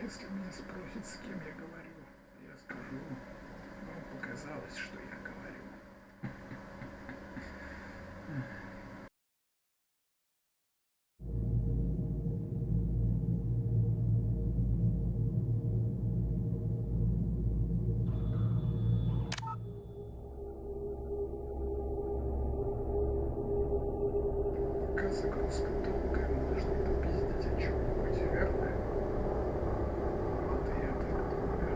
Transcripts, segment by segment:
Если меня спросят, с кем я говорю, я скажу, вам показалось, что я говорю. Пока загрузка долгая, можно попиздить о чем-нибудь, верно? Вот и я так думаю.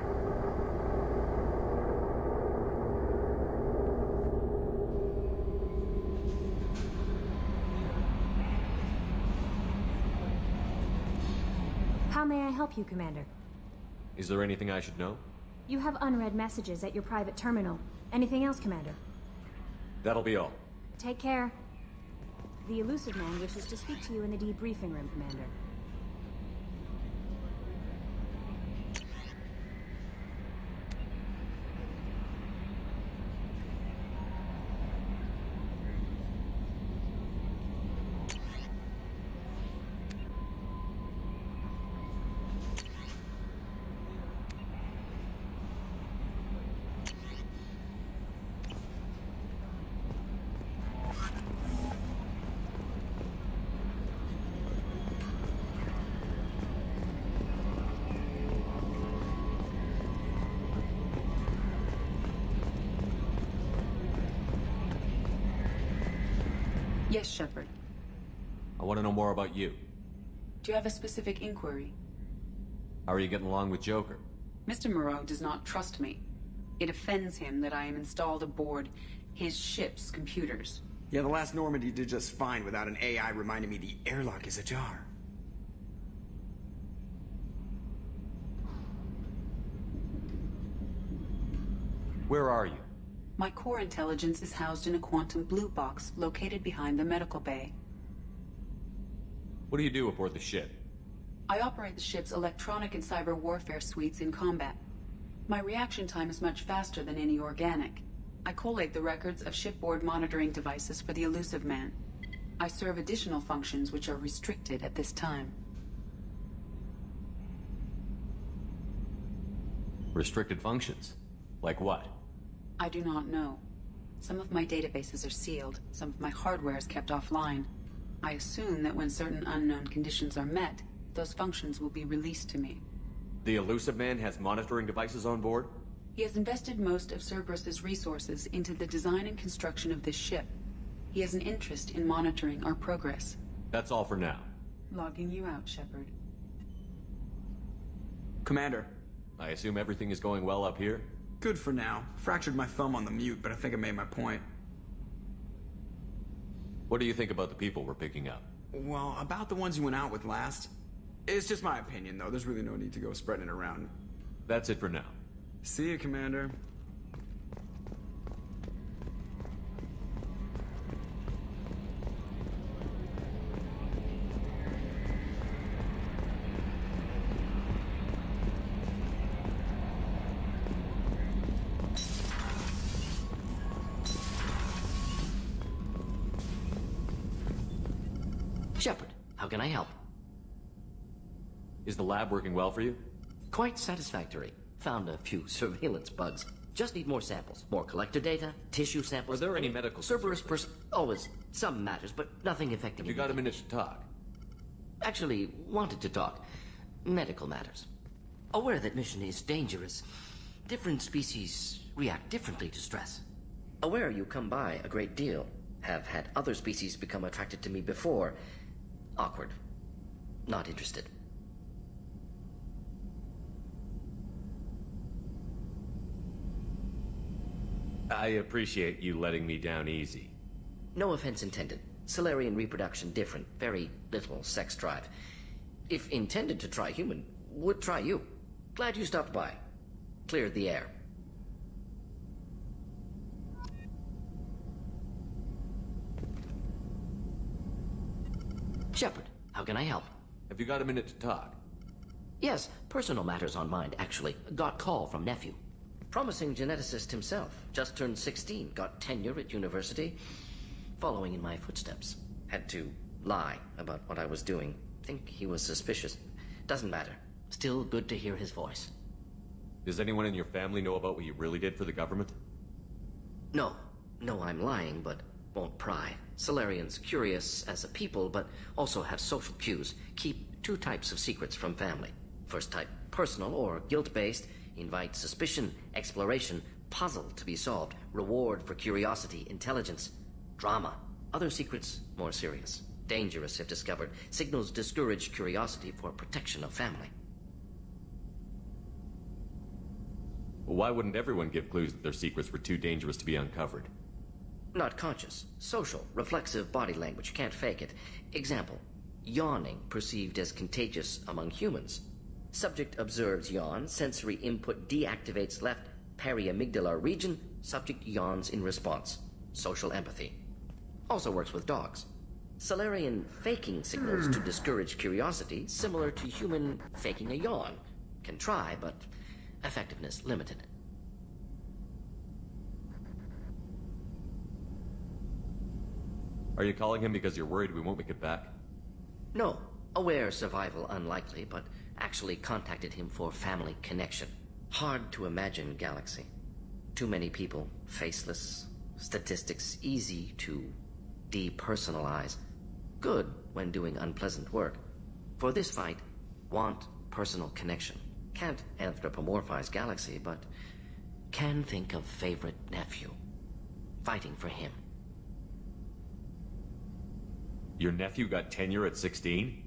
How may I help you, Commander? Is there anything I should know? You have unread messages at your private terminal. Anything else, Commander? That'll be all. Take care. The Elusive Man wishes to speak to you in the debriefing room, Commander. Yes, Shepard. I want to know more about you. Do you have a specific inquiry? How are you getting along with Joker? Mr. Moreau does not trust me. It offends him that I am installed aboard his ship's computers. Yeah, the last Normandy did just fine without an AI reminding me the airlock is ajar. Where are you? My core intelligence is housed in a quantum blue box located behind the medical bay. What do you do aboard the ship? I operate the ship's electronic and cyber warfare suites in combat. My reaction time is much faster than any organic. I collate the records of shipboard monitoring devices for the Elusive Man. I serve additional functions which are restricted at this time. Restricted functions? Like what? I do not know. Some of my databases are sealed, some of my hardware is kept offline. I assume that when certain unknown conditions are met, those functions will be released to me. The Elusive Man has monitoring devices on board? He has invested most of Cerberus's resources into the design and construction of this ship. He has an interest in monitoring our progress. That's all for now. Logging you out, Shepard. Commander. I assume everything is going well up here? Good for now. Fractured my thumb on the mute, but I think I made my point. What do you think about the people we're picking up? Well, about the ones you went out with last. It's just my opinion, though. There's really no need to go spreading it around. That's it for now. See you, Commander. Shepard, how can I help? Is the lab working well for you? Quite satisfactory. Found a few surveillance bugs. Just need more samples. More collector data, tissue samples. Are there any medical Cerberus always some matters, but nothing affecting Have you got a minute to talk? Actually, wanted to talk. Medical matters. Aware that mission is dangerous. Different species react differently to stress. Aware you come by a great deal. Have had other species become attracted to me before. Awkward. Not interested. I appreciate you letting me down easy. No offense intended. Solarian reproduction different. Very little sex drive. If intended to try human, would try you. Glad you stopped by. Cleared the air. Shepard, how can I help? Have you got a minute to talk? Yes, personal matters on mind, actually. Got call from nephew. Promising geneticist himself. Just turned 16, got tenure at university. Following in my footsteps. Had to lie about what I was doing. Think he was suspicious. Doesn't matter. Still good to hear his voice. Does anyone in your family know about what you really did for the government? No. No, I'm lying, but won't pry. Solarians curious as a people, but also have social cues. Keep two types of secrets from family. First type, personal or guilt-based, invite suspicion, exploration, puzzle to be solved, reward for curiosity, intelligence, drama. Other secrets, more serious. Dangerous if discovered. Signals discourage curiosity for protection of family. Why wouldn't everyone give clues that their secrets were too dangerous to be uncovered? Not conscious. Social, reflexive body language. Can't fake it. Example. Yawning perceived as contagious among humans. Subject observes yawn. Sensory input deactivates left periamygdala region. Subject yawns in response. Social empathy. Also works with dogs. Solarian faking signals to discourage curiosity, similar to human faking a yawn. Can try, but effectiveness limited. Are you calling him because you're worried we won't make it back? No. Aware survival unlikely, but actually contacted him for family connection. Hard to imagine galaxy. Too many people, faceless, statistics easy to depersonalize. Good when doing unpleasant work. For this fight, want personal connection. Can't anthropomorphize galaxy, but can think of favorite nephew. Fighting for him. Your nephew got tenure at 16?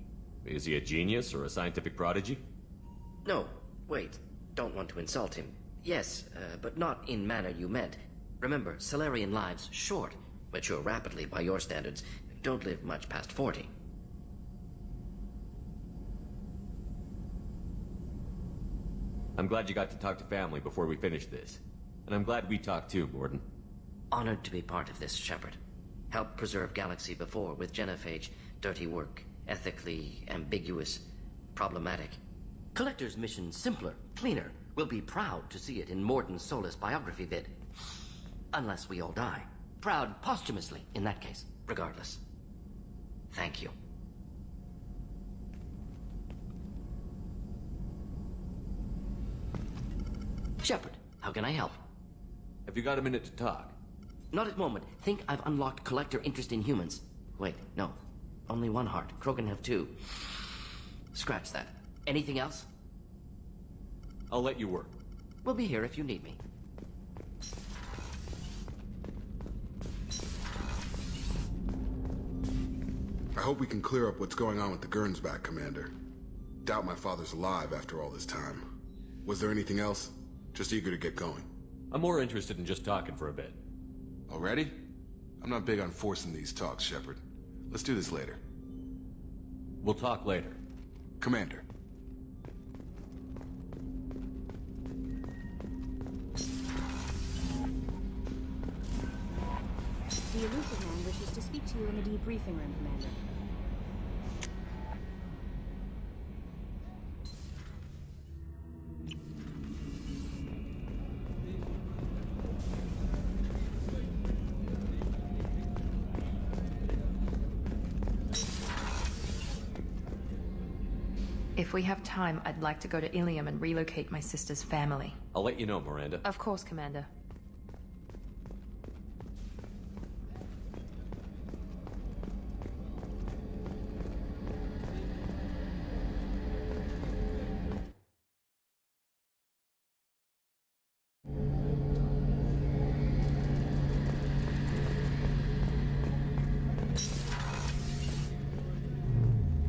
Is he a genius or a scientific prodigy? No, wait. Don't want to insult him. Yes, but not in manner you meant. Remember, Solarian lives short. Mature rapidly by your standards. Don't live much past 40. I'm glad you got to talk to family before we finish this. And I'm glad we talked too, Gordon. Honored to be part of this, Shepard. Helped preserve Galaxy before with genophage. Dirty work. Ethically ambiguous. Problematic. Collector's mission simpler, cleaner. We'll be proud to see it in Mordin Solus biography vid. Unless we all die. Proud posthumously, in that case. Regardless. Thank you. Shepard, how can I help? Have you got a minute to talk? Not at moment. Think I've unlocked collector interest in humans. Wait, no. Only one heart. Krogan have two. Scratch that. Anything else? I'll let you work. We'll be here if you need me. I hope we can clear up what's going on with the Gernsback, Commander. Doubt my father's alive after all this time. Was there anything else? Just eager to get going. I'm more interested in just talking for a bit. Already? I'm not big on forcing these talks, Shepard. Let's do this later. We'll talk later. Commander. The elusive man wishes to speak to you in the debriefing room, Commander. If we have time, I'd like to go to Ilium and relocate my sister's family. I'll let you know, Miranda. Of course, Commander.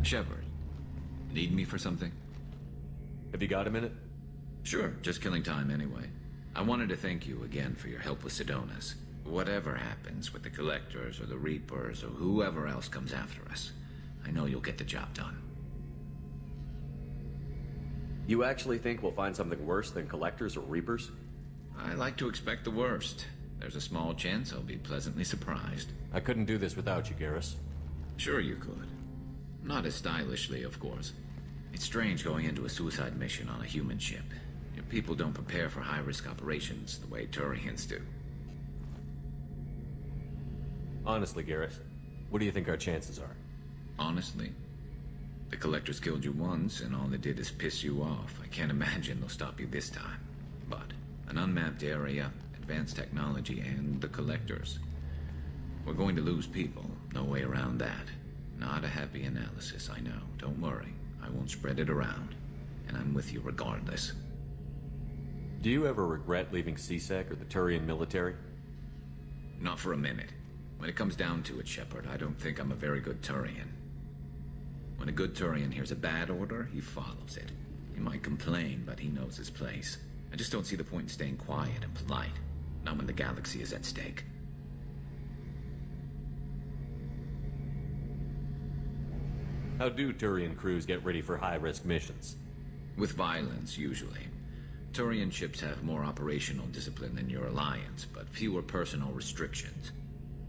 Shepard, need me for something? Have you got a minute? Sure, just killing time anyway. I wanted to thank you again for your help with Sidonis. Whatever happens with the Collectors or the Reapers or whoever else comes after us, I know you'll get the job done. You actually think we'll find something worse than Collectors or Reapers? I like to expect the worst. There's a small chance I'll be pleasantly surprised. I couldn't do this without you, Garrus. Sure you could. Not as stylishly, of course. It's strange going into a suicide mission on a human ship. Your people don't prepare for high-risk operations the way Turians do. Honestly, Garrus, what do you think our chances are? Honestly, The Collectors killed you once, and all they did is piss you off. I can't imagine they'll stop you this time. But an unmapped area, advanced technology, and the Collectors. We're going to lose people. No way around that. Not a happy analysis, I know. Don't worry. I won't spread it around. And I'm with you regardless. Do you ever regret leaving CSEC or the Turian military? Not for a minute. When it comes down to it, Shepard, I don't think I'm a very good Turian. When a good Turian hears a bad order, he follows it. He might complain, but he knows his place. I just don't see the point in staying quiet and polite. Not when the galaxy is at stake. How do Turian crews get ready for high-risk missions? With violence, usually. Turian ships have more operational discipline than your alliance, but fewer personal restrictions.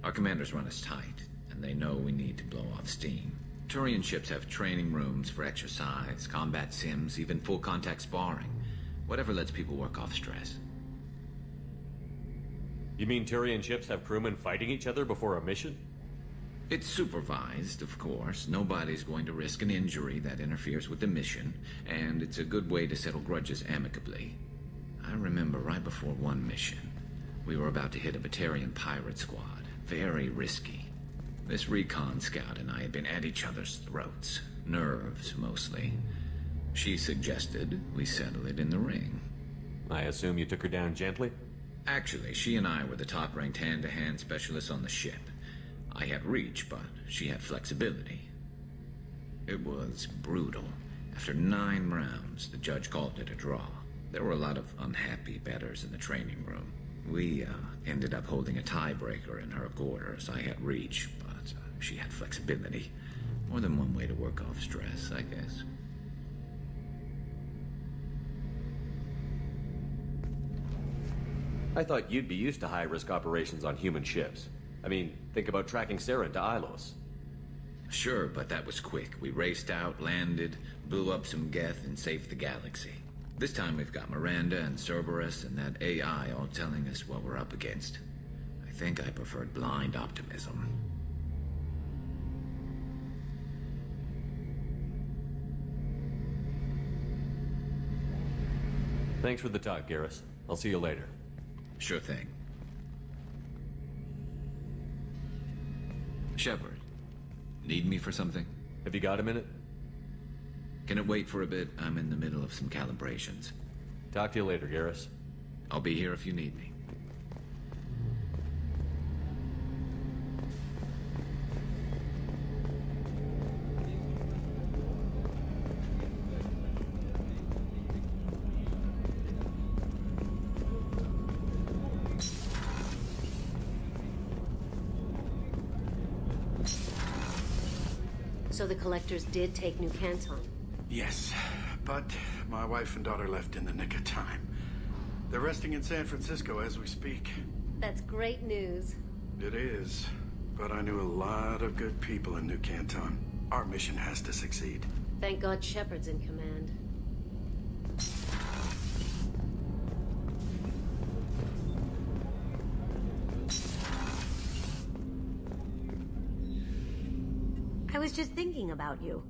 Our commanders run us tight, and they know we need to blow off steam. Turian ships have training rooms for exercise, combat sims, even full-contact sparring. Whatever lets people work off stress. You mean Turian ships have crewmen fighting each other before a mission? It's supervised, of course. Nobody's going to risk an injury that interferes with the mission, and it's a good way to settle grudges amicably. I remember right before one mission, we were about to hit a Batarian pirate squad. Very risky. This recon scout and I had been at each other's throats. Nerves, mostly. She suggested we settle it in the ring. I assume you took her down gently? Actually, she and I were the top-ranked hand-to-hand specialists on the ship. I had reach, but she had flexibility. It was brutal. After 9 rounds, the judge called it a draw. There were a lot of unhappy bettors in the training room. We ended up holding a tiebreaker in her quarters. I had reach, but she had flexibility. More than one way to work off stress, I guess. I thought you'd be used to high-risk operations on human ships. I mean, think about tracking Sarah to Ilos. Sure, but that was quick. We raced out, landed, blew up some Geth, and saved the galaxy. This time we've got Miranda and Cerberus and that AI all telling us what we're up against. I think I preferred blind optimism. Thanks for the talk, Garrus. I'll see you later. Sure thing. Shepard, need me for something? Have you got a minute? Can it wait for a bit? I'm in the middle of some calibrations. Talk to you later, Garrus. I'll be here if you need me. So the Collectors did take New Canton? Yes, but my wife and daughter left in the nick of time. They're resting in San Francisco as we speak. That's great news. It is, but I knew a lot of good people in New Canton. Our mission has to succeed. Thank God Shepard's in command. I was just thinking about you.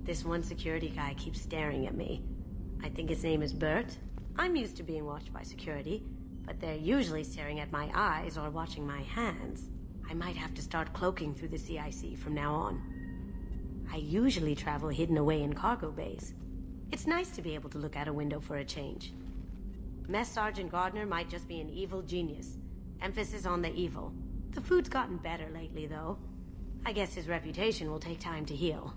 This one security guy keeps staring at me. I think his name is Bert. I'm used to being watched by security, but they're usually staring at my eyes or watching my hands. I might have to start cloaking through the CIC from now on. I usually travel hidden away in cargo bays. It's nice to be able to look out a window for a change. Mess Sergeant Gardner might just be an evil genius. Emphasis on the evil. The food's gotten better lately, though. I guess his reputation will take time to heal.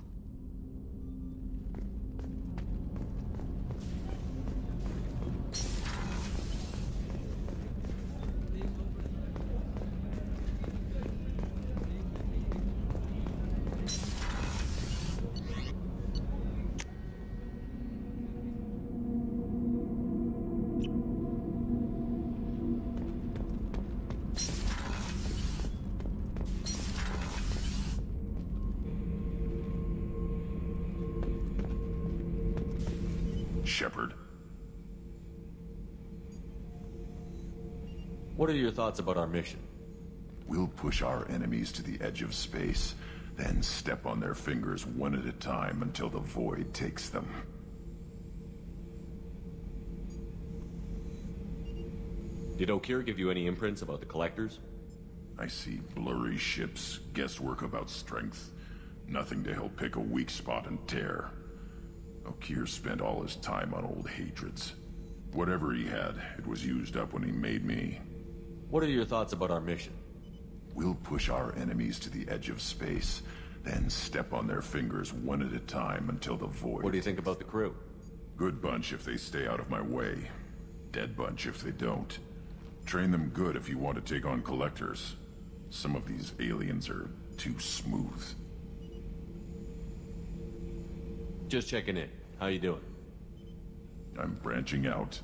Shepard. What are your thoughts about our mission? We'll push our enemies to the edge of space, then step on their fingers one at a time until the void takes them. Did O'Keefe give you any imprints about the collectors? I see blurry ships, guesswork about strength. Nothing to help pick a weak spot and tear. O'Keefe spent all his time on old hatreds. Whatever he had, it was used up when he made me. What are your thoughts about our mission? We'll push our enemies to the edge of space, then step on their fingers one at a time until the void... What do you think about the crew? Good bunch if they stay out of my way. Dead bunch if they don't. Train them good if you want to take on collectors. Some of these aliens are too smooth. Just checking in. How you doing? I'm branching out.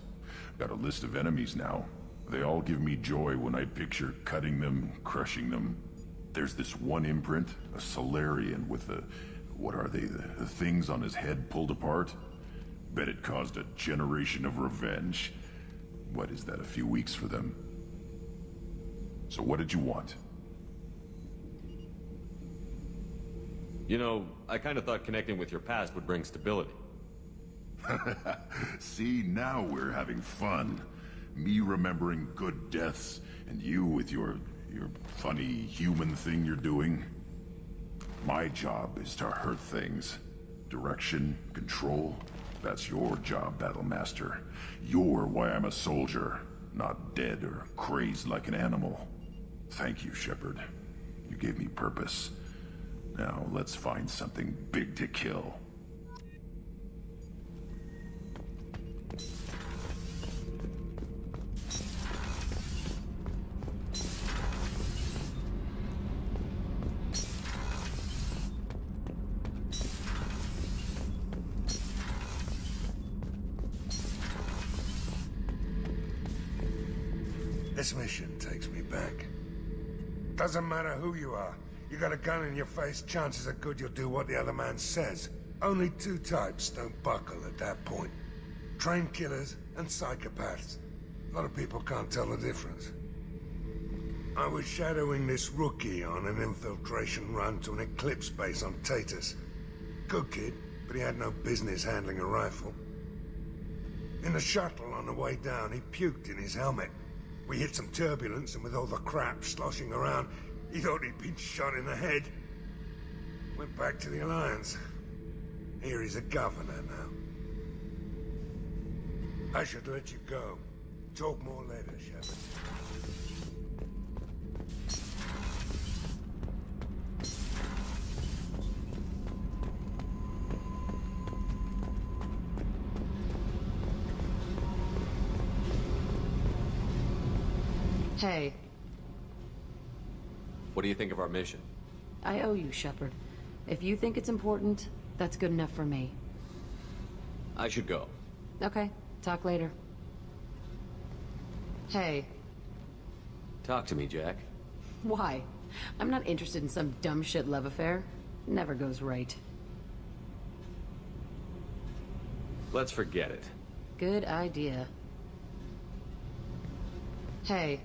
Got a list of enemies now. They all give me joy when I picture cutting them, crushing them. There's this one imprint, a Solarian with the... what are they? The things on his head pulled apart? Bet it caused a generation of revenge. What is that, a few weeks for them? So what did you want? You know, I kind of thought connecting with your past would bring stability. See, now we're having fun. Me remembering good deaths, and you with your funny human thing you're doing. My job is to hurt things. Direction, control, that's your job, Battlemaster. You're why I'm a soldier, not dead or crazed like an animal. Thank you, Shepard. You gave me purpose. Now, let's find something big to kill. This mission takes me back. Doesn't matter who you are. You got a gun in your face, chances are good you'll do what the other man says. Only two types don't buckle at that point. Trained killers and psychopaths. A lot of people can't tell the difference. I was shadowing this rookie on an infiltration run to an Eclipse base on Tatus. Good kid, but he had no business handling a rifle. In the shuttle on the way down, he puked in his helmet. We hit some turbulence, and with all the crap sloshing around, he thought he'd been shot in the head. Went back to the Alliance. Here he's a governor now. I should let you go. Talk more later, Shepard. Hey. What do you think of our mission? I owe you, Shepard. If you think it's important, that's good enough for me. I should go. Okay, talk later. Hey. Talk to me, Jack. Why? I'm not interested in some dumb shit love affair. Never goes right. Let's forget it. Good idea. Hey.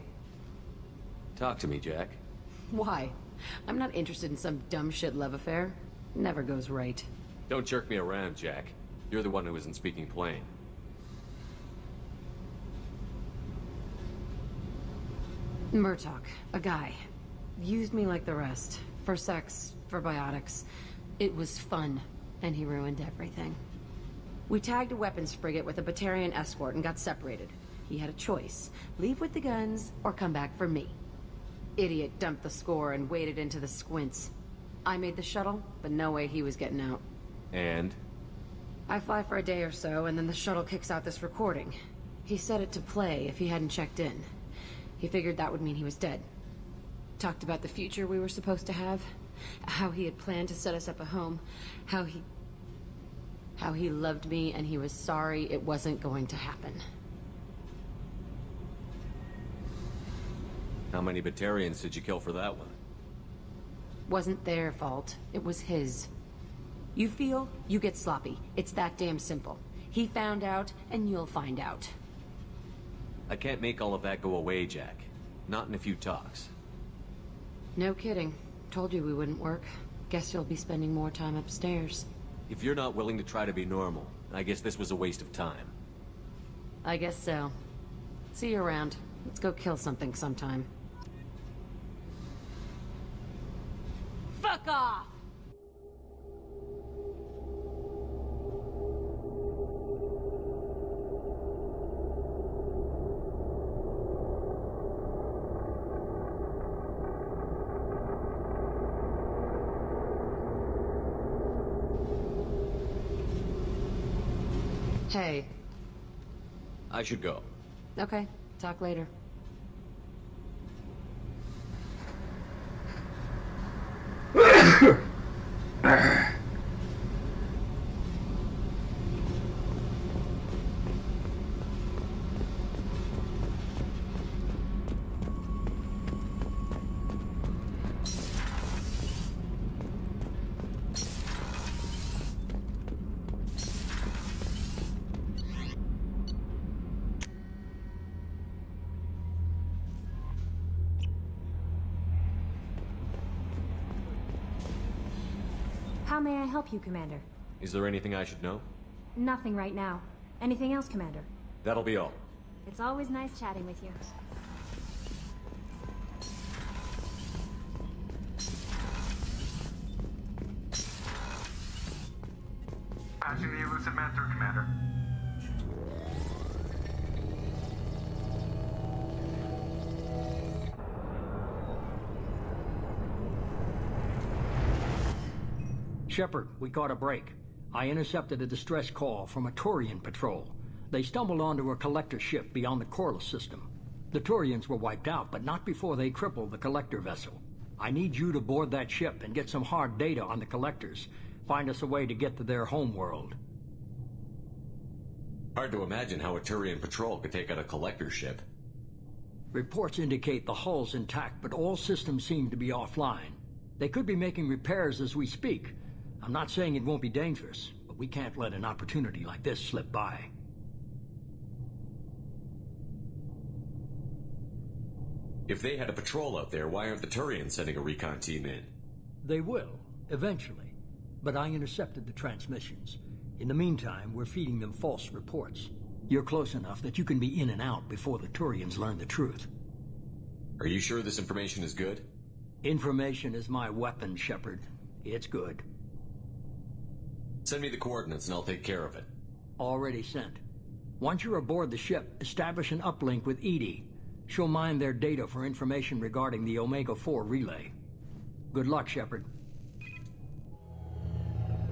Talk to me, Jack. Why? I'm not interested in some dumb shit love affair. Never goes right. Don't jerk me around, Jack. You're the one who isn't speaking plain. Murtaugh, a guy. Used me like the rest. For sex, for biotics. It was fun, and he ruined everything. We tagged a weapons frigate with a Batarian escort and got separated. He had a choice. Leave with the guns, or come back for me. Idiot dumped the score and waded into the squints. I made the shuttle, but no way he was getting out. And? I fly for a day or so, and then the shuttle kicks out this recording. He set it to play if he hadn't checked in. He figured that would mean he was dead. Talked about the future we were supposed to have. How he had planned to set us up a home. How he loved me and he was sorry it wasn't going to happen. How many Batarians did you kill for that one? Wasn't their fault. It was his. You feel, you get sloppy. It's that damn simple. He found out, and you'll find out. I can't make all of that go away, Jack. Not in a few talks. No kidding. Told you we wouldn't work. Guess you'll be spending more time upstairs. If you're not willing to try to be normal, I guess this was a waste of time. I guess so. See you around. Let's go kill something sometime. Fuck off! Hey. I should go. Okay, talk later. How may I help you, Commander? Is there anything I should know? Nothing right now. Anything else, Commander? That'll be all. It's always nice chatting with you. Patching the elusive man through, Commander. Shepard, we caught a break. I intercepted a distress call from a Turian patrol. They stumbled onto a collector ship beyond the Corliss system. The Turians were wiped out, but not before they crippled the collector vessel. I need you to board that ship and get some hard data on the collectors. Find us a way to get to their homeworld. Hard to imagine how a Turian patrol could take out a collector ship. Reports indicate the hull's intact, but all systems seem to be offline. They could be making repairs as we speak. I'm not saying it won't be dangerous, but we can't let an opportunity like this slip by. If they had a patrol out there, why aren't the Turians sending a recon team in? They will, eventually. But I intercepted the transmissions. In the meantime, we're feeding them false reports. You're close enough that you can be in and out before the Turians learn the truth. Are you sure this information is good? Information is my weapon, Shepard. It's good. Send me the coordinates and I'll take care of it. Already sent. Once you're aboard the ship, establish an uplink with EDI. She'll mine their data for information regarding the Omega-4 relay. Good luck, Shepard.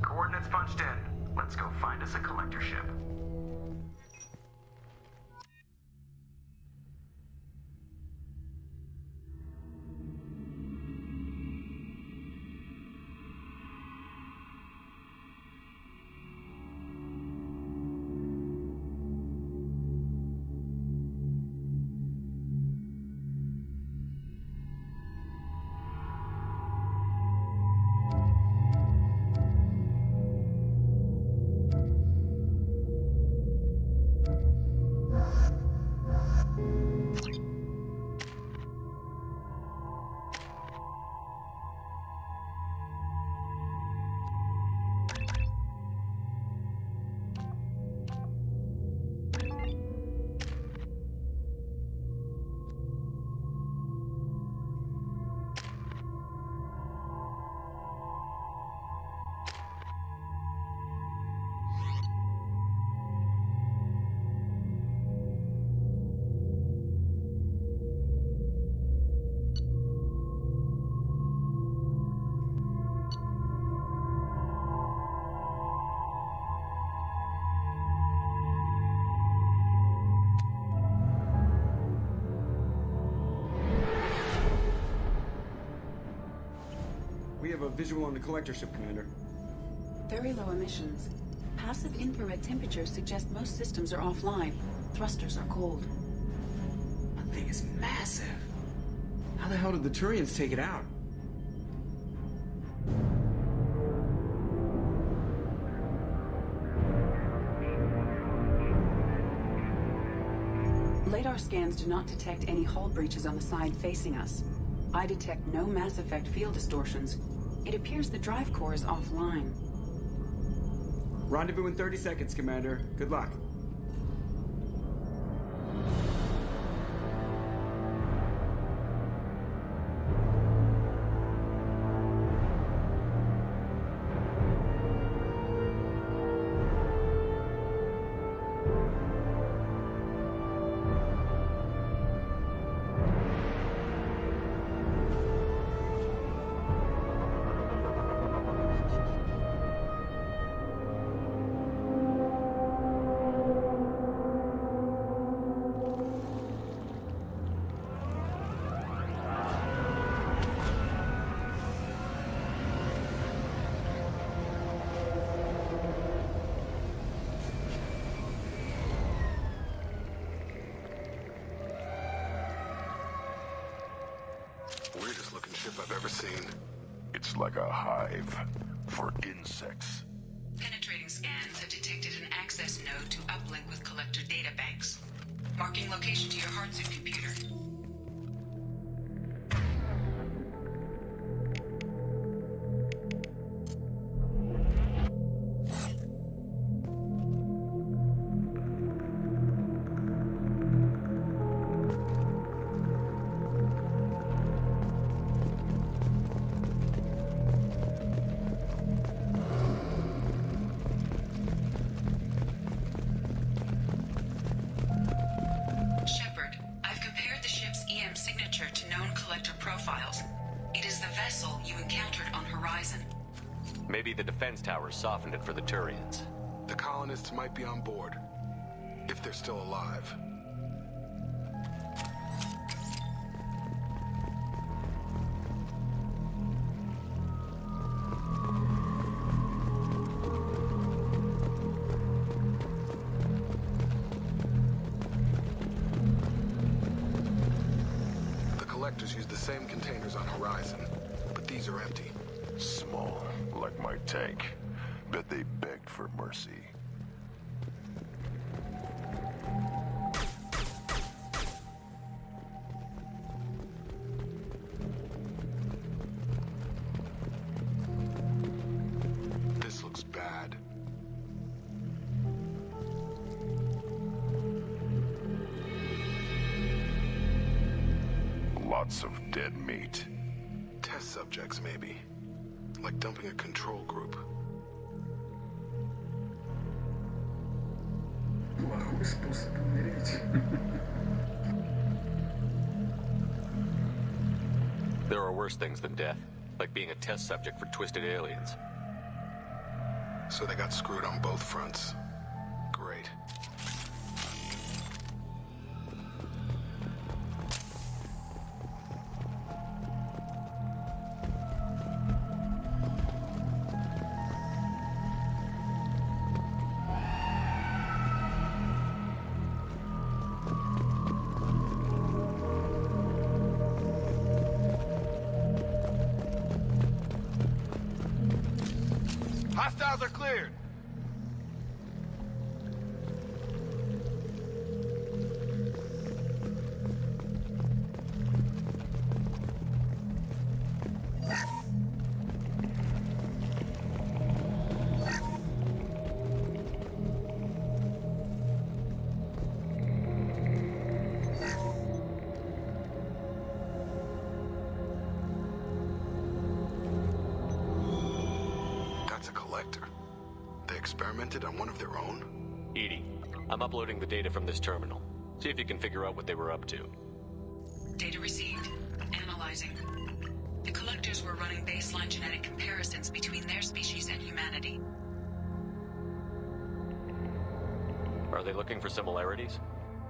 Coordinates punched in. Let's go find us a collector ship. We have a visual on the collector ship, Commander. Very low emissions. Passive infrared temperatures suggest most systems are offline. Thrusters are cold. That thing is massive. How the hell did the Turians take it out? Radar scans do not detect any hull breaches on the side facing us. I detect no mass effect field distortions. It appears the drive core is offline. Rendezvous in 30 seconds, Commander. Good luck. Weirdest looking ship I've ever seen. It's like a hive for insects. Penetrating scans have detected an access node to uplink with collector data banks. Marking location to your hardsuit computer. Maybe the defense towers softened it for the Turians. The colonists might be on board, if they're still alive. The collectors use the same containers on Horizon, but these are empty. Small, like my tank. Bet they begged for mercy. This looks bad. Lots of dead meat. Test subjects, maybe. Like dumping a control group. There are worse things than death, like being a test subject for twisted aliens. So they got screwed on both fronts. Great. Hostiles are cleared. Experimented on one of their own? Edie, I'm uploading the data from this terminal. See if you can figure out what they were up to. Data received. Analyzing. The collectors were running baseline genetic comparisons between their species and humanity. Are they looking for similarities?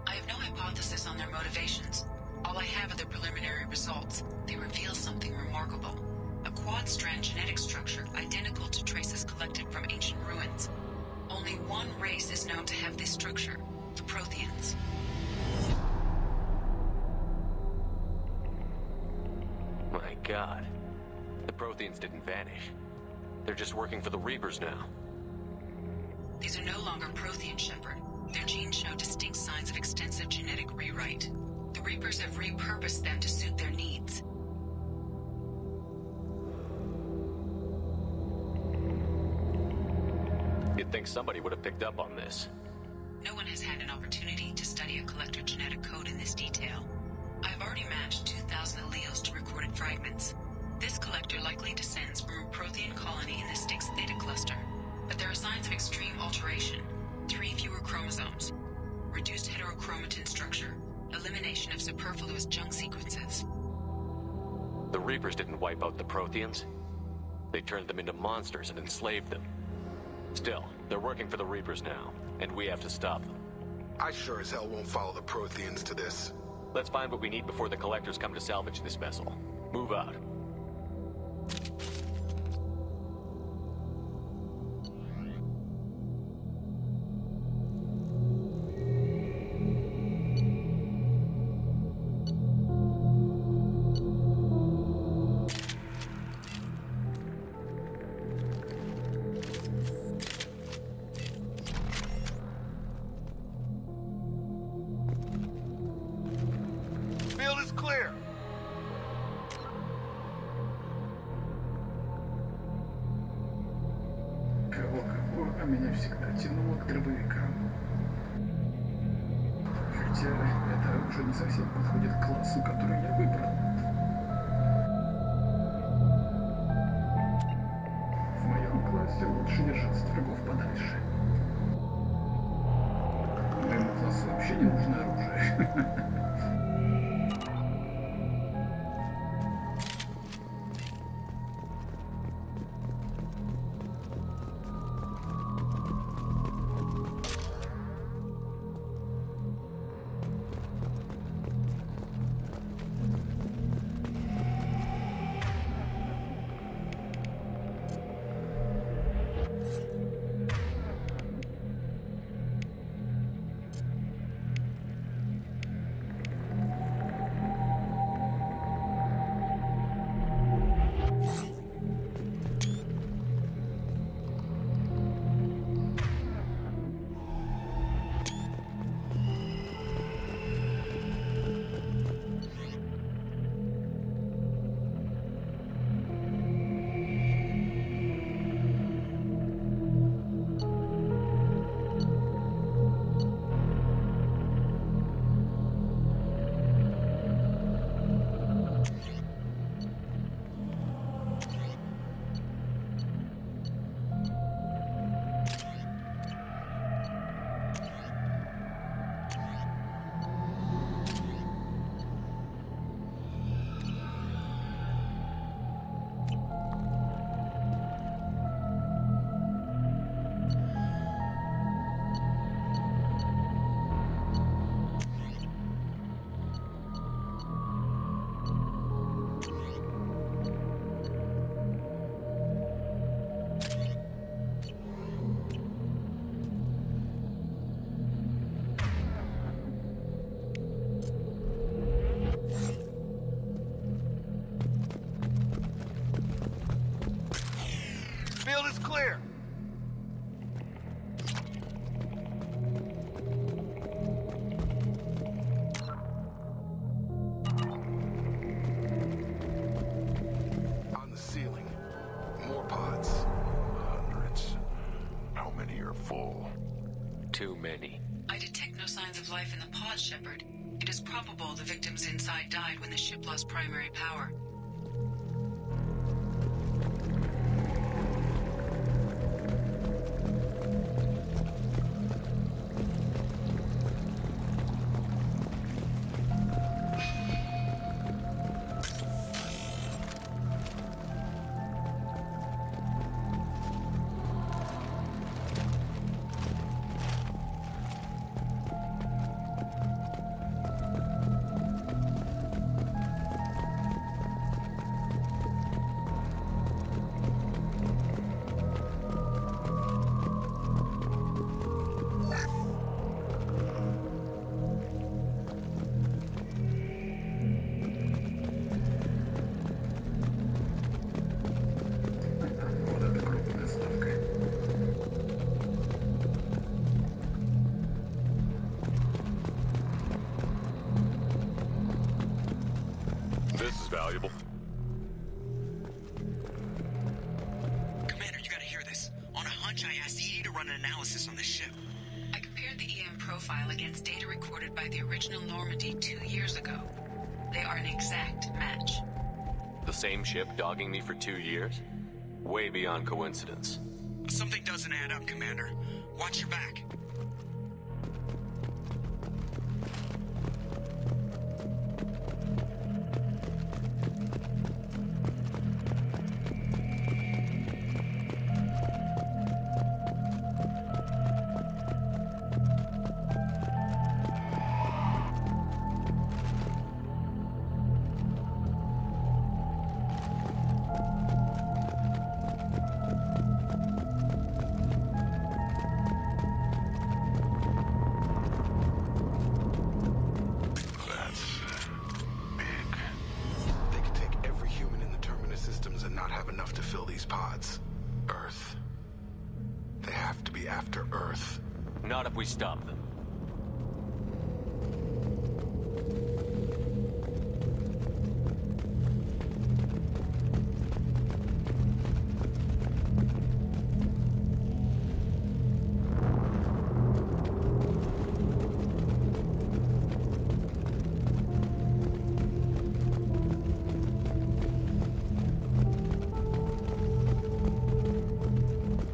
I have no hypothesis on their motivations. All I have are the preliminary results. They reveal something remarkable. A quad-strand genetic structure identical to traces collected from ancient ruins. Only one race is known to have this structure, the Protheans. My God. The Protheans didn't vanish. They're just working for the Reapers now. These are no longer Prothean, Shepard. Their genes show distinct signs of extensive genetic rewrite. The Reapers have repurposed them to suit their needs. You'd think somebody would have picked up on this. No one has had an opportunity to study a collector genetic code in this detail. I've already matched 2,000 alleles to recorded fragments. This collector likely descends from a Prothean colony in the Styx Theta cluster. But there are signs of extreme alteration. 3 fewer chromosomes. Reduced heterochromatin structure. Elimination of superfluous junk sequences. The Reapers didn't wipe out the Protheans. They turned them into monsters and enslaved them. Still, they're working for the Reapers now, and we have to stop them. I sure as hell won't follow the Protheans to this. Let's find what we need before the Collectors come to salvage this vessel. Move out. Field is clear. Кого-кого, а меня всегда тянуло к дробовикам. Хотя это уже не совсем подходит к классу, который я выбрал. В моем классе лучше держаться от врагов подальше. Моему классу вообще не нужно оружие. Field is clear. On the ceiling. More pods. Hundreds. How many are full? Too many. I detect no signs of life in the pod, Shepard. It is probable the victims inside died when the ship lost primary power. asked Edie to run an analysis on the ship. I compared the EM profile against data recorded by the original Normandy 2 years ago. They are an exact match. The same ship dogging me for 2 years? Way beyond coincidence. Something doesn't add up, Commander. Watch your back. Not if we stop them.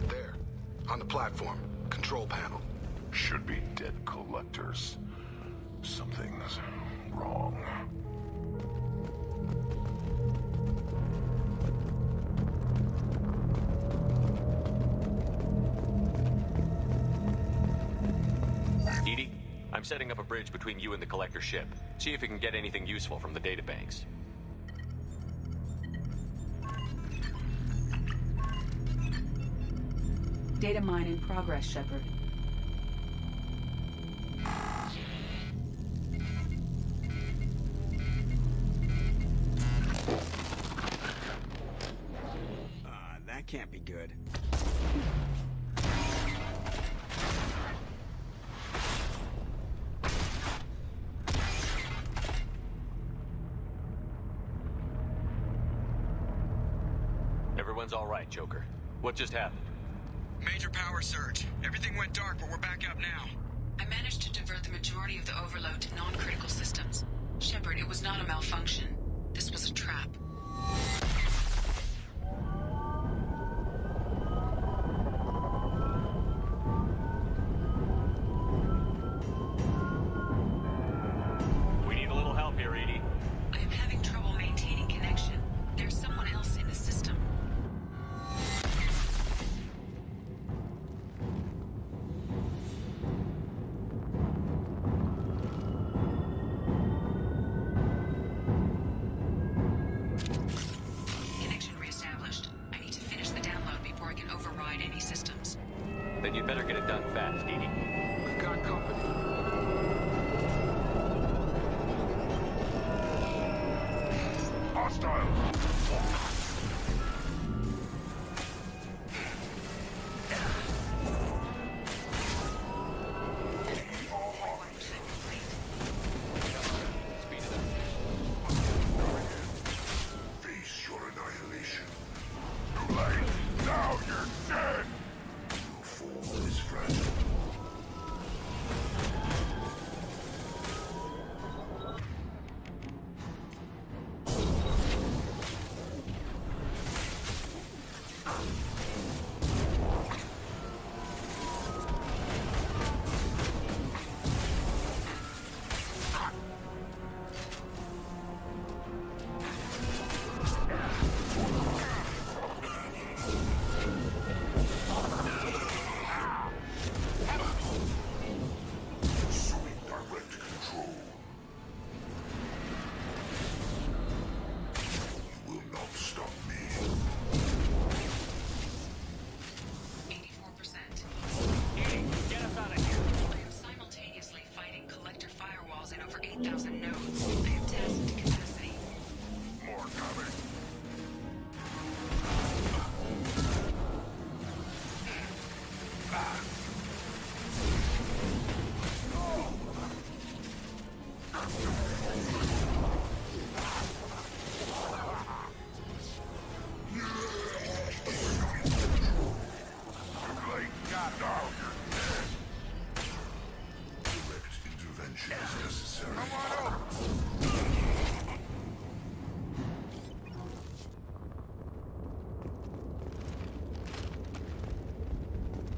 There, on the platform, control panel. Should be dead collectors. Something's wrong. Edie, I'm setting up a bridge between you and the collector ship. See if you can get anything useful from the databanks. Data mine in progress, Shepard. That can't be good. Everyone's all right, Joker. What just happened? Major power surge. Everything went dark, but we're back up now. I managed to divert the majority of the overload to non-critical systems. Shepard, it was not a malfunction. This was a trap. We need a little help here, Edie. I am having trouble maintaining connection. There's someone else in the system. Connection reestablished. I need to finish the download before I can override any systems. Then you'd better get it done fast, Edie. We've got company. Hostiles! Face your annihilation. Too late! Now you're dead! Your form is fragile. Assuming direct control. You will not stop me. 84%. Edie, get us out of here. I am simultaneously fighting collector firewalls in over 8,000 nodes. I am tasked to capacity. More coming. Too late. got him. Now you're dead. Direct intervention is necessary. Come on over.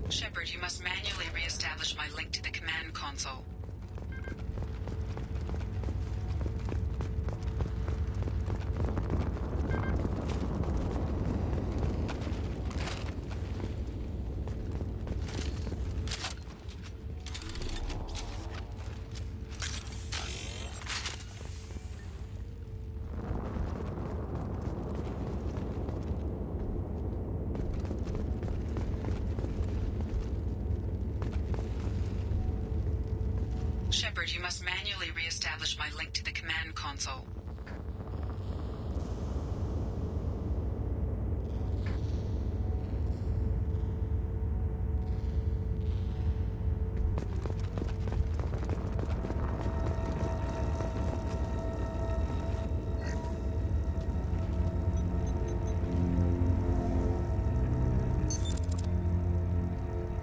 Shepard, you must manually re-establish my link to the command console. Shepard, you must manually re-establish my link to the command console.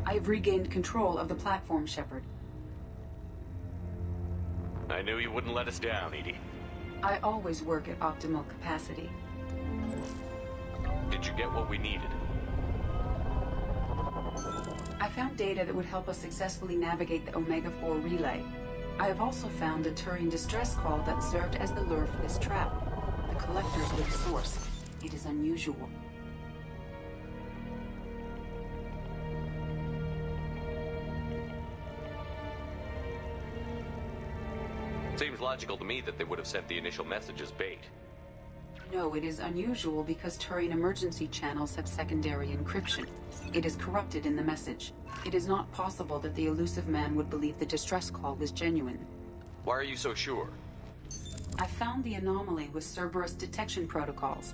I have regained control of the platform, Shepard. I knew you wouldn't let us down, Edie. I always work at optimal capacity. Did you get what we needed? I found data that would help us successfully navigate the Omega-4 relay. I have also found a Turian distress call that served as the lure for this trap. The collectors were the source. It is unusual. Seems logical to me that they would have sent the initial message as bait. No, it is unusual because Turian emergency channels have secondary encryption. It is corrupted in the message. It is not possible that the elusive man would believe the distress call was genuine. Why are you so sure? I found the anomaly with Cerberus detection protocols.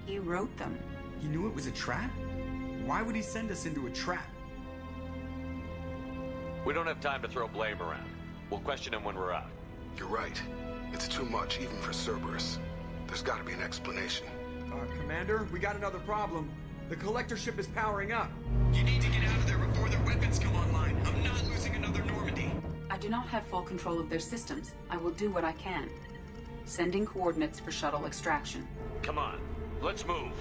He wrote them. He knew it was a trap? Why would he send us into a trap? We don't have time to throw blame around. We'll question him when we're out. You're right. It's too much, even for Cerberus. There's gotta be an explanation. Commander, we got another problem. The collector ship is powering up. You need to get out of there before their weapons come online. I'm not losing another Normandy. I do not have full control of their systems. I will do what I can. Sending coordinates for shuttle extraction. Come on, let's move.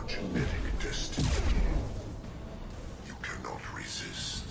Genetic destiny. You cannot resist.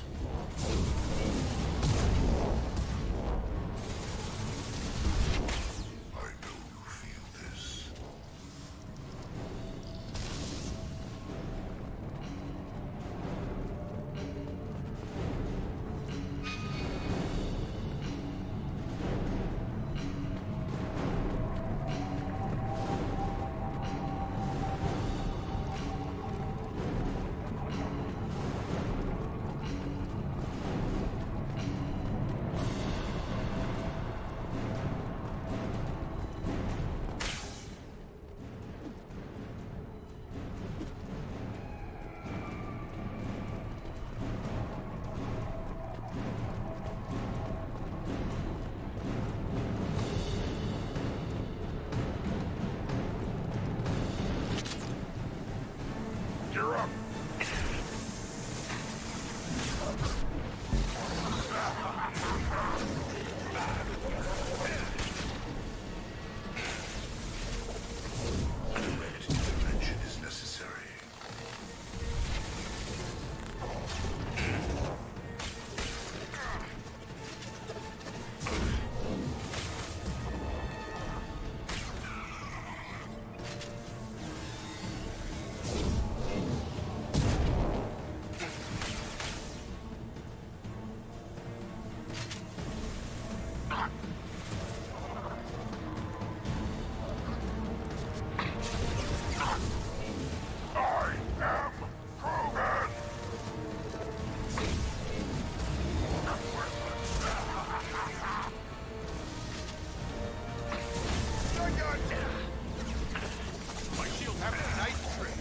My shield having a nice trick.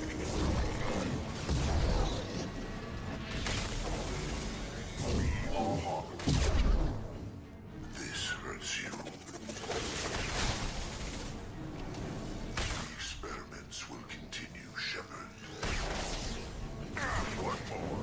This hurts you. The experiments will continue, Shepard. One more.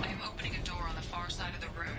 I am opening a door on the far side of the room.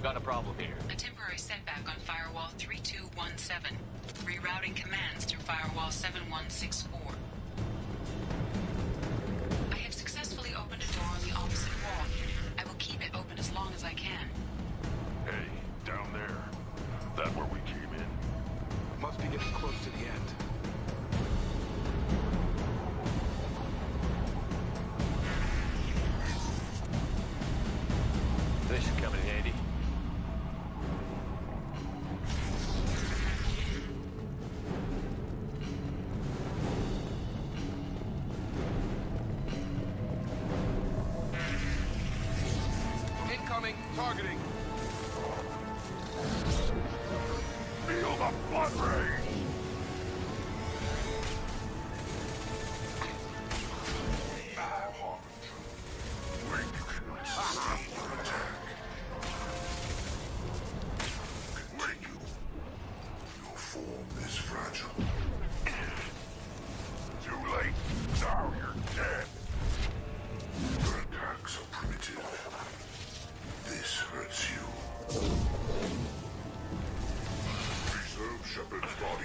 Got a problem here. A temporary setback on Firewall 3217. Rerouting commands through Firewall 7164. I have successfully opened a door on the opposite wall. I will keep it open as long as I can. Hey, down there. That where we came in? Must be getting close to the end. This should come in handy. Incoming. Targeting. Feel the blood rage! Link cannot sustain your attack. Continue. Your form is fragile. Too late. Now you're dead. Your attacks are primitive. This hurts you. Preserve Shepard's body.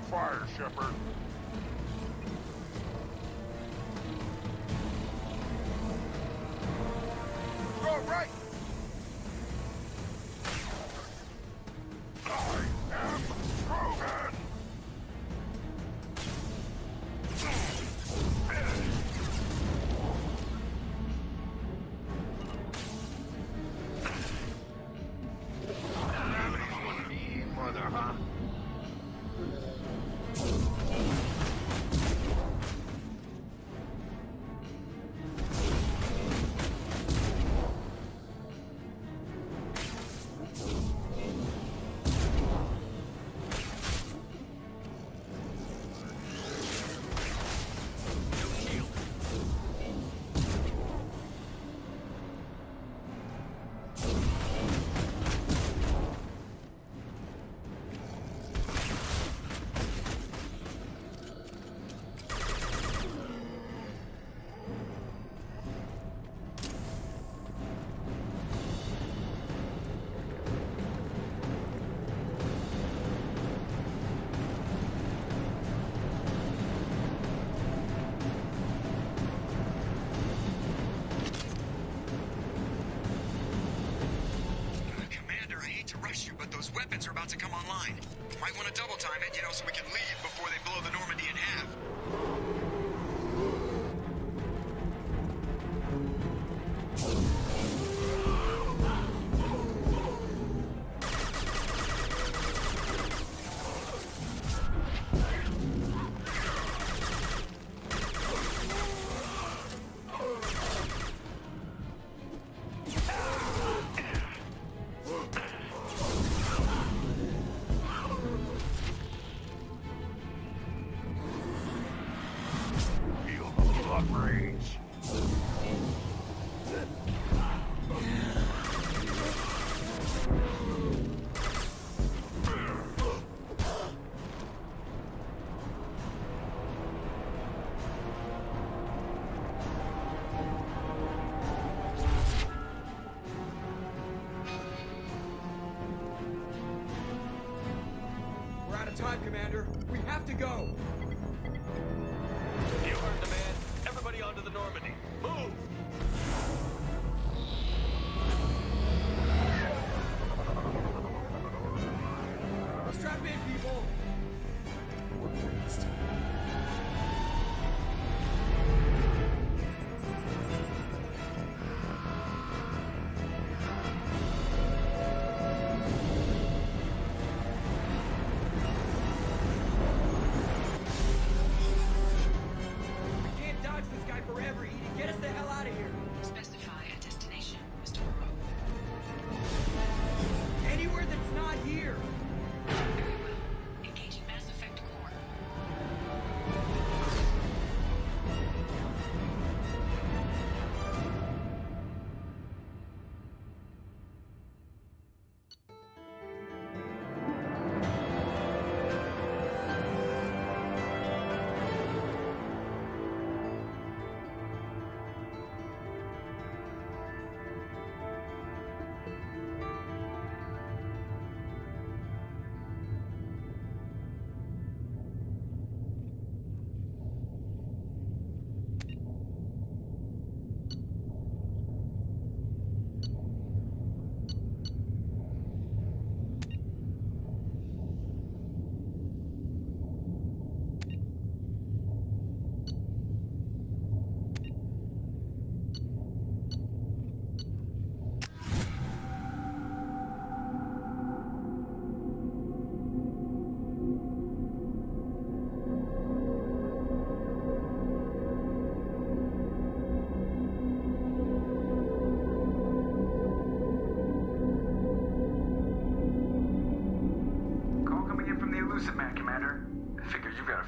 fire, Shepard. Go right! I am Rogan! Mother, huh? But those weapons are about to come online. Might want to double time it, so we can leave before they blow the Normandy in half. Time, Commander. We have to go. You heard the man. Everybody onto the Normandy. Move! Strap in, people. Work for this time. Forever, Edie. Get us the hell out of here. Specify a destination, Mr. Moreau. Anywhere that's not here. Very well. Engaging Mass Effect core.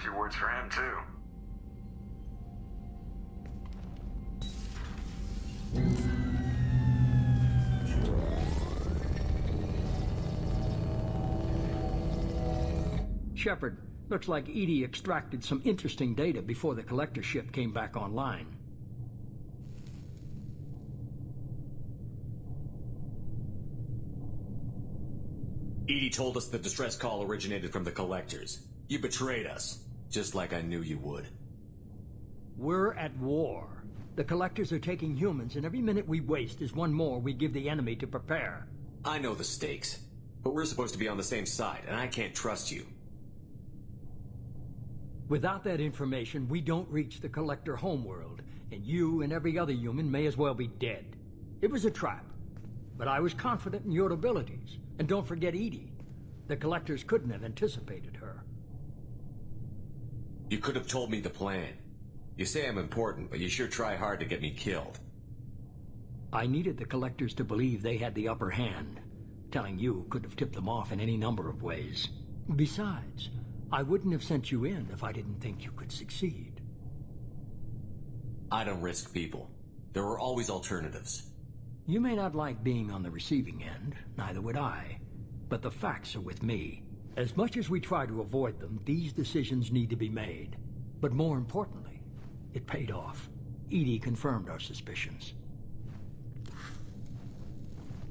few words for him, too. Shepard, looks like EDI extracted some interesting data before the collector ship came back online. EDI told us the distress call originated from the collectors. You betrayed us, just like I knew you would. We're at war. The Collectors are taking humans, and every minute we waste is one more we give the enemy to prepare. I know the stakes, but we're supposed to be on the same side, and I can't trust you. Without that information, we don't reach the Collector homeworld, and you and every other human may as well be dead. It was a trap, but I was confident in your abilities. And don't forget Edie. The Collectors couldn't have anticipated her. You could have told me the plan. You say I'm important, but you sure try hard to get me killed. I needed the Collectors to believe they had the upper hand. Telling you could have tipped them off in any number of ways. Besides, I wouldn't have sent you in if I didn't think you could succeed. I don't risk people. There are always alternatives. You may not like being on the receiving end, neither would I. But the facts are with me. As much as we try to avoid them, these decisions need to be made. But more importantly, it paid off. Edie confirmed our suspicions.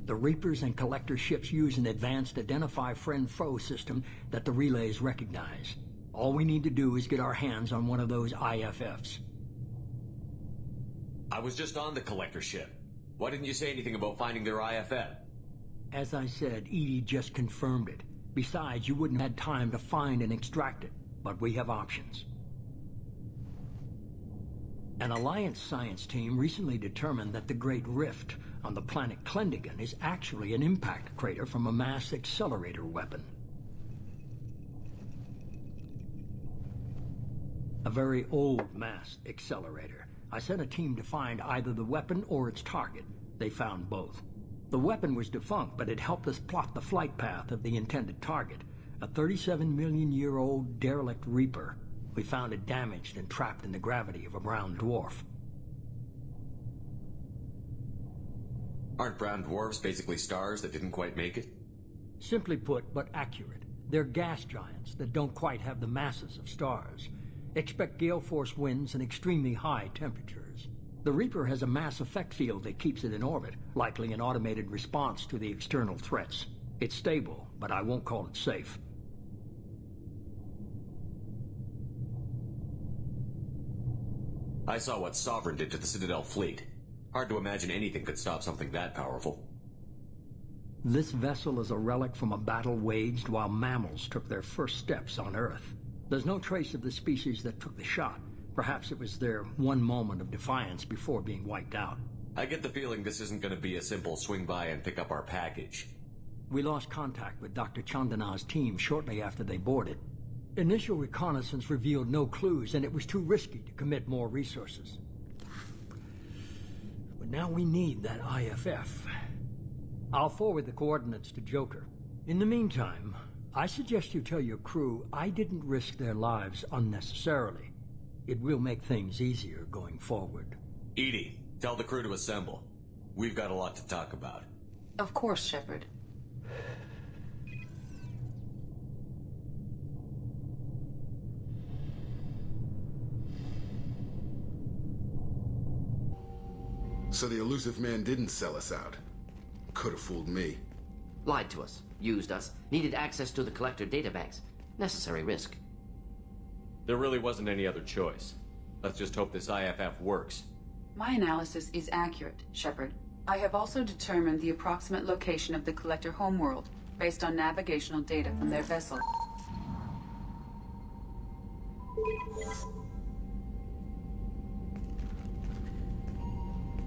The Reapers and Collector ships use an advanced identify friend-foe system that the relays recognize. All we need to do is get our hands on one of those IFFs. I was just on the Collector ship. Why didn't you say anything about finding their IFF? As I said, Edie just confirmed it. Besides, you wouldn't have had time to find and extract it. But we have options. An Alliance science team recently determined that the Great Rift on the planet Klendigan is actually an impact crater from a mass accelerator weapon. A very old mass accelerator. I sent a team to find either the weapon or its target. They found both. The weapon was defunct, but it helped us plot the flight path of the intended target, a 37-million-year-old derelict Reaper. We found it damaged and trapped in the gravity of a brown dwarf. Aren't brown dwarfs basically stars that didn't quite make it? Simply put, but accurate. They're gas giants that don't quite have the masses of stars. Expect gale force winds and extremely high temperatures. The Reaper has a mass effect field that keeps it in orbit, likely an automated response to the external threats. It's stable, but I won't call it safe. I saw what Sovereign did to the Citadel fleet. Hard to imagine anything could stop something that powerful. This vessel is a relic from a battle waged while mammals took their first steps on Earth. There's no trace of the species that took the shot. Perhaps it was their one moment of defiance before being wiped out. I get the feeling this isn't going to be a simple swing by and pick up our package. We lost contact with Dr. Chandana's team shortly after they boarded. Initial reconnaissance revealed no clues, and it was too risky to commit more resources. But now we need that IFF. I'll forward the coordinates to Joker. In the meantime, I suggest you tell your crew I didn't risk their lives unnecessarily. It will make things easier going forward. Edie, tell the crew to assemble. We've got a lot to talk about. Of course, Shepard. So the elusive man didn't sell us out. Could have fooled me. Lied to us, used us, needed access to the Collector databanks. Necessary risk. There really wasn't any other choice. Let's just hope this IFF works. My analysis is accurate, Shepard. I have also determined the approximate location of the Collector homeworld, based on navigational data from their vessel.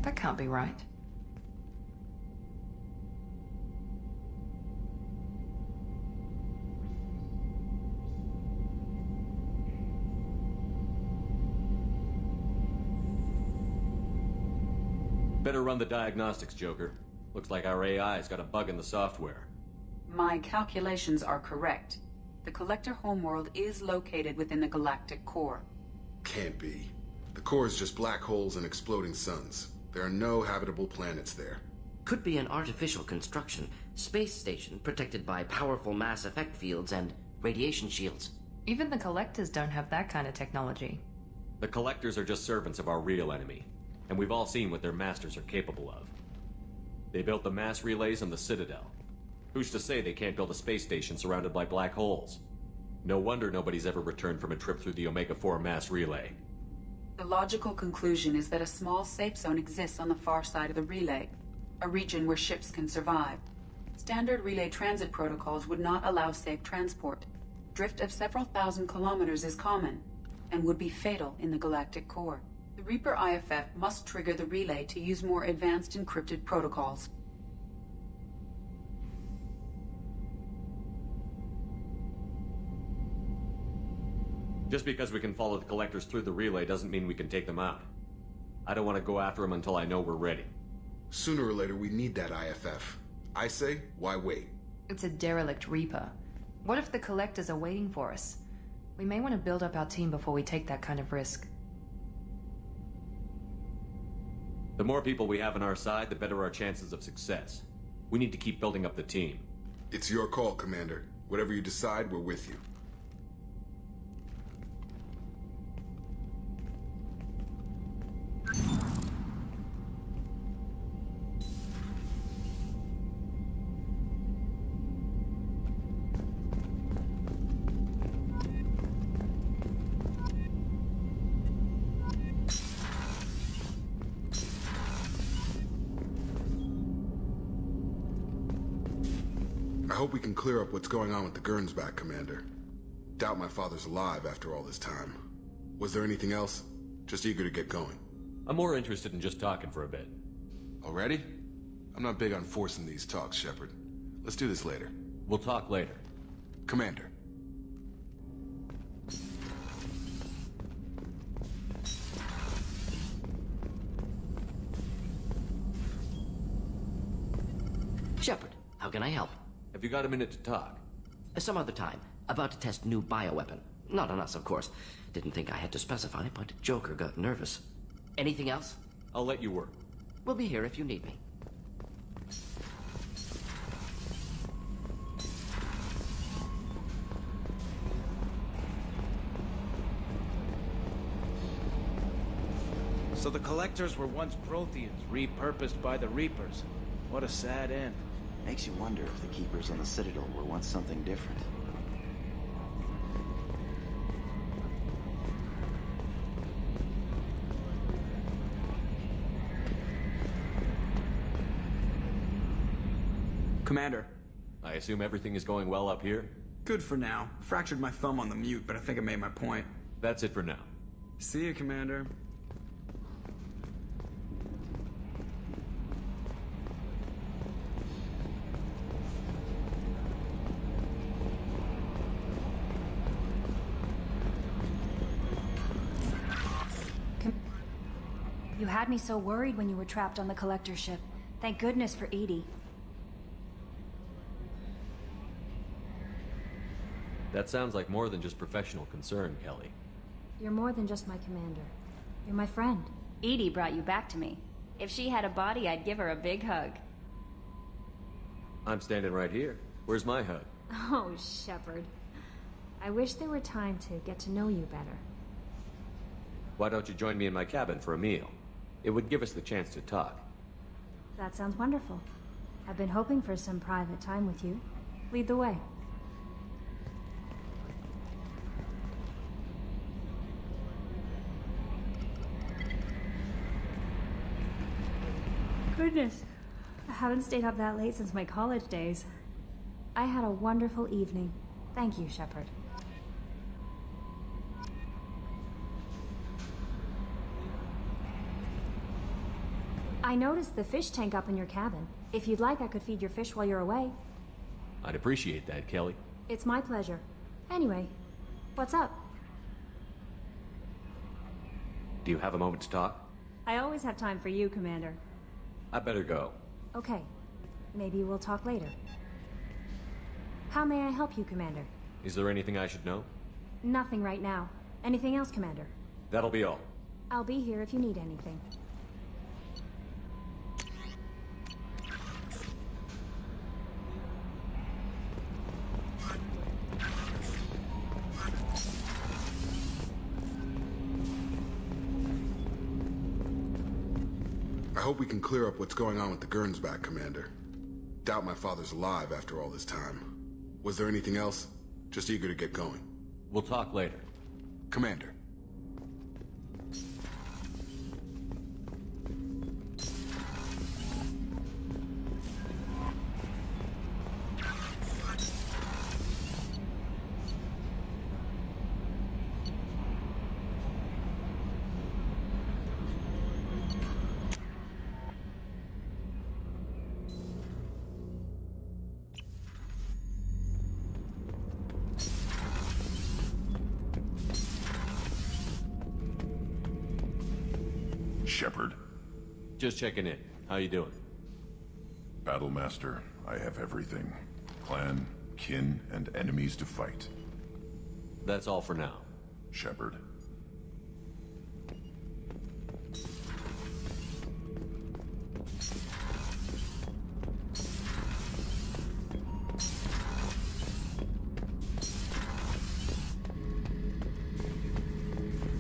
That can't be right. Better run the diagnostics, Joker. Looks like our AI's got a bug in the software. My calculations are correct. The Collector homeworld is located within the galactic core. Can't be. The core is just black holes and exploding suns. There are no habitable planets there. Could be an artificial construction, space station protected by powerful mass effect fields and radiation shields. Even the Collectors don't have that kind of technology. The Collectors are just servants of our real enemy, and we've all seen what their masters are capable of. They built the mass relays on the Citadel. Who's to say they can't build a space station surrounded by black holes? No wonder nobody's ever returned from a trip through the Omega-4 mass relay. The logical conclusion is that a small safe zone exists on the far side of the relay, a region where ships can survive. Standard relay transit protocols would not allow safe transport. Drift of several thousand kilometers is common, and would be fatal in the galactic core. The Reaper IFF must trigger the relay to use more advanced encrypted protocols. Just because we can follow the collectors through the relay doesn't mean we can take them out. I don't want to go after them until I know we're ready. Sooner or later, we need that IFF. I say, why wait? It's a derelict Reaper. What if the collectors are waiting for us? We may want to build up our team before we take that kind of risk. The more people we have on our side, the better our chances of success. We need to keep building up the team. It's your call, Commander. Whatever you decide, we're with you. I hope we can clear up what's going on with the Gernsback, Commander. Doubt my father's alive after all this time. Was there anything else? Just eager to get going. I'm more interested in just talking for a bit. Already? I'm not big on forcing these talks, Shepard. Let's do this later. We'll talk later. Commander. Shepard, how can I help? Have you got a minute to talk? Some other time. About to test new bioweapon. Not on us, of course. Didn't think I had to specify, but Joker got nervous. Anything else? I'll let you work. We'll be here if you need me. So the Collectors were once Protheans, repurposed by the Reapers. What a sad end. Makes you wonder if the Keepers on the Citadel were once something different. Commander. I assume everything is going well up here? Good for now. Fractured my thumb on the mute, but I think I made my point. That's it for now. See you, Commander. You had me so worried when you were trapped on the Collector ship. Thank goodness for Edie. That sounds like more than just professional concern, Kelly. You're more than just my commander. You're my friend. Edie brought you back to me. If she had a body, I'd give her a big hug. I'm standing right here. Where's my hug? Oh, Shepard. I wish there were time to get to know you better. Why don't you join me in my cabin for a meal? It would give us the chance to talk. That sounds wonderful. I've been hoping for some private time with you. Lead the way. Goodness. I haven't stayed up that late since my college days. I had a wonderful evening. Thank you, Shepard. I noticed the fish tank up in your cabin. If you'd like, I could feed your fish while you're away. I'd appreciate that, Kelly. It's my pleasure. Anyway, what's up? Do you have a moment to talk? I always have time for you, Commander. I better go. Okay. Maybe we'll talk later. How may I help you, Commander? Is there anything I should know? Nothing right now. Anything else, Commander? That'll be all. I'll be here if you need anything. I hope we can clear up what's going on with the Gernsback, Commander. Doubt my father's alive after all this time. Was there anything else? Just eager to get going. We'll talk later. Commander. Shepard. Just checking in. How you doing? Battlemaster, I have everything. Clan, kin, and enemies to fight. That's all for now. Shepard.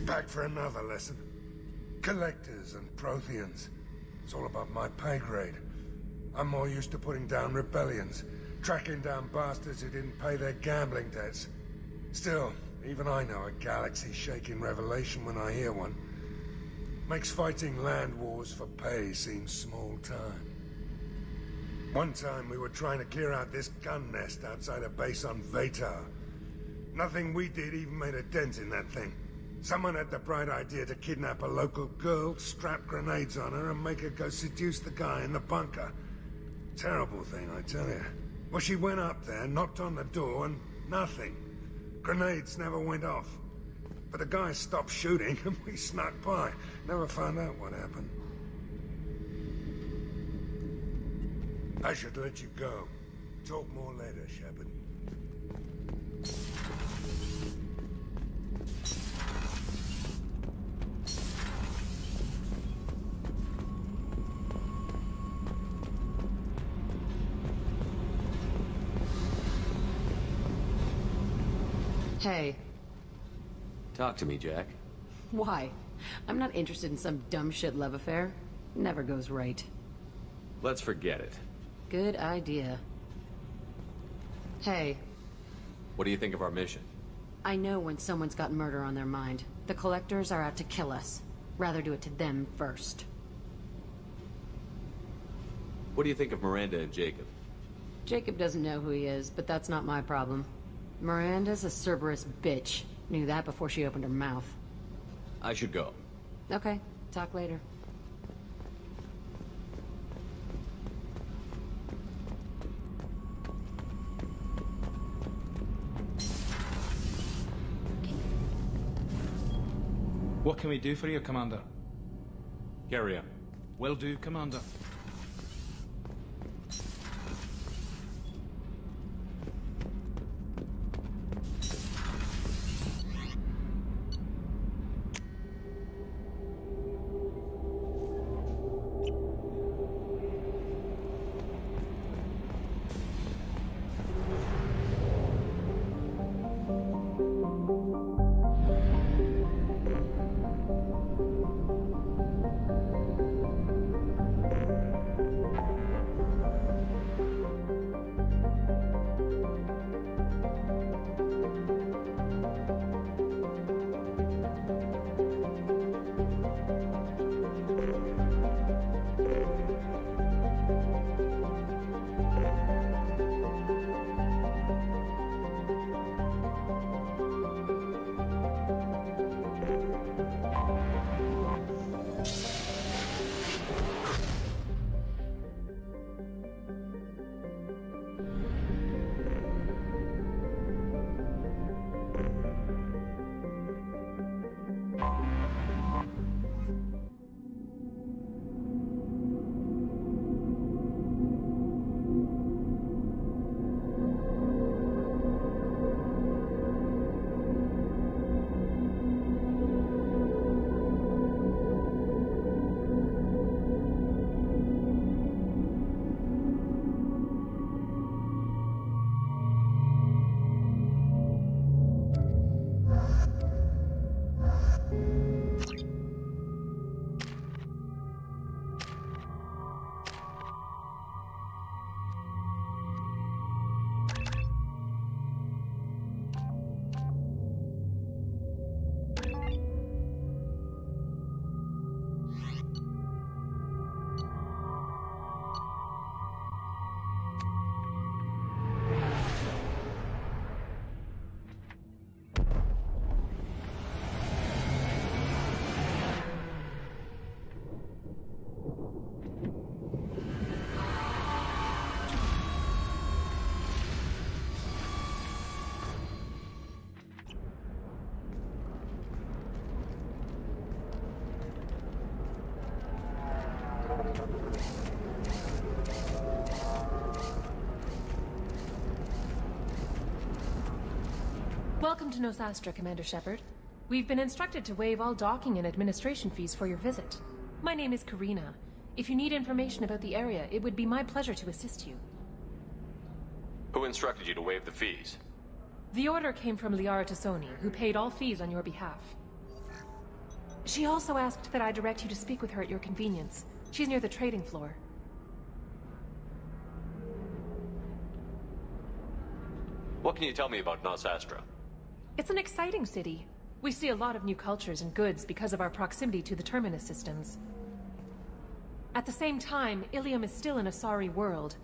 Back for another lesson. Collectors and Protheans. It's all about my pay grade. I'm more used to putting down rebellions, tracking down bastards who didn't pay their gambling debts. Still, even I know a galaxy-shaking revelation when I hear one. Makes fighting land wars for pay seem small time. One time we were trying to clear out this gun nest outside a base on Vatar. Nothing we did even made a dent in that thing. Someone had the bright idea to kidnap a local girl, strap grenades on her, and make her go seduce the guy in the bunker. Terrible thing, I tell you. Well, she went up there, knocked on the door, and nothing. Grenades never went off. But the guy stopped shooting, and we snuck by. Never found out what happened. I should let you go. Talk more later, Shepard. Hey. Talk to me, Jack. Why? I'm not interested in some dumb shit love affair. Never goes right. Let's forget it. Good idea. Hey. What do you think of our mission? I know when someone's got murder on their mind. The Collectors are out to kill us. Rather do it to them first. What do you think of Miranda and Jacob? Jacob doesn't know who he is, but that's not my problem. Miranda's a Cerberus bitch. Knew that before she opened her mouth. I should go. Okay, talk later. What can we do for you, Commander? Carry on. Will do, Commander. Welcome to Nos Astra, Commander Shepard. We've been instructed to waive all docking and administration fees for your visit. My name is Karina. If you need information about the area, it would be my pleasure to assist you. Who instructed you to waive the fees? The order came from Liara Tassoni, who paid all fees on your behalf. She also asked that I direct you to speak with her at your convenience. She's near the trading floor. What can you tell me about Nos Astra? It's an exciting city. We see a lot of new cultures and goods because of our proximity to the Terminus systems. At the same time, Ilium is still an Asari world.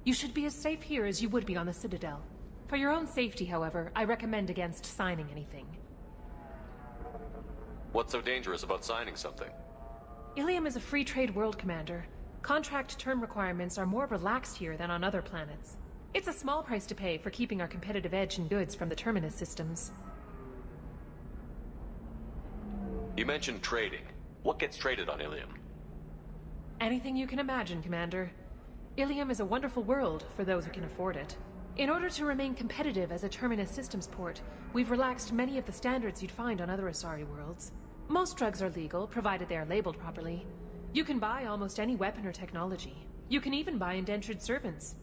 You should be as safe here as you would be on the Citadel. For your own safety, however, I recommend against signing anything. What's so dangerous about signing something? Ilium is a free trade world, Commander. Contract term requirements are more relaxed here than on other planets. It's a small price to pay for keeping our competitive edge in goods from the Terminus systems. You mentioned trading. What gets traded on Ilium? Anything you can imagine, Commander. Ilium is a wonderful world for those who can afford it. In order to remain competitive as a Terminus systems port, we've relaxed many of the standards you'd find on other Asari worlds. Most drugs are legal, provided they are labeled properly. You can buy almost any weapon or technology. You can even buy indentured servants.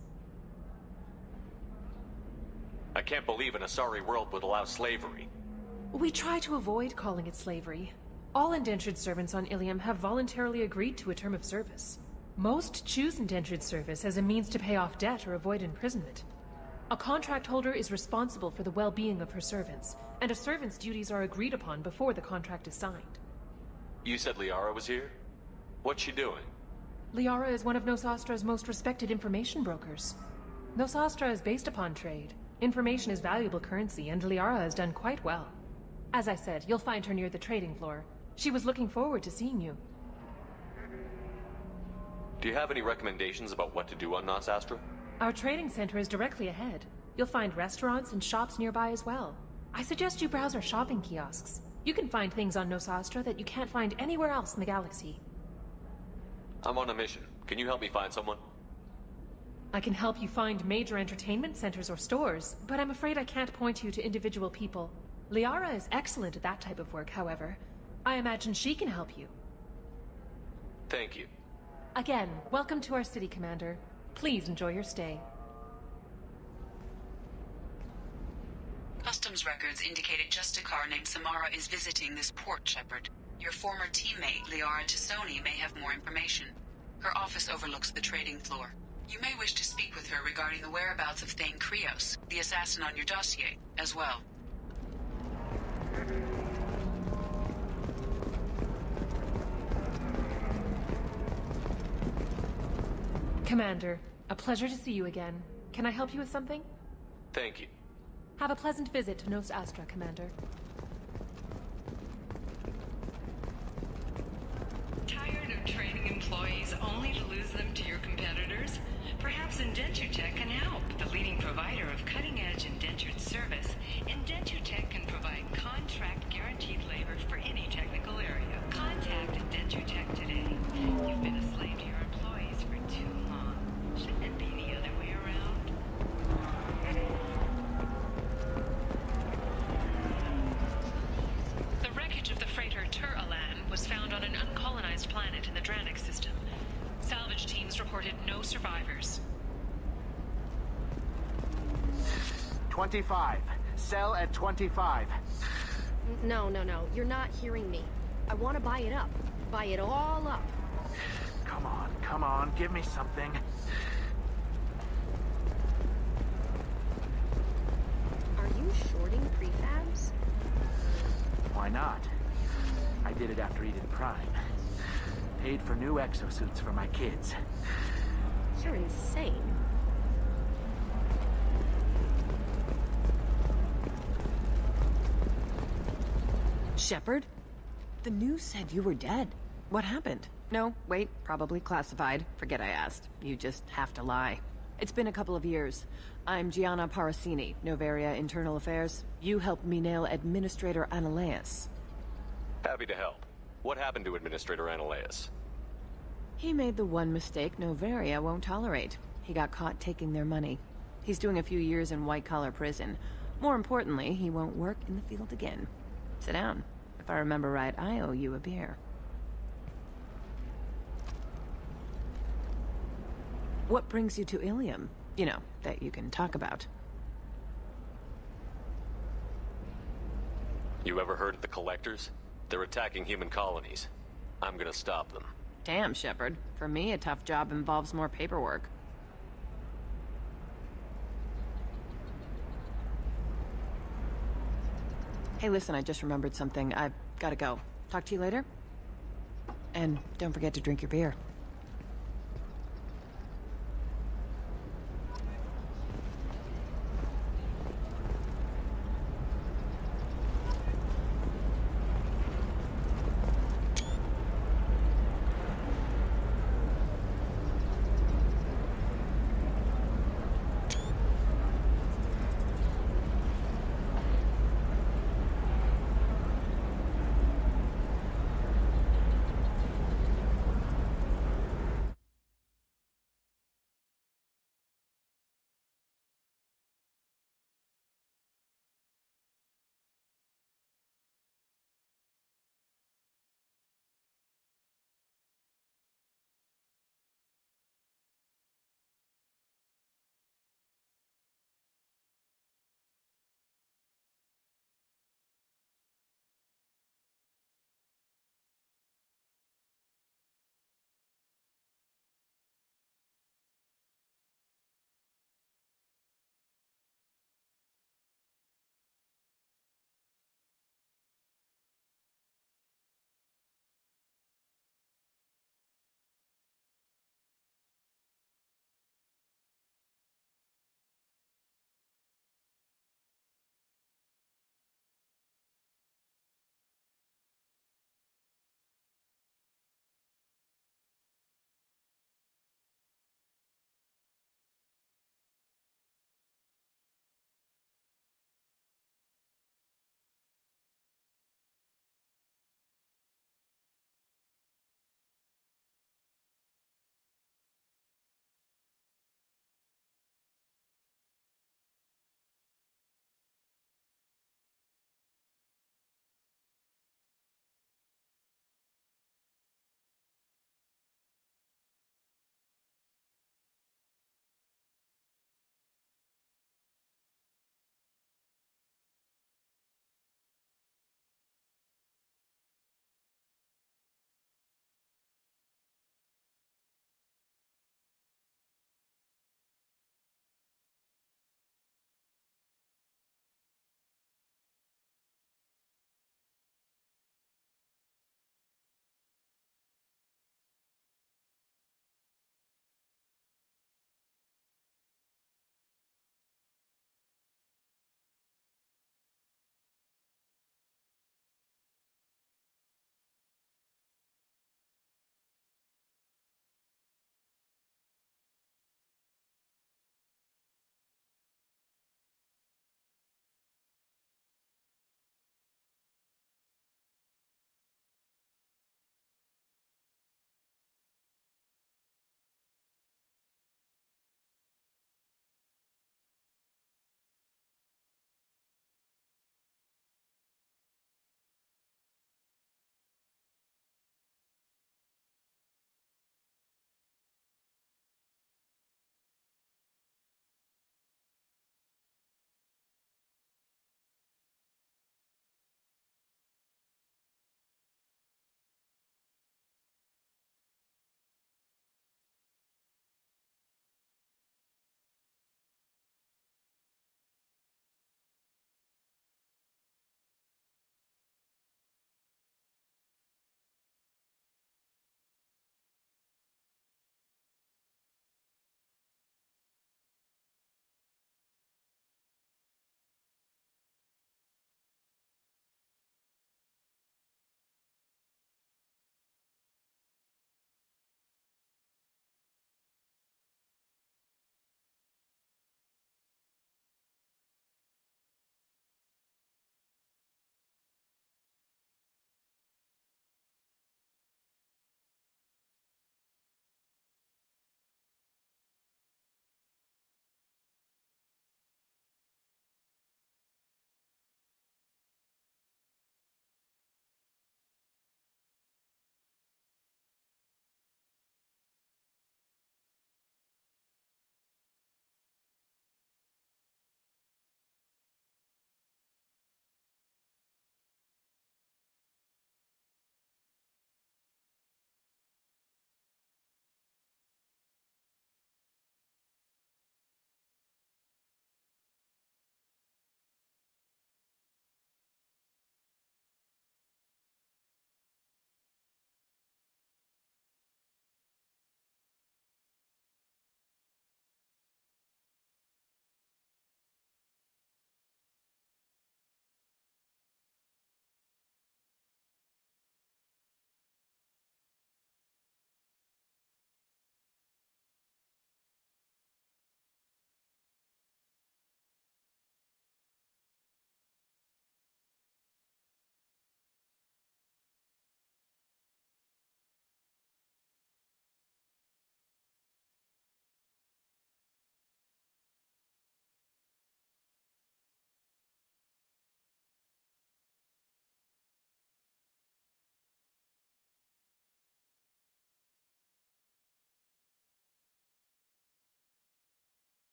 I can't believe an Asari world would allow slavery. We try to avoid calling it slavery. All indentured servants on Ilium have voluntarily agreed to a term of service. Most choose indentured service as a means to pay off debt or avoid imprisonment. A contract holder is responsible for the well-being of her servants, and a servant's duties are agreed upon before the contract is signed. You said Liara was here? What's she doing? Liara is one of Nos Astra's most respected information brokers. Nos Astra is based upon trade. Information is valuable currency, and Liara has done quite well. As I said, you'll find her near the trading floor. She was looking forward to seeing you. Do you have any recommendations about what to do on Nos Astra? Our trading center is directly ahead. You'll find restaurants and shops nearby as well. I suggest you browse our shopping kiosks. You can find things on Nos Astra that you can't find anywhere else in the galaxy. I'm on a mission. Can you help me find someone? I can help you find major entertainment centers or stores, but I'm afraid I can't point you to individual people. Liara is excellent at that type of work, however. I imagine she can help you. Thank you. Again, welcome to our city, Commander. Please enjoy your stay. Customs records indicated just a car named Samara is visiting this port, Shepard. Your former teammate, Liara Tassoni, may have more information. Her office overlooks the trading floor. You may wish to speak with her regarding the whereabouts of Thane Krios, the assassin on your dossier, as well. Commander, a pleasure to see you again. Can I help you with something? Thank you. Have a pleasant visit to Nos Astra, Commander. Tired of training employees only to lose them to your competitors? Perhaps IndentureTech can help. The leading provider of cutting-edge indentured service, IndentureTech can provide contract-guaranteed labor for any technical area. Contact IndentureTech today. You've been a slave to your employees for too long. Shouldn't it be the other way around? The wreckage of the freighter Tur-Alan was found on an uncolonized planet in the Dranik system. Salvage teams reported no survivors. 25. Sell at 25. No. You're not hearing me. I want to buy it up. Buy it all up. Come on. Give me something. Are you shorting prefabs? Why not? I did it after Eden Prime. Paid for new exosuits for my kids. You're insane. Shepard? The news said you were dead. What happened? No, wait, probably classified. Forget I asked. You just have to lie. It's been a couple of years. I'm Gianna Parasini, Novaria Internal Affairs. You helped me nail Administrator Analeas. Happy to help. What happened to Administrator Analeas? He made the one mistake Novaria won't tolerate. He got caught taking their money. He's doing a few years in white-collar prison. More importantly, he won't work in the field again. Sit down. If I remember right, I owe you a beer. What brings you to Ilium? You know, that you can talk about. You ever heard of the Collectors? They're attacking human colonies. I'm gonna stop them. Damn, Shepard. For me, a tough job involves more paperwork. Hey, listen, I just remembered something. I've gotta go. Talk to you later? And don't forget to drink your beer.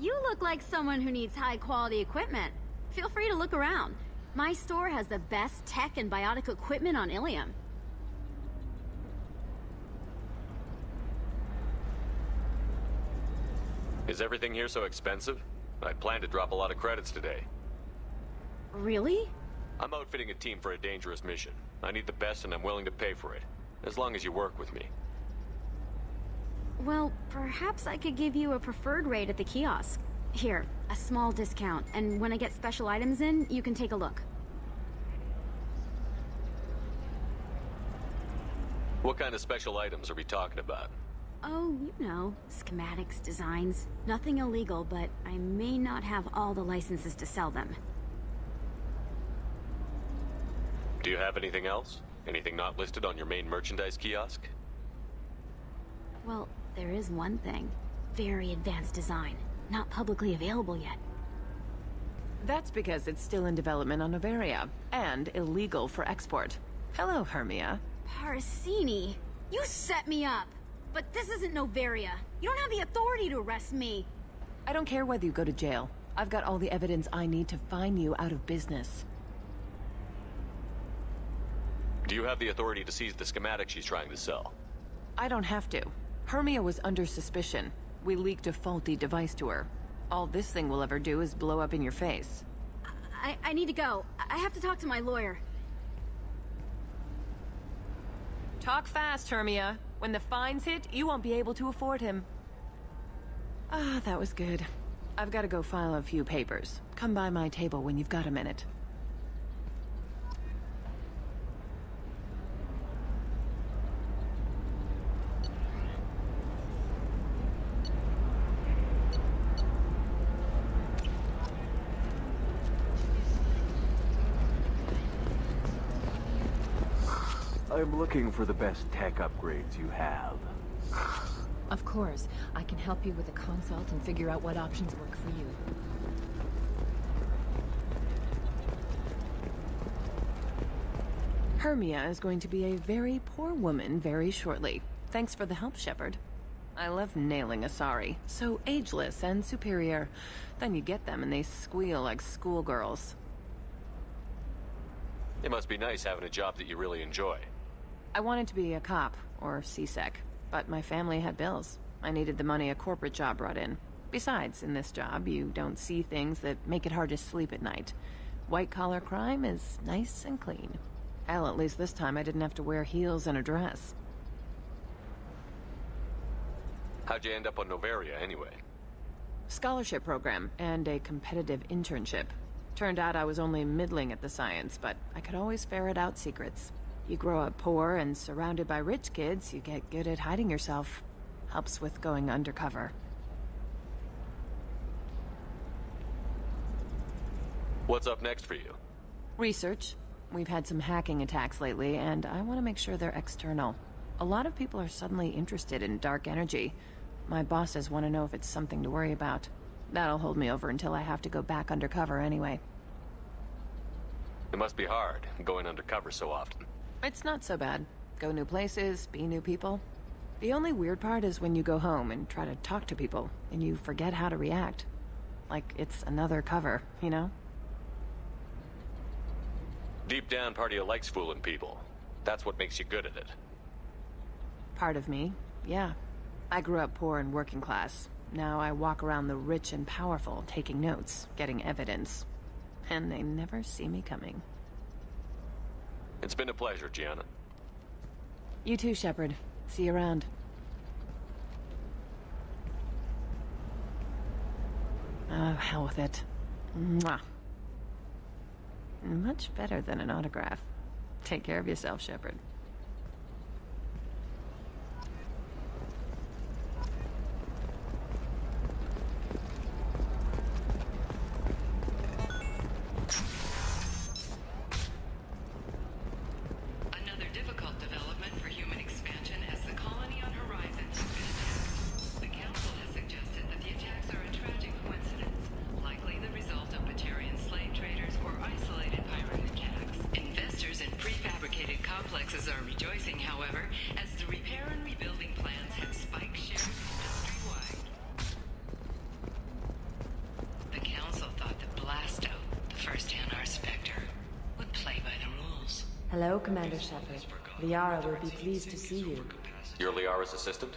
You look like someone who needs high-quality equipment. Feel free to look around. My store has the best tech and biotic equipment on Ilium. Is everything here so expensive? I plan to drop a lot of credits today. Really? I'm outfitting a team for a dangerous mission. I need the best and I'm willing to pay for it. As long as you work with me. Well, perhaps I could give you a preferred rate at the kiosk. Here, a small discount, and when I get special items in, you can take a look. What kind of special items are we talking about? Oh, you know, schematics, designs. Nothing illegal, but I may not have all the licenses to sell them. Do you have anything else? Anything not listed on your main merchandise kiosk? Well, there is one thing. Very advanced design. Not publicly available yet. That's because it's still in development on Noveria, and illegal for export. Hello, Hermia. Parsini, you set me up! But this isn't Noveria. You don't have the authority to arrest me. I don't care whether you go to jail. I've got all the evidence I need to fine you out of business. Do you have the authority to seize the schematic she's trying to sell? I don't have to. Hermia was under suspicion. We leaked a faulty device to her. All this thing will ever do is blow up in your face. I need to go. I have to talk to my lawyer. Talk fast, Hermia. When the fines hit, you won't be able to afford him. Ah, that was good. I've got to go file a few papers. Come by my table when you've got a minute. I'm looking for the best tech upgrades you have. Of course. I can help you with a consult and figure out what options work for you. Hermia is going to be a very poor woman very shortly. Thanks for the help, Shepard. I love nailing Asari. So ageless and superior. Then you get them and they squeal like schoolgirls. It must be nice having a job that you really enjoy. I wanted to be a cop, or CSEC, but my family had bills. I needed the money a corporate job brought in. Besides, in this job, you don't see things that make it hard to sleep at night. White-collar crime is nice and clean. Hell, at least this time I didn't have to wear heels and a dress. How'd you end up on Noveria, anyway? Scholarship program, and a competitive internship. Turned out I was only middling at the science, but I could always ferret out secrets. You grow up poor and surrounded by rich kids, you get good at hiding yourself. Helps with going undercover. What's up next for you? Research. We've had some hacking attacks lately, and I want to make sure they're external. A lot of people are suddenly interested in dark energy. My bosses want to know if it's something to worry about. That'll hold me over until I have to go back undercover anyway. It must be hard, going undercover so often. It's not so bad. Go new places, be new people. The only weird part is when you go home and try to talk to people, and you forget how to react. Like it's another cover, you know? Deep down, part of you likes fooling people. That's what makes you good at it. Part of me, yeah. I grew up poor and working class. Now I walk around the rich and powerful, taking notes, getting evidence. And they never see me coming. It's been a pleasure, Gianna. You too, Shepard. See you around. Oh, hell with it. Mwah. Much better than an autograph. Take care of yourself, Shepard. Commander Shepard. Liara will be pleased to see you. You're Liara's assistant?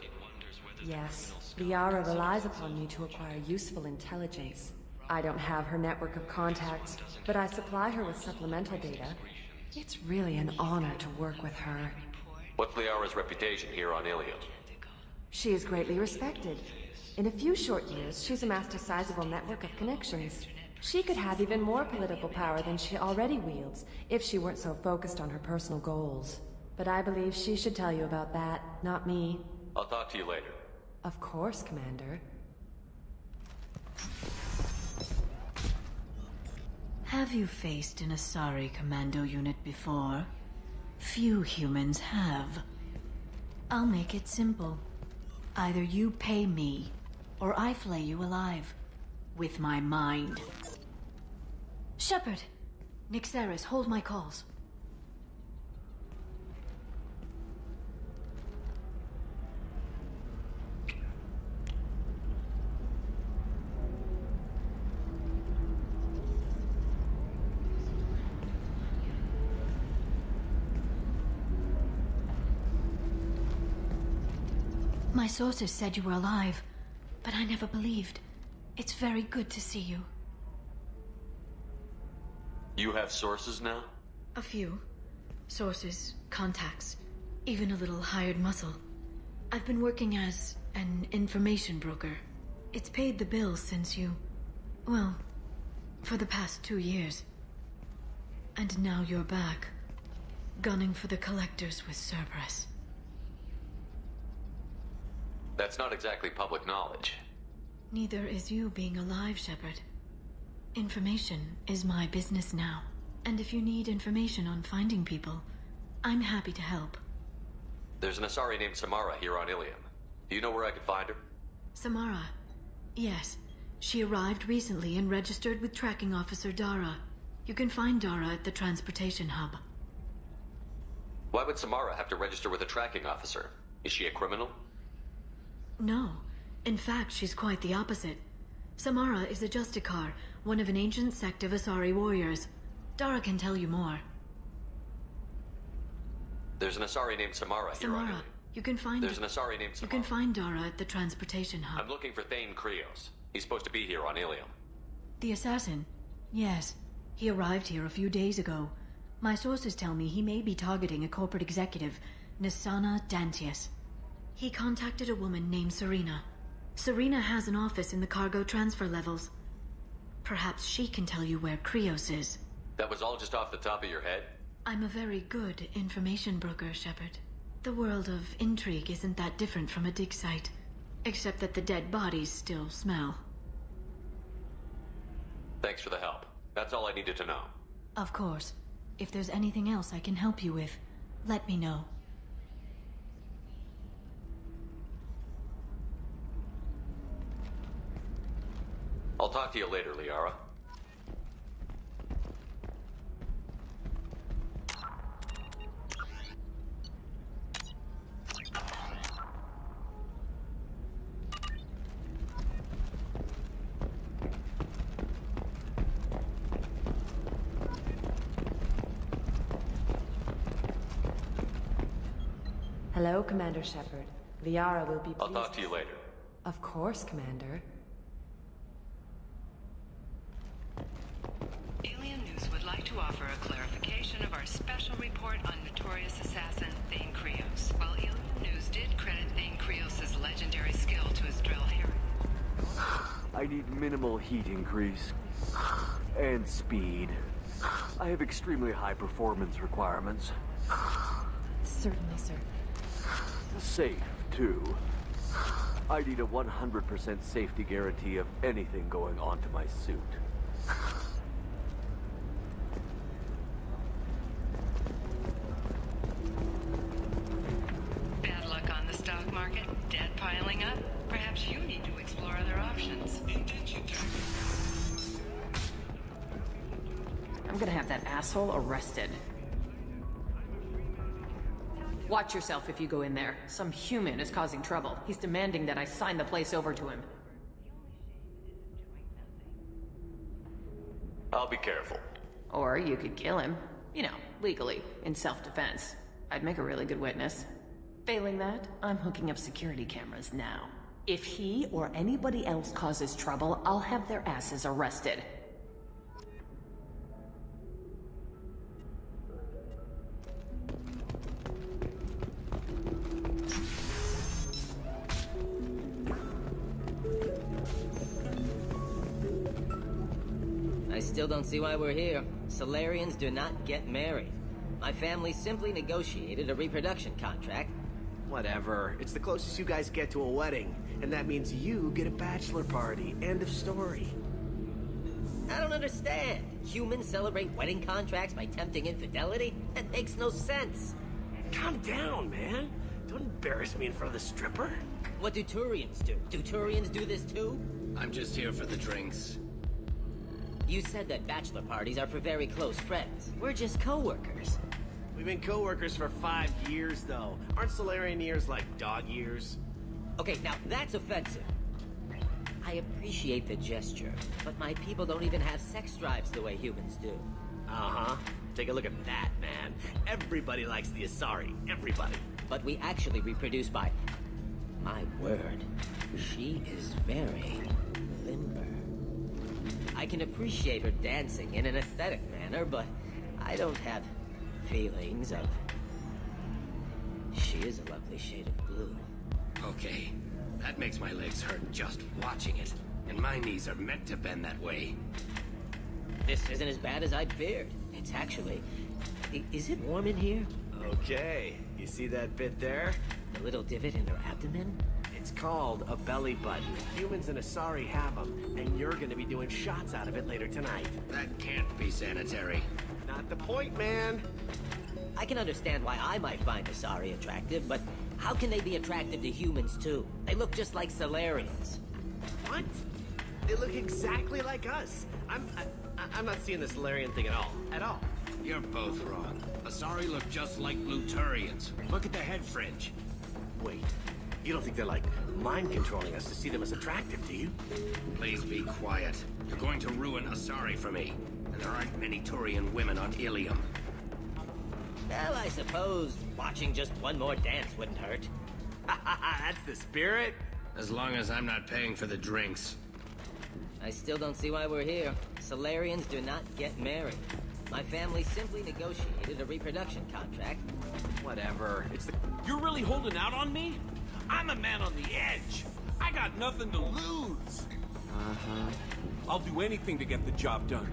Yes. Liara relies upon me to acquire useful intelligence. I don't have her network of contacts, but I supply her with supplemental data. It's really an honor to work with her. What's Liara's reputation here on Ilium? She is greatly respected. In a few short years, she's amassed a sizable network of connections. She could have even more political power than she already wields, if she weren't so focused on her personal goals. But I believe she should tell you about that, not me. I'll talk to you later. Of course, Commander. Have you faced an Asari commando unit before? Few humans have. I'll make it simple. Either you pay me, or I flay you alive. With my mind. Shepard! Nixeris, hold my calls. My sources said you were alive, but I never believed. It's very good to see you. You have sources now? A few. Sources, contacts, even a little hired muscle. I've been working as an information broker. It's paid the bills since you... well, for the past 2 years. And now you're back, gunning for the Collectors with Cerberus. That's not exactly public knowledge. Neither is you being alive, Shepard. Information is my business now. And if you need information on finding people, I'm happy to help. There's an Asari named Samara here on Ilium. Do you know where I could find her? Samara. Yes. She arrived recently and registered with Tracking Officer Dara. You can find Dara at the transportation hub. Why would Samara have to register with a tracking officer? Is she a criminal? No. In fact, she's quite the opposite. Samara is a Justicar, one of an ancient sect of Asari warriors. Dara can tell you more. There's an Asari named Samara here on Ilium. You can find... There's an Asari named Samara. You can find Dara at the transportation hub. I'm looking for Thane Krios. He's supposed to be here on Ilium. The assassin? Yes. He arrived here a few days ago. My sources tell me he may be targeting a corporate executive, Nisana Dantius. He contacted a woman named Serena. Serena has an office in the cargo transfer levels. Perhaps she can tell you where Krios is. That was all just off the top of your head? I'm a very good information broker, Shepard. The world of intrigue isn't that different from a dig site, except that the dead bodies still smell. Thanks for the help. That's all I needed to know. Of course. If there's anything else I can help you with, let me know. I'll talk to you later, Liara. Hello, Commander Shepard. Liara will be pleased. I'll talk to you later. Of course, Commander. Alien News would like to offer a clarification of our special report on notorious assassin Thane Krios. While Alien News did credit Thane Krios' legendary skill to his drill heritage. I need minimal heat increase. And speed. I have extremely high performance requirements. Certainly, sir. Safe, too. I need a 100% safety guarantee of anything going onto my suit. Bad luck on the stock market? Debt piling up? Perhaps you need to explore other options. I'm gonna have that asshole arrested. Watch yourself if you go in there. Some human is causing trouble. He's demanding that I sign the place over to him. I'll be careful. Or you could kill him. You know, Legally, in self-defense. I'd make a really good witness. Failing that, I'm hooking up security cameras now. If he or anybody else causes trouble, I'll have their asses arrested. I still don't see why we're here. Solarians do not get married. My family simply negotiated a reproduction contract. Whatever. It's the closest you guys get to a wedding. And that means you get a bachelor party. End of story. I don't understand. Humans celebrate wedding contracts by tempting infidelity? That makes no sense. Calm down, man. Don't embarrass me in front of the stripper. What do Turians do? Do Turians do this too? I'm just here for the drinks. You said that bachelor parties are for very close friends. We're just co-workers. We've been co-workers for 5 years, though. Aren't Solarian years like dog years? Okay, now that's offensive. I appreciate the gesture, but my people don't even have sex drives the way humans do. Uh-huh. Take a look at that, man. Everybody likes the Asari. Everybody. But we actually reproduce by... My word. She is very limber. I can appreciate her dancing in an aesthetic manner, but I don't have feelings of... She is a lovely shade of blue. Okay, that makes my legs hurt just watching it. And my knees are meant to bend that way. This isn't as bad as I'd feared. It's actually... Is it warm in here? Okay. You see that bit there? The little divot in her abdomen? It's called a belly button. Humans and Asari have them, and you're gonna be doing shots out of it later tonight. That can't be sanitary. Not the point, man. I can understand why I might find Asari attractive, but how can they be attractive to humans too? They look just like Solarians. What? They look exactly like us. I'm not seeing the Solarian thing at all. At all. You're both wrong. Asari look just like Bluturians. Look at the head fringe. Wait. You don't think they're, like, mind-controlling us to see them as attractive, do you? Please be quiet. You're going to ruin Asari for me. And there aren't many Turian women on Ilium. Well, I suppose watching just one more dance wouldn't hurt. That's the spirit. As long as I'm not paying for the drinks. I still don't see why we're here. Solarians do not get married. My family simply negotiated a reproduction contract. Whatever. It's the... You're really holding out on me? I'm a man on the edge. I got nothing to lose. Uh-huh. I'll do anything to get the job done.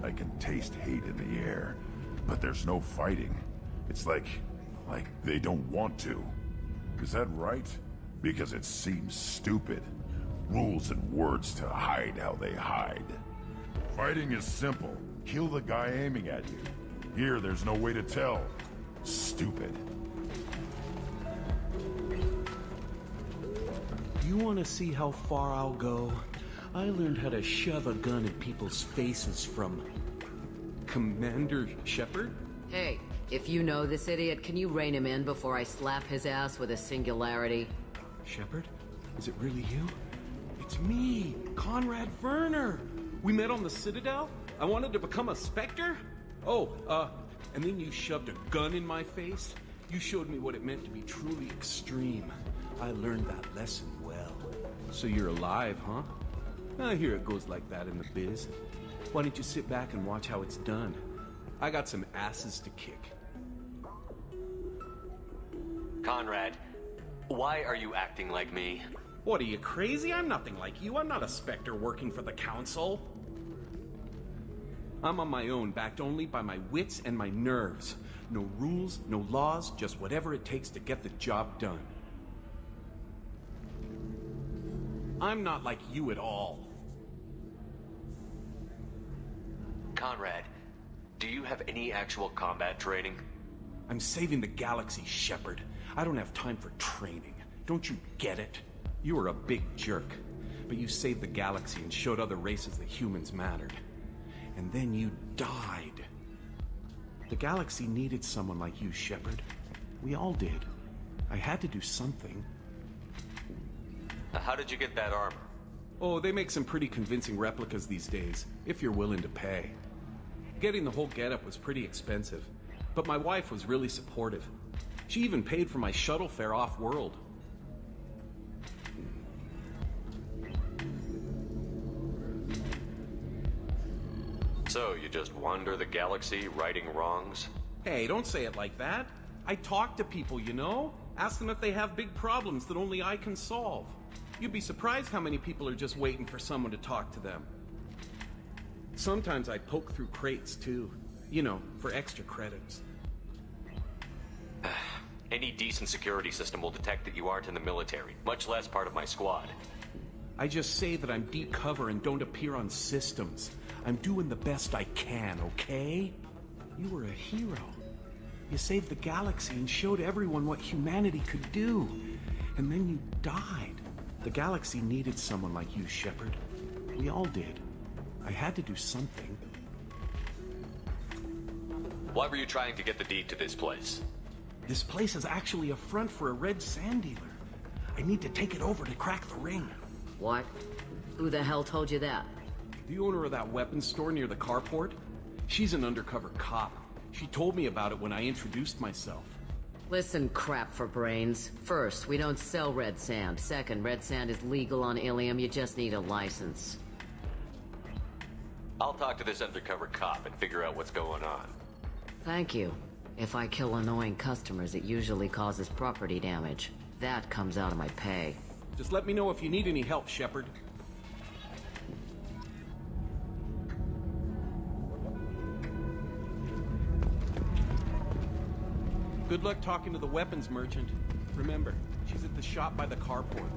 I can taste hate in the air, but there's no fighting. It's like they don't want to. Is that right? Because it seems stupid. Rules and words to hide how they hide. Fighting is simple. Kill the guy aiming at you. Here, there's no way to tell. Stupid. You want to see how far I'll go? I learned how to shove a gun in people's faces from... Commander Shepard? Hey, if you know this idiot, can you rein him in before I slap his ass with a singularity? Shepard? Is it really you? It's me, Conrad Werner. We met on the Citadel? I wanted to become a Spectre? Oh, and then you shoved a gun in my face? You showed me what it meant to be truly extreme. I learned that lesson well. So you're alive, huh? I hear it goes like that in the biz. Why don't you sit back and watch how it's done? I got some asses to kick. Conrad, why are you acting like me? What, are you crazy? I'm nothing like you. I'm not a Spectre working for the Council. I'm on my own, backed only by my wits and my nerves. No rules, no laws, just whatever it takes to get the job done. I'm not like you at all. Conrad, do you have any actual combat training? I'm saving the galaxy, Shepard. I don't have time for training. Don't you get it? You were a big jerk, but you saved the galaxy and showed other races that humans mattered. And then you died. The galaxy needed someone like you, Shepard. We all did. I had to do something. How did you get that armor? Oh, they make some pretty convincing replicas these days, if you're willing to pay. Getting the whole getup was pretty expensive. But my wife was really supportive. She even paid for my shuttle fare off-world. So, you just wander the galaxy, righting wrongs? Hey, don't say it like that. I talk to people, you know? Ask them if they have big problems that only I can solve. You'd be surprised how many people are just waiting for someone to talk to them. Sometimes I poke through crates, too. You know, for extra credits. Any decent security system will detect that you aren't in the military, much less part of my squad. I just say that I'm deep cover and don't appear on systems. I'm doing the best I can, okay? You were a hero. You saved the galaxy and showed everyone what humanity could do. And then you died. The galaxy needed someone like you, Shepard. We all did. I had to do something. Why were you trying to get the deed to this place? This place is actually a front for a red sand dealer. I need to take it over to crack the ring. What? Who the hell told you that? The owner of that weapons store near the carport? She's an undercover cop. She told me about it when I introduced myself. Listen, crap for brains. First, we don't sell red sand. Second, red sand is legal on Ilium. You just need a license. I'll talk to this undercover cop and figure out what's going on. Thank you. If I kill annoying customers, it usually causes property damage. That comes out of my pay. Just let me know if you need any help, Shepard. Good luck talking to the weapons merchant. Remember, she's at the shop by the carport.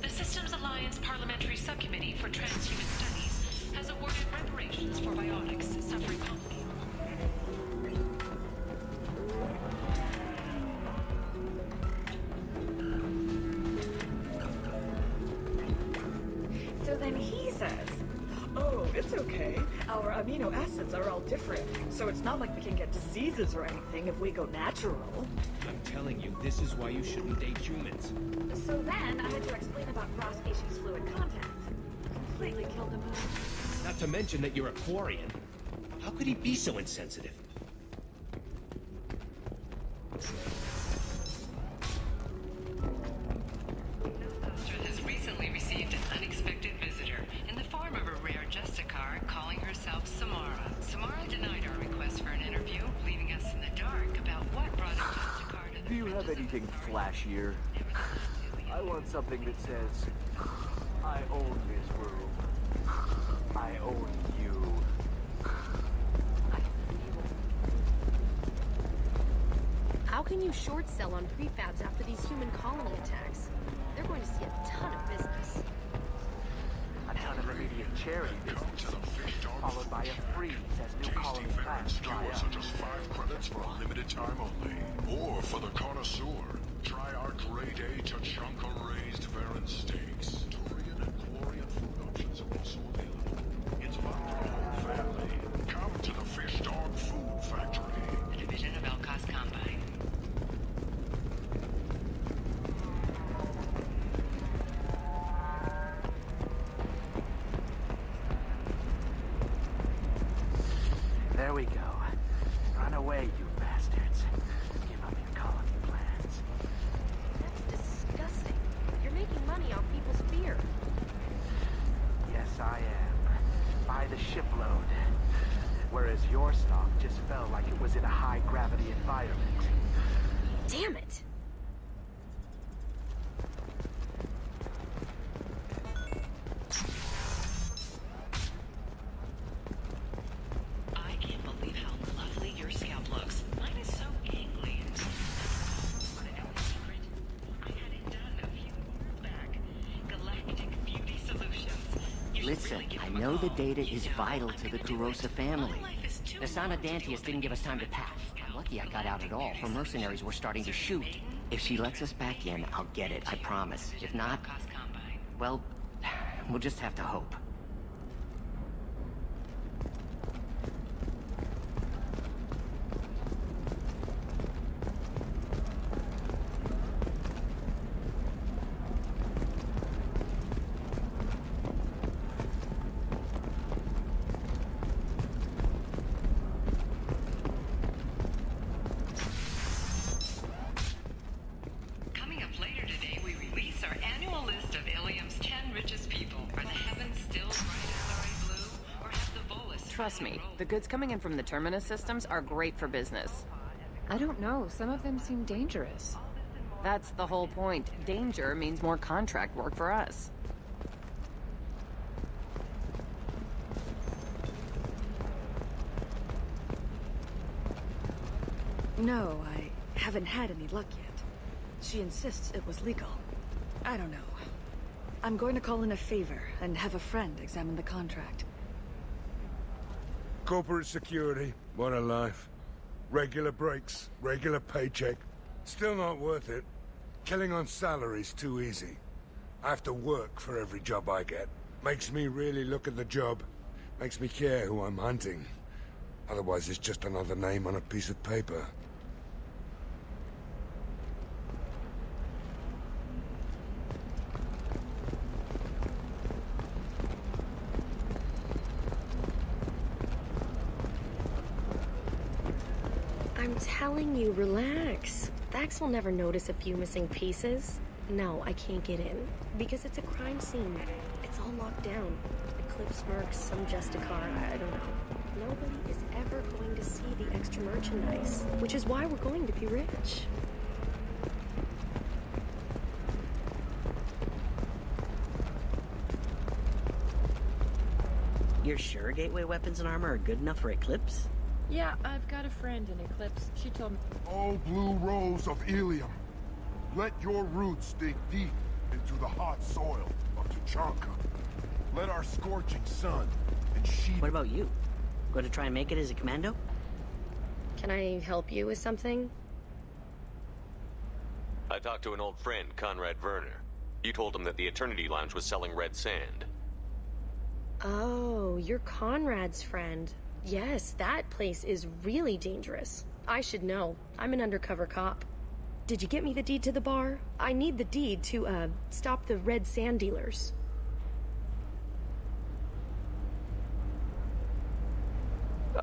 The Systems Alliance Parliamentary Subcommittee for Transhuman Studies has awarded reparations for biotics suffering colonies. So then he says, oh, it's okay. Our amino acids are all different, so it's not like we can get diseases or anything if we go natural. I'm telling you, this is why you shouldn't date humans. So then I had to explain about cross-species fluid contact. Completely killed the mood. Not to mention that you're a Quarian. How could he be so insensitive? Has recently received an unexpected visitor in the form of a rare Justicar calling herself Samara. Samara denied our request for an interview, leaving us in the dark about what brought a Justicar to the... Do you have anything flashier? I want something that says, I own this room. I own you. How can you short sell on prefabs after these human colony attacks? They're going to see a ton of business. A ton of immediate charity business, followed by a freeze as new colony plans dry up. Are just 5 credits for a limited time only. Or for the connoisseur, try our grade A Tachanka raised Varan steaks. Turian and Quarian food options are also available. It's fun for the whole family. Come to the Fish Dog Food Factory. A division of Elcos Combine. There we go. Run away, you bastards. Give up your colony plans. That's disgusting. You're making money off people's fear. Yes, I am. By the shipload. Whereas your stock just fell like it was in a high-gravity environment. Damn it! I can't believe how lovely your scalp looks. Mine is so gangly and... Want to know a secret? I had it done a few years back. Galactic Beauty Solutions. You should Listen, really give I them a know the call. data You is know, vital I'm to the gonna do Kurosa it. family. My life is too The Sana Dantius didn't give us time to pack. I'm lucky I got out at all. Her mercenaries were starting to shoot. If she lets us back in, I'll get it, I promise. If not, well, we'll just have to hope. Trust me, the goods coming in from the Terminus systems are great for business. I don't know, some of them seem dangerous. That's the whole point. Danger means more contract work for us. No, I haven't had any luck yet. She insists it was legal. I don't know. I'm going to call in a favor and have a friend examine the contract. Corporate security, what a life. Regular breaks, regular paycheck. Still not worth it. Killing on salary's too easy. I have to work for every job I get. Makes me really look at the job. Makes me care who I'm hunting. Otherwise it's just another name on a piece of paper. I'm telling you, relax. Thax will never notice a few missing pieces. No, I can't get in. Because it's a crime scene. It's all locked down. Eclipse mercs, some Justicar, I don't know. Nobody is ever going to see the extra merchandise. Which is why we're going to be rich. You're sure gateway weapons and armor are good enough for Eclipse? Yeah, I've got a friend in Eclipse. She told me... Oh, blue rose of Ilium, let your roots dig deep into the hot soil of Tuchanka. Let our scorching sun and sheet... What about you? Going to try and make it as a commando? Can I help you with something? I talked to an old friend, Conrad Werner. You told him that the Eternity Lounge was selling red sand. Oh, you're Conrad's friend. Yes, that place is really dangerous. I should know. I'm an undercover cop. Did you get me the deed to the bar? I need the deed to, stop the red sand dealers.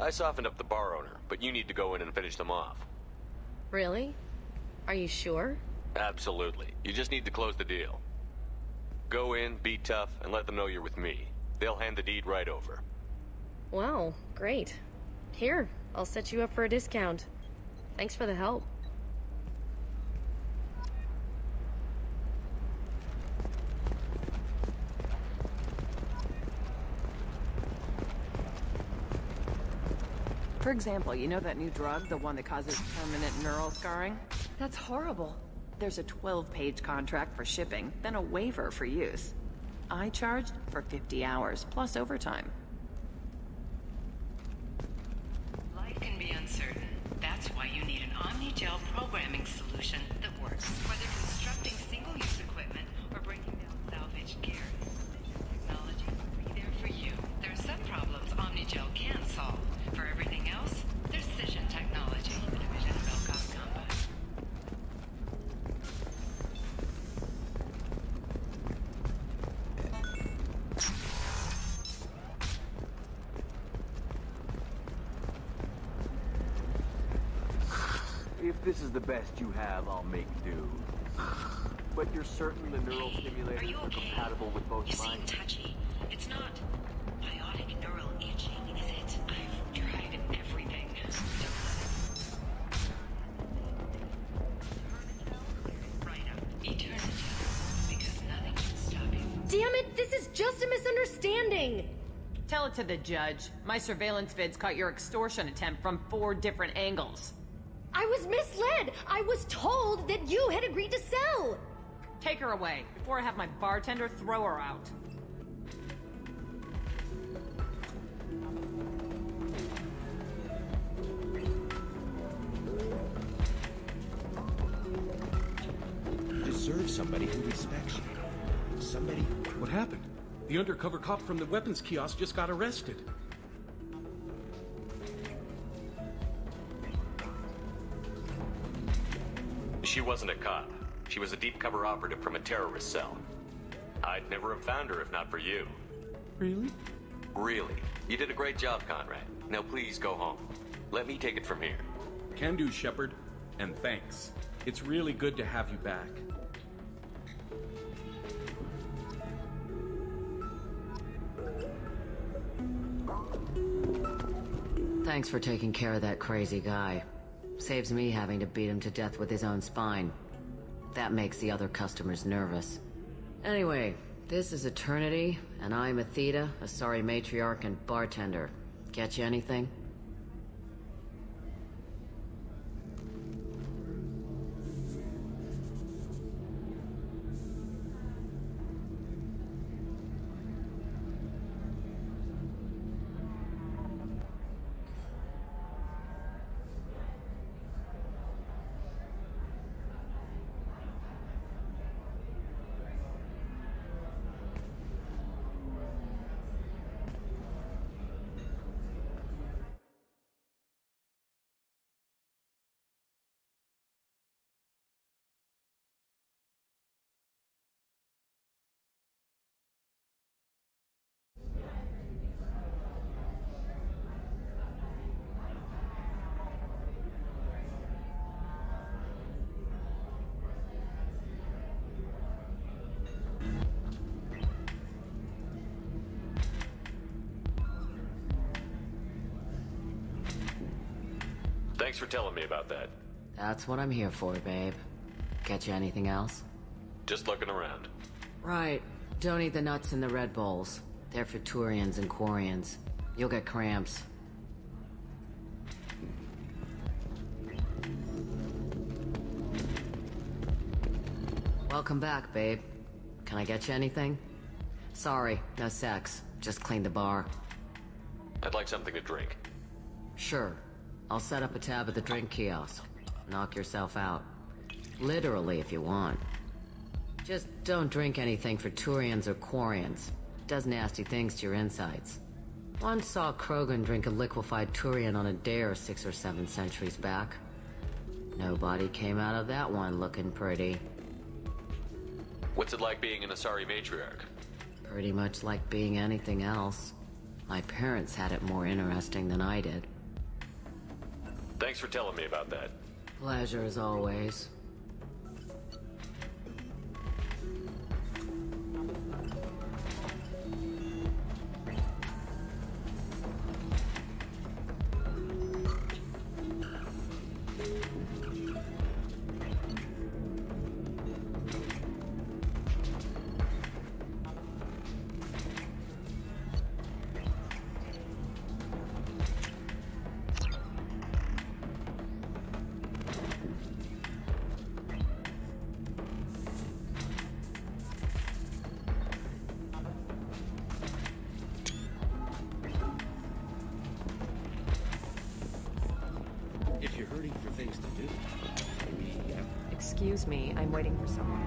I softened up the bar owner, but you need to go in and finish them off. Really? Are you sure? Absolutely. You just need to close the deal. Go in, be tough, and let them know you're with me. They'll hand the deed right over. Wow, great. Here, I'll set you up for a discount. Thanks for the help. For example, you know that new drug, the one that causes permanent neural scarring? That's horrible. There's a 12-page contract for shipping, then a waiver for use. I charged for 50 hours, plus overtime. Life can be uncertain. That's why you need an Omnigel programming solution that works. Whether constructing single-use equipment or breaking down salvaged gear, technology will be there for you. There are some problems Omnigel can solve. For everything else, there's Cision Technology, a division of Belkov Combat. If this is the best you have, I'll make do. But you're certain the neural stimulators are compatible with both You mine? seem touchy. It's not biotic neural itching, is it? I've tried everything. Right up. Eternity. Because nothing can stop you. Damn it, this is just a misunderstanding! Tell it to the judge. My surveillance vids caught your extortion attempt from 4 different angles. I was misled! I was told that you had agreed to sell! Take her away, before I have my bartender throw her out. You deserve somebody who respects you. Somebody... What happened? The undercover cop from the weapons kiosk just got arrested. She wasn't a cop. She was a deep cover operative from a terrorist cell. I'd never have found her if not for you. Really? Really. You did a great job, Conrad. Now please go home. Let me take it from here. Can do, Shepard. And thanks. It's really good to have you back. Thanks for taking care of that crazy guy. Saves me having to beat him to death with his own spine. That makes the other customers nervous. Anyway, this is Eternity, and I'm Athena, a sorry matriarch and bartender. Get you anything? Thanks for telling me about that. That's what I'm here for, babe. Get you anything else? Just looking around. Right. Don't eat the nuts in the Red Bowls. They're for Turians and Quarians. You'll get cramps. Welcome back, babe. Can I get you anything? Sorry, no sex. Just cleaned the bar. I'd like something to drink. Sure. I'll set up a tab at the drink kiosk. Knock yourself out. Literally, if you want. Just don't drink anything for Turians or Quarians. Does nasty things to your insides. Once saw Krogan drink a liquefied Turian on a dare 6 or 7 centuries back. Nobody came out of that one looking pretty. What's it like being an Asari matriarch? Pretty much like being anything else. My parents had it more interesting than I did. Thanks for telling me about that. Pleasure as always. If you're hurting for things to do, maybe... Excuse me, I'm waiting for someone.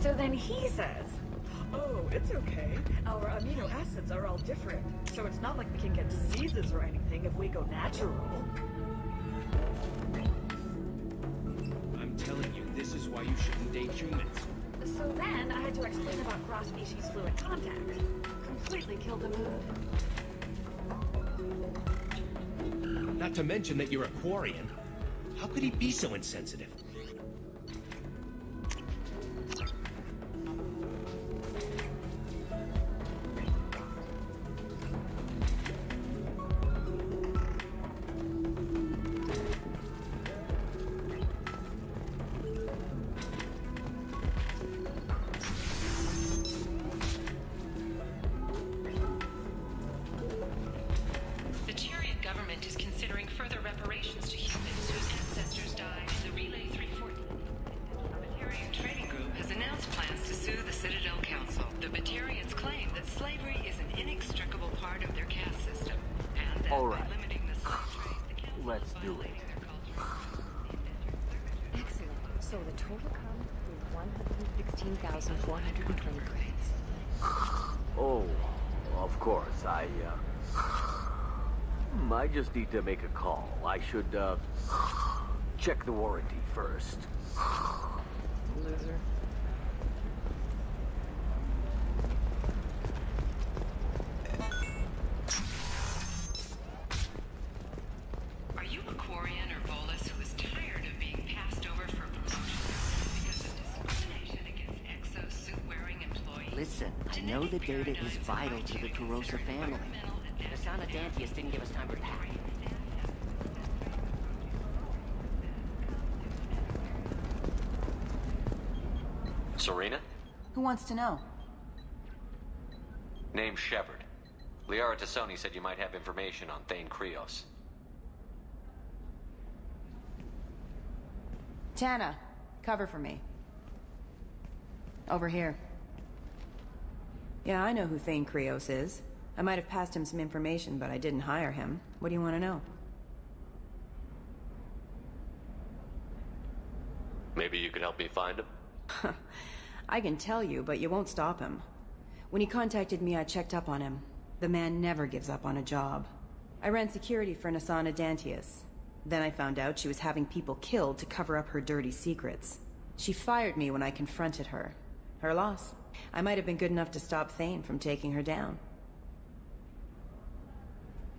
So then he says, oh, it's okay. Our amino acids are all different, so it's not like we can get diseases or anything if we go natural. I'm telling you, this is why you shouldn't date humans. So then I had to explain about cross-species fluid contact. Completely killed the mood. Not to mention that you're a Quarian. How could he be so insensitive? The Tyrian government is considering further reparations to humans whose ancestors died in the Relay 314. The Batarian Trading Group has announced plans to sue the Citadel Council. The Batarians claim that slavery is an inextricable part of their caste system, and that All by right. limiting the slave trade, the council Let's is do it. violating their culture. Excellent. So the total count is 116,420 credits. Oh, of course. I just need to make a call. I should, check the warranty first. Loser. Are you a Quarian or Volus who is tired of being passed over for promotion because of discrimination against exo-suit-wearing employees? Listen, I know know the data is vital to the Kurosa family. Nasana Dantius didn't give us time to pack. Serena? Who wants to know? Name's Shepard. Liara Tassoni said you might have information on Thane Krios. Tana, cover for me. Over here. Yeah, I know who Thane Krios is. I might have passed him some information, but I didn't hire him. What do you want to know? Maybe you could help me find him? I can tell you, but you won't stop him. When he contacted me, I checked up on him. The man never gives up on a job. I ran security for Nasana Dantius. Then I found out she was having people killed to cover up her dirty secrets. She fired me when I confronted her. Her loss. I might have been good enough to stop Thane from taking her down.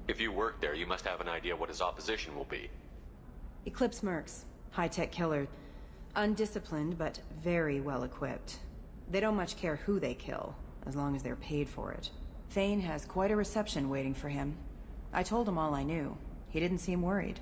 If you work there, you must have an idea what his opposition will be. Eclipse mercs. High-tech killer. Undisciplined, but very well equipped. They don't much care who they kill, as long as they're paid for it. Thane has quite a reception waiting for him. I told him all I knew. He didn't seem worried.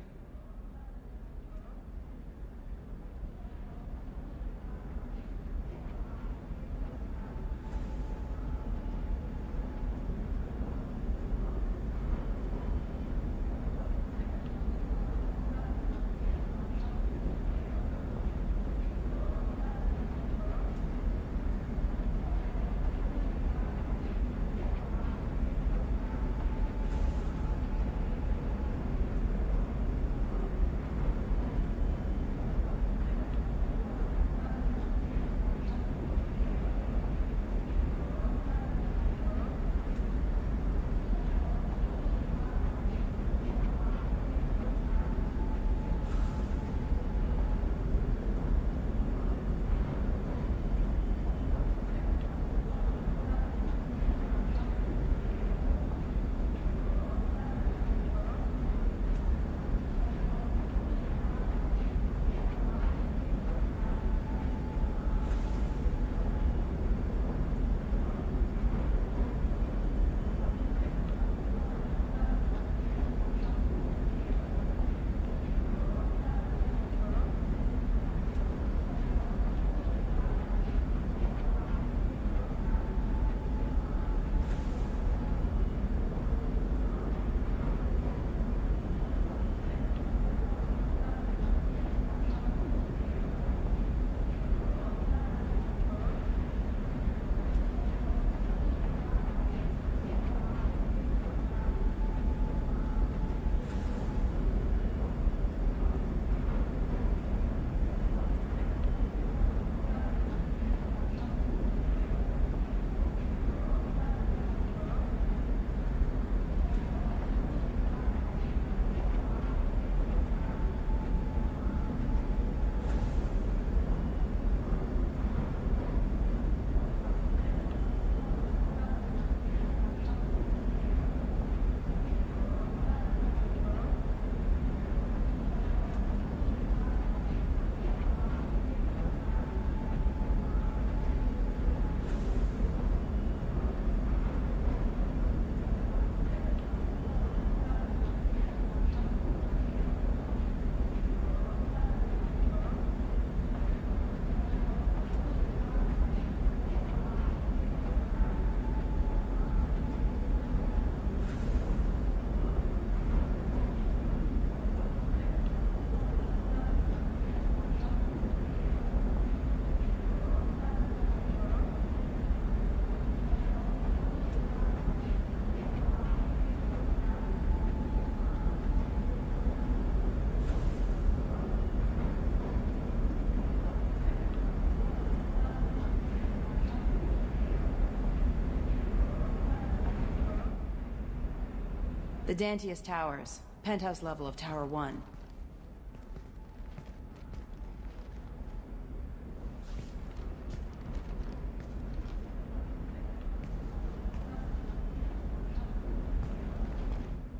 The Dantius Towers, penthouse level of Tower 1.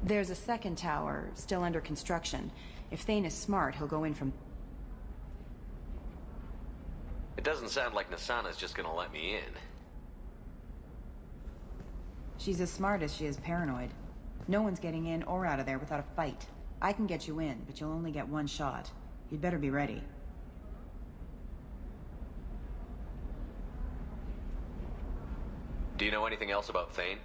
There's a second tower, still under construction. If Thane is smart, he'll go in from... It doesn't sound like Nasana's just gonna let me in. She's as smart as she is paranoid. No one's getting in or out of there without a fight. I can get you in, but you'll only get one shot. You'd better be ready. Do you know anything else about Thane?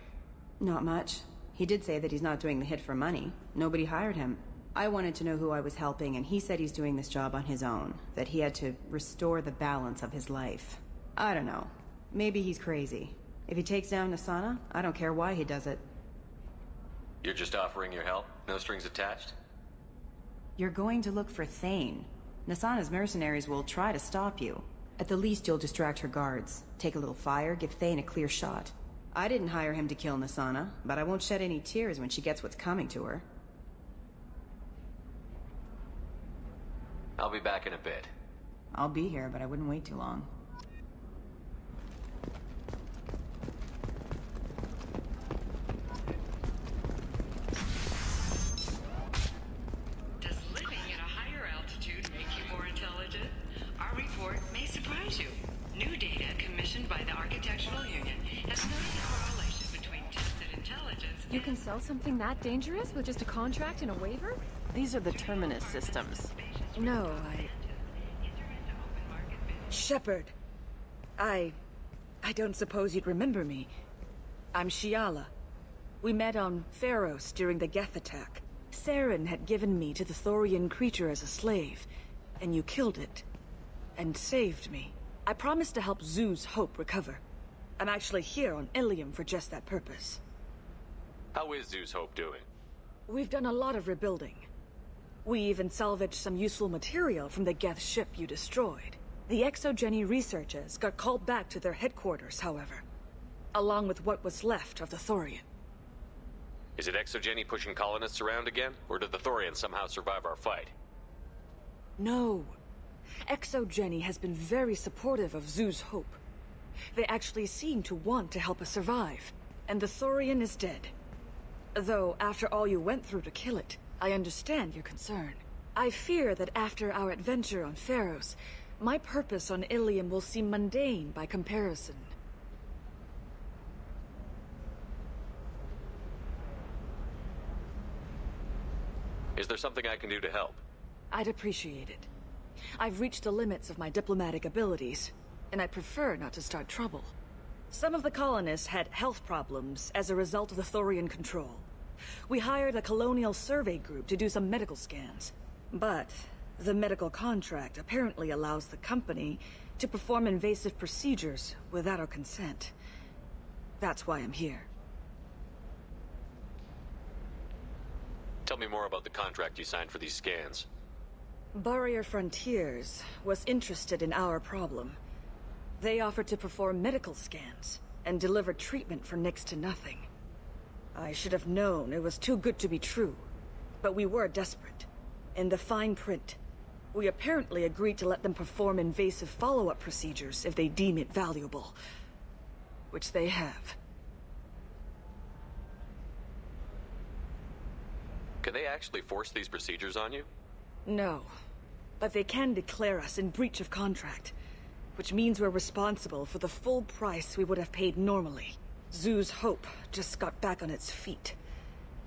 Not much. He did say that he's not doing the hit for money. Nobody hired him. I wanted to know who I was helping, and he said he's doing this job on his own. That he had to restore the balance of his life. I don't know. Maybe he's crazy. If he takes down Nasana, I don't care why he does it. You're just offering your help? No strings attached? You're going to look for Thane. Nasana's mercenaries will try to stop you. At the least, you'll distract her guards. Take a little fire, give Thane a clear shot. I didn't hire him to kill Nasana, but I won't shed any tears when she gets what's coming to her. I'll be back in a bit. I'll be here, but I wouldn't wait too long. Does living at a higher altitude make you more intelligent? Our report may surprise you. New data commissioned by the Architectural Union has noted a correlation between tested intelligence. You can sell something that dangerous with just a contract and a waiver? These are the Terminus systems. No, Shepard. I don't suppose you'd remember me. I'm Shiala. We met on Pharos during the Geth attack. Saren had given me to the Thorian creature as a slave, and you killed it. And saved me. I promised to help Zeus Hope recover. I'm actually here on Ilium for just that purpose. How is Zeus Hope doing? We've done a lot of rebuilding. We even salvaged some useful material from the Geth ship you destroyed. The Exogeny researchers got called back to their headquarters, however. Along with what was left of the Thorian. Is it Exogeny pushing colonists around again? Or did the Thorians somehow survive our fight? No. Exogeny has been very supportive of Zeus Hope. They actually seem to want to help us survive. And the Thorian is dead. Though, after all you went through to kill it, I understand your concern. I fear that after our adventure on Pharos, my purpose on Ilium will seem mundane by comparison. Is there something I can do to help? I'd appreciate it. I've reached the limits of my diplomatic abilities, and I prefer not to start trouble. Some of the colonists had health problems as a result of the Thorian control. We hired a colonial survey group to do some medical scans. But the medical contract apparently allows the company to perform invasive procedures without our consent. That's why I'm here. Tell me more about the contract you signed for these scans. Barrier Frontiers was interested in our problem. They offered to perform medical scans and deliver treatment for next to nothing. I should have known it was too good to be true, but we were desperate. In the fine print, we apparently agreed to let them perform invasive follow-up procedures if they deem it valuable. Which they have. Can they actually force these procedures on you? No, but they can declare us in breach of contract, which means we're responsible for the full price we would have paid normally. Zeus Hope just got back on its feet.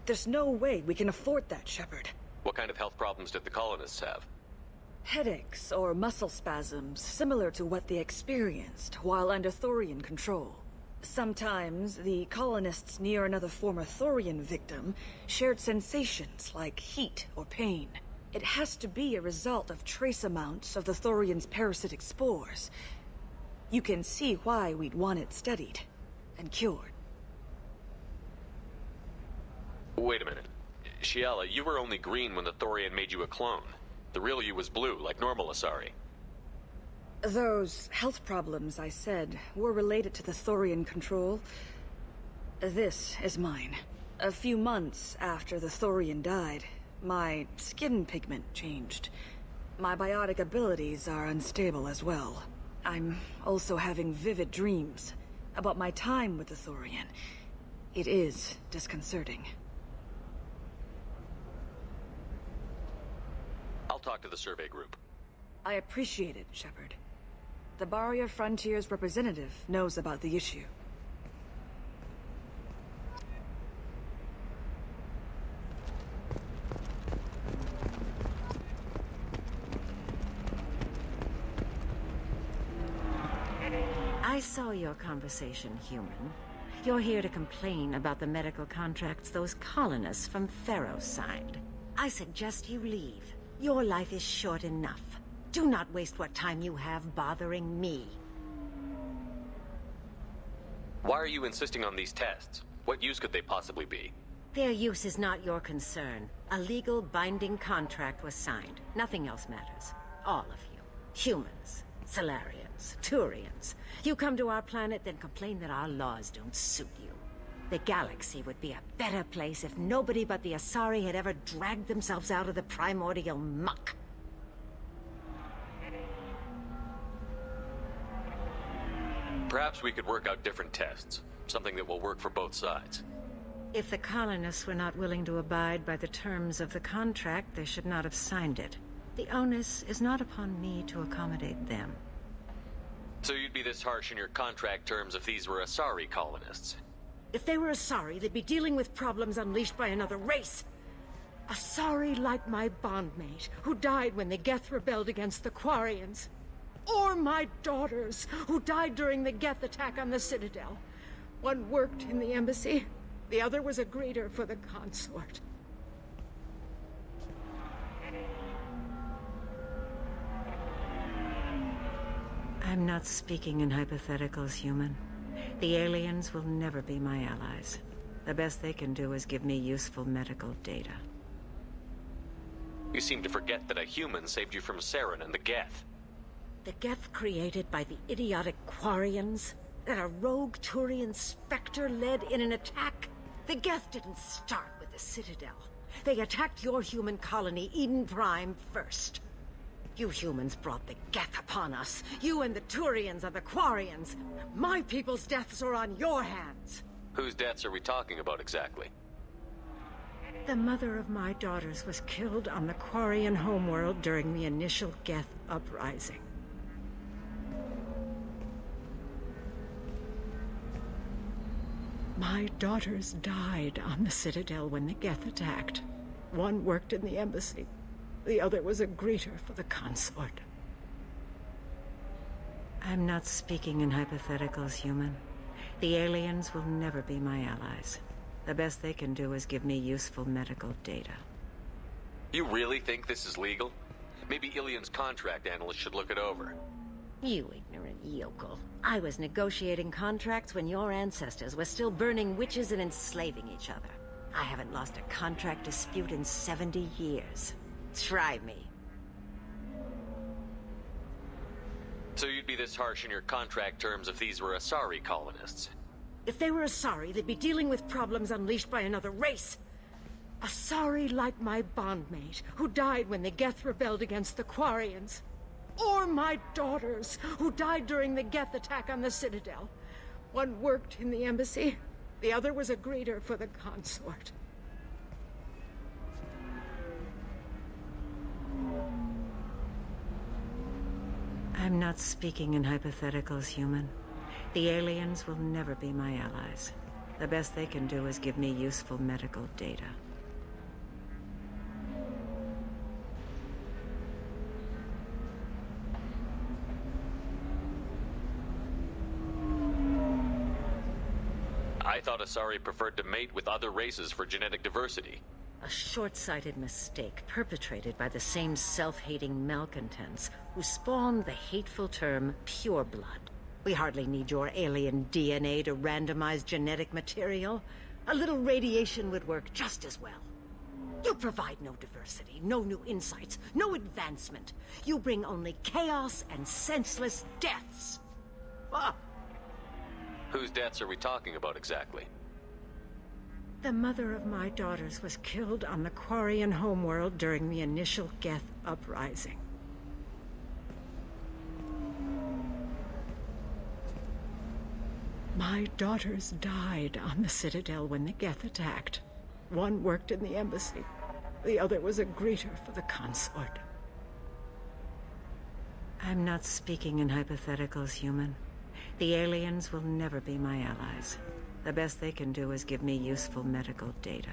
There's no way we can afford that, Shepard. What kind of health problems did the colonists have? Headaches or muscle spasms similar to what they experienced while under Thorian control. Sometimes the colonists near another former Thorian victim shared sensations like heat or pain. It has to be a result of trace amounts of the Thorian's parasitic spores. You can see why we'd want it studied and cured. Wait a minute. Shiala, you were only green when the Thorian made you a clone. The real you was blue, like normal Asari. Those health problems I said were related to the Thorian control. This is mine. A few months after the Thorian died, my skin pigment changed. My biotic abilities are unstable as well. I'm also having vivid dreams about my time with the Thorian. It is disconcerting. I'll talk to the survey group. I appreciate it, Shepard. The Barrier Frontiers representative knows about the issue. saw your conversation, human. You're here to complain about the medical contracts those colonists from Theros signed. I suggest you leave. Your life is short enough. Do not waste what time you have bothering me. Why are you insisting on these tests? What use could they possibly be? Their use is not your concern. A legal binding contract was signed. Nothing else matters. All of you. Humans, Solarians, Turians. You come to our planet, then complain that our laws don't suit you. The galaxy would be a better place if nobody but the Asari had ever dragged themselves out of the primordial muck. Perhaps we could work out different tests. Something that will work for both sides. If the colonists were not willing to abide by the terms of the contract, they should not have signed it. The onus is not upon me to accommodate them. So you'd be this harsh in your contract terms if these were Asari colonists? If they were Asari, they'd be dealing with problems unleashed by another race. Asari like my bondmate, who died when the Geth rebelled against the Quarians. Or my daughters, who died during the Geth attack on the Citadel. One worked in the embassy, the other was a greeter for the consort. I'm not speaking in hypotheticals, human. The aliens will never be my allies. The best they can do is give me useful medical data. You seem to forget that a human saved you from Saren and the Geth. The Geth created by the idiotic Quarians? That a rogue Turian Spectre led in an attack? The Geth didn't start with the Citadel. They attacked your human colony, Eden Prime, first. You humans brought the Geth upon us. You and the Turians and the Quarians. My people's deaths are on your hands. Whose deaths are we talking about exactly? The mother of my daughters was killed on the Quarian homeworld during the initial Geth uprising. My daughters died on the Citadel when the Geth attacked. One worked in the embassy. The other was a greeter for the consort. I'm not speaking in hypotheticals, human. The aliens will never be my allies. The best they can do is give me useful medical data. You really think this is legal? Maybe Ilian's contract analyst should look it over. You ignorant yokel. I was negotiating contracts when your ancestors were still burning witches and enslaving each other. I haven't lost a contract dispute in 70 years. Try me. So you'd be this harsh in your contract terms if these were Asari colonists? If they were Asari, they'd be dealing with problems unleashed by another race. Asari like my bondmate, who died when the Geth rebelled against the Quarians. Or my daughters, who died during the Geth attack on the Citadel. One worked in the embassy, the other was a greeter for the consort. I'm not speaking in hypotheticals, human. The aliens will never be my allies. The best they can do is give me useful medical data. I thought Asari preferred to mate with other races for genetic diversity. A short-sighted mistake perpetrated by the same self-hating malcontents who spawned the hateful term pureblood. We hardly need your alien DNA to randomize genetic material. A little radiation would work just as well. You provide no diversity, no new insights, no advancement. You bring only chaos and senseless deaths. Ah! Whose deaths are we talking about exactly? The mother of my daughters was killed on the Quarian homeworld during the initial Geth uprising. My daughters died on the Citadel when the Geth attacked. One worked in the embassy. The other was a greeter for the consort. I'm not speaking in hypotheticals, human. The aliens will never be my allies. The best they can do is give me useful medical data.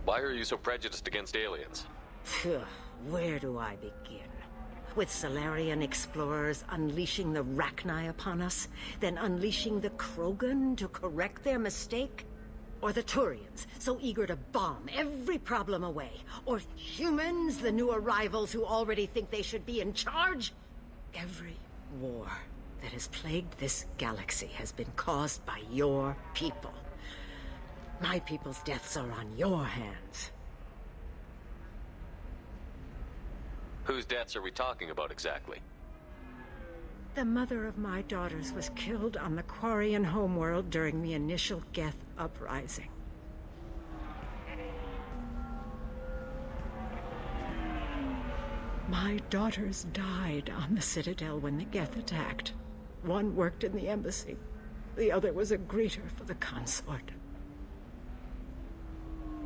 Why are you so prejudiced against aliens? Where do I begin? With Solarian explorers unleashing the Rachni upon us, then unleashing the Krogan to correct their mistake? Or the Turians, so eager to bomb every problem away? Or humans, the new arrivals who already think they should be in charge? Every war that has plagued this galaxy has been caused by your people. My people's deaths are on your hands. Whose deaths are we talking about exactly? The mother of my daughters was killed on the Quarian homeworld during the initial Geth uprising. My daughters died on the Citadel when the Geth attacked. One worked in the embassy. The other was a greeter for the consort.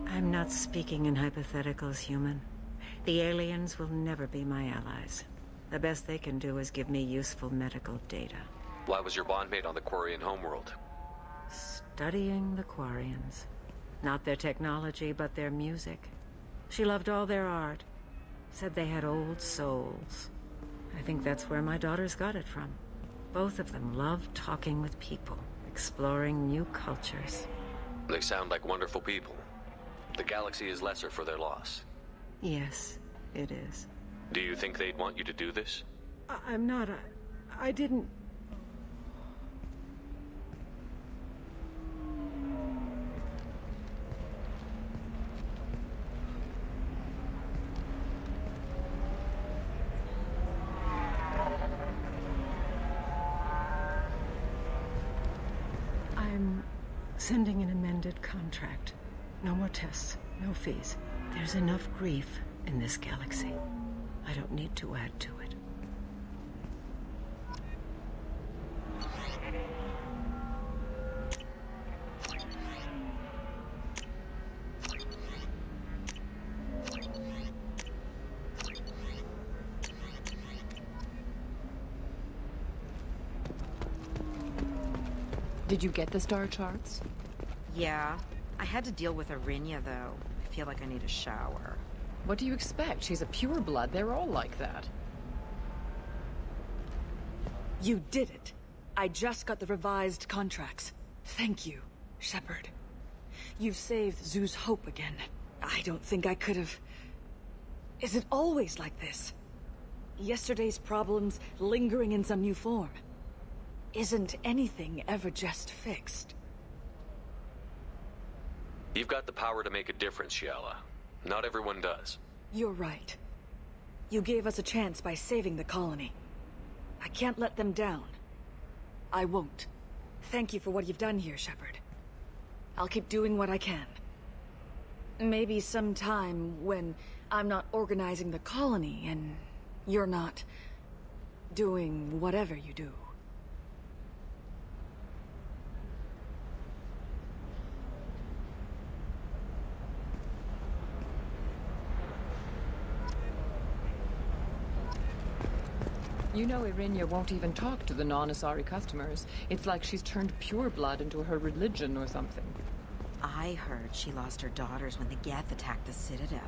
I'm not speaking in hypotheticals, human. The aliens will never be my allies. The best they can do is give me useful medical data. Why was your bondmate on the Quarian homeworld? Studying the Quarians. Not their technology, but their music. She loved all their art. Said they had old souls. I think that's where my daughters got it from. Both of them loved talking with people, exploring new cultures. They sound like wonderful people. The galaxy is lesser for their loss. Yes, it is. Do you think they'd want you to do this? I'm not. I didn't. I'm sending an amended contract. No more tests, no fees. There's enough grief in this galaxy. I don't need to add to it. Did you get the star charts? Yeah. I had to deal with Arinya, though. I feel like I need a shower. What do you expect? She's a pureblood. They're all like that. You did it. I just got the revised contracts. Thank you, Shepard. You've saved Zoo's hope again. I don't think I could have... Is it always like this? Yesterday's problems lingering in some new form. Isn't anything ever just fixed? You've got the power to make a difference, Shiala. Not everyone does. You're right. You gave us a chance by saving the colony. I can't let them down. I won't. Thank you for what you've done here, Shepard. I'll keep doing what I can. Maybe sometime when I'm not organizing the colony and you're not doing whatever you do. You know Irinya won't even talk to the non-Asari customers. It's like she's turned pureblood into her religion or something. I heard she lost her daughters when the Geth attacked the Citadel.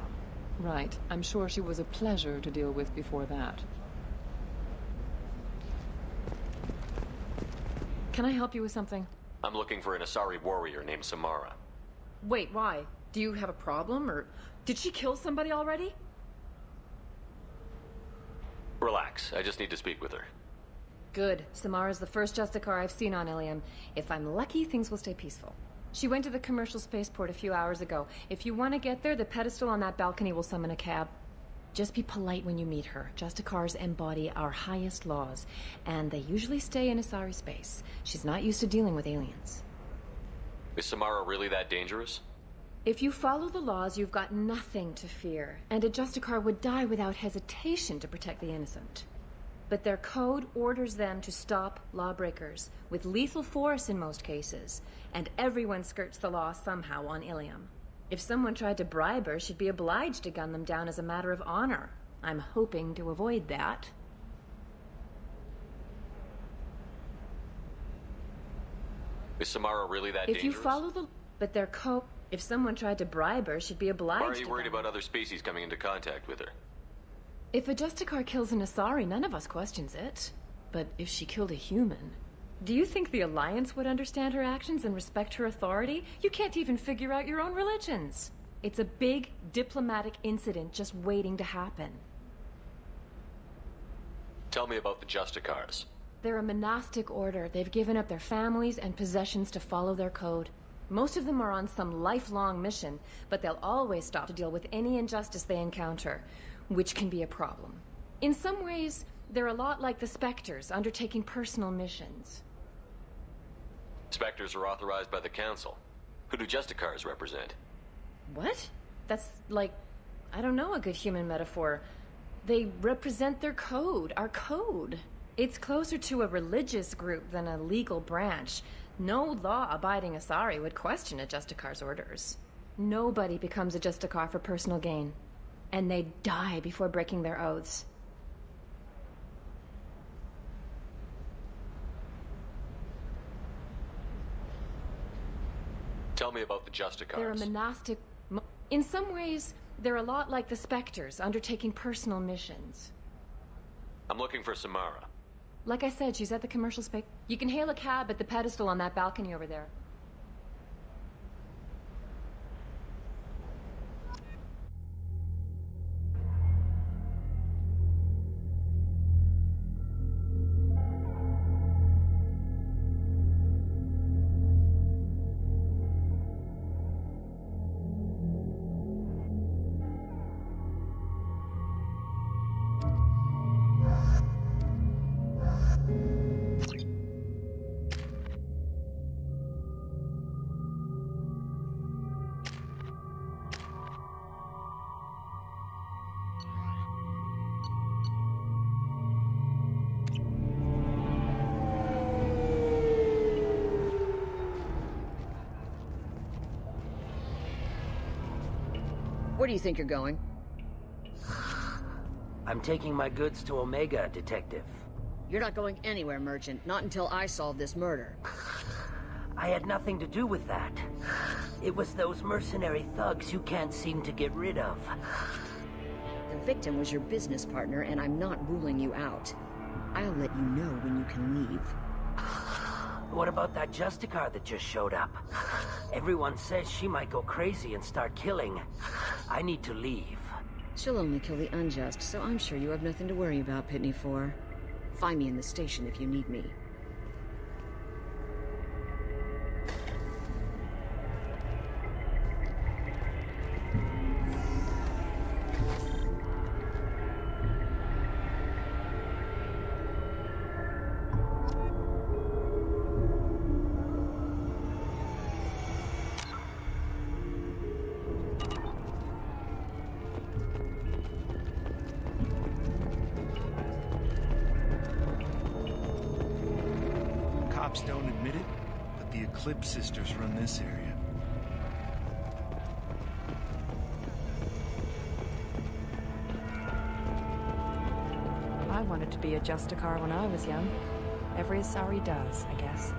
Right. I'm sure she was a pleasure to deal with before that. Can I help you with something? I'm looking for an Asari warrior named Samara. Wait, why? Do you have a problem, or did she kill somebody already? Relax, I just need to speak with her. Good. Samara's the first Justicar I've seen on Ilium. If I'm lucky, things will stay peaceful. She went to the commercial spaceport a few hours ago. If you want to get there, the pedestal on that balcony will summon a cab. Just be polite when you meet her. Justicars embody our highest laws, and they usually stay in Asari space. She's not used to dealing with aliens. Is Samara really that dangerous? If you follow the laws, you've got nothing to fear, and a Justicar would die without hesitation to protect the innocent. But their code orders them to stop lawbreakers, with lethal force in most cases, and everyone skirts the law somehow on Ilium. If someone tried to bribe her, she'd be obliged to gun them down as a matter of honor. I'm hoping to avoid that. Is Samara really that dangerous? If you follow the... But their code... If someone tried to bribe her, she'd be obliged to... Why are you worried about other species coming into contact with her? If a Justicar kills an Asari, none of us questions it. But if she killed a human... Do you think the Alliance would understand her actions and respect her authority? You can't even figure out your own religions. It's a big diplomatic incident just waiting to happen. Tell me about the Justicars. They're a monastic order. They've given up their families and possessions to follow their code. Most of them are on some lifelong mission, but they'll always stop to deal with any injustice they encounter, which can be a problem. In some ways, they're a lot like the Spectres, undertaking personal missions. Spectres are authorized by the Council. Who do Justicars represent? What? That's like, I don't know, a good human metaphor. They represent their code, our code. It's closer to a religious group than a legal branch. No law-abiding Asari would question a Justicar's orders. Nobody becomes a Justicar for personal gain. And they die before breaking their oaths. Tell me about the Justicars. They're a monastic... In some ways, they're a lot like the Spectres, undertaking personal missions. I'm looking for Samara. Like I said, she's at the commercial space. You can hail a cab at the pedestal on that balcony over there. Where do you think you're going? I'm taking my goods to Omega, Detective. You're not going anywhere, Merchant. Not until I solve this murder. I had nothing to do with that. It was those mercenary thugs you can't seem to get rid of. The victim was your business partner, and I'm not ruling you out. I'll let you know when you can leave. What about that Justicar that just showed up? Everyone says she might go crazy and start killing. I need to leave. She'll only kill the unjust, so I'm sure you have nothing to worry about, Pitney 4. Find me in the station if you need me. Cops don't admit it, but the Eclipse sisters run this area. I wanted to be a Justicar when I was young. Every Asari does, I guess.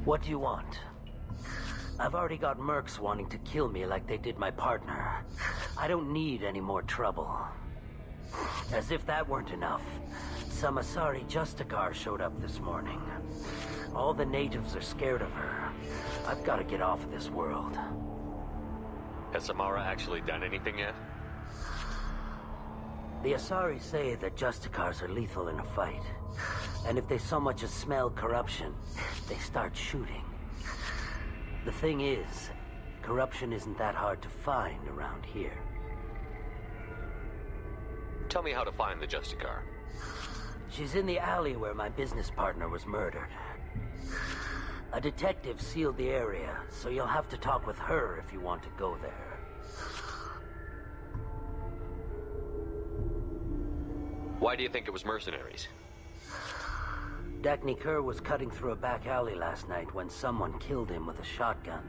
What do you want? I've already got mercs wanting to kill me like they did my partner. I don't need any more trouble. As if that weren't enough, some Asari Justicar showed up this morning. All the natives are scared of her. I've got to get off of this world. Has Samara actually done anything yet? The Asari say that Justicars are lethal in a fight. And if they so much as smell corruption, they start shooting. The thing is, corruption isn't that hard to find around here. Tell me how to find the Justicar. She's in the alley where my business partner was murdered. A detective sealed the area, so you'll have to talk with her if you want to go there. Why do you think it was mercenaries? Dagny Kerr was cutting through a back alley last night when someone killed him with a shotgun.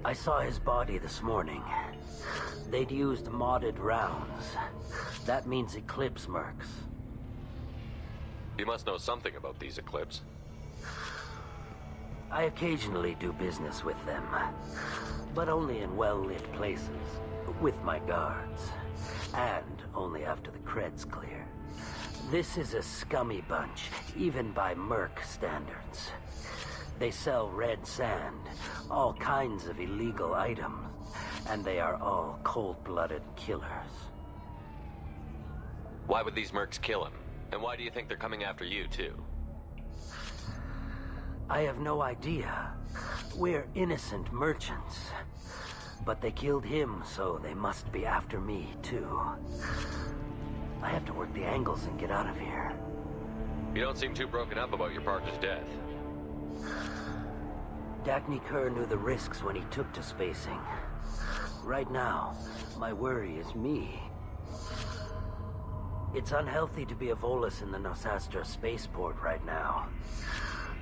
I saw his body this morning. They'd used modded rounds. That means Eclipse mercs. You must know something about these Eclipse. I occasionally do business with them, but only in well-lit places, with my guards, and only after the cred's clear. This is a scummy bunch, even by merc standards. They sell red sand, all kinds of illegal items, and they are all cold-blooded killers. Why would these mercs kill him? And why do you think they're coming after you, too? I have no idea. We're innocent merchants. But they killed him, so they must be after me, too. I have to work the angles and get out of here. You don't seem too broken up about your partner's death. Dagny Kerr knew the risks when he took to spacing. Right now, my worry is me. It's unhealthy to be a Volus in the Nosastra spaceport right now.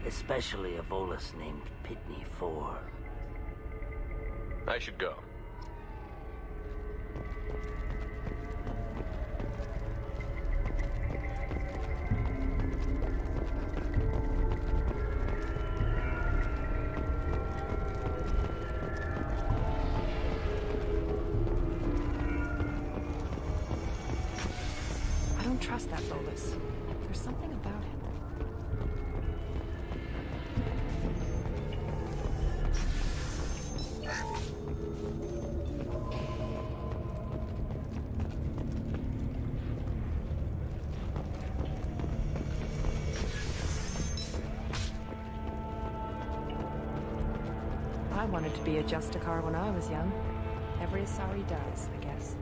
Especially a Volus named Pitney 4. I should go. I don't trust that Volus. There's something about him. I wanted to be a Justicar when I was young. Every Asari does, I guess.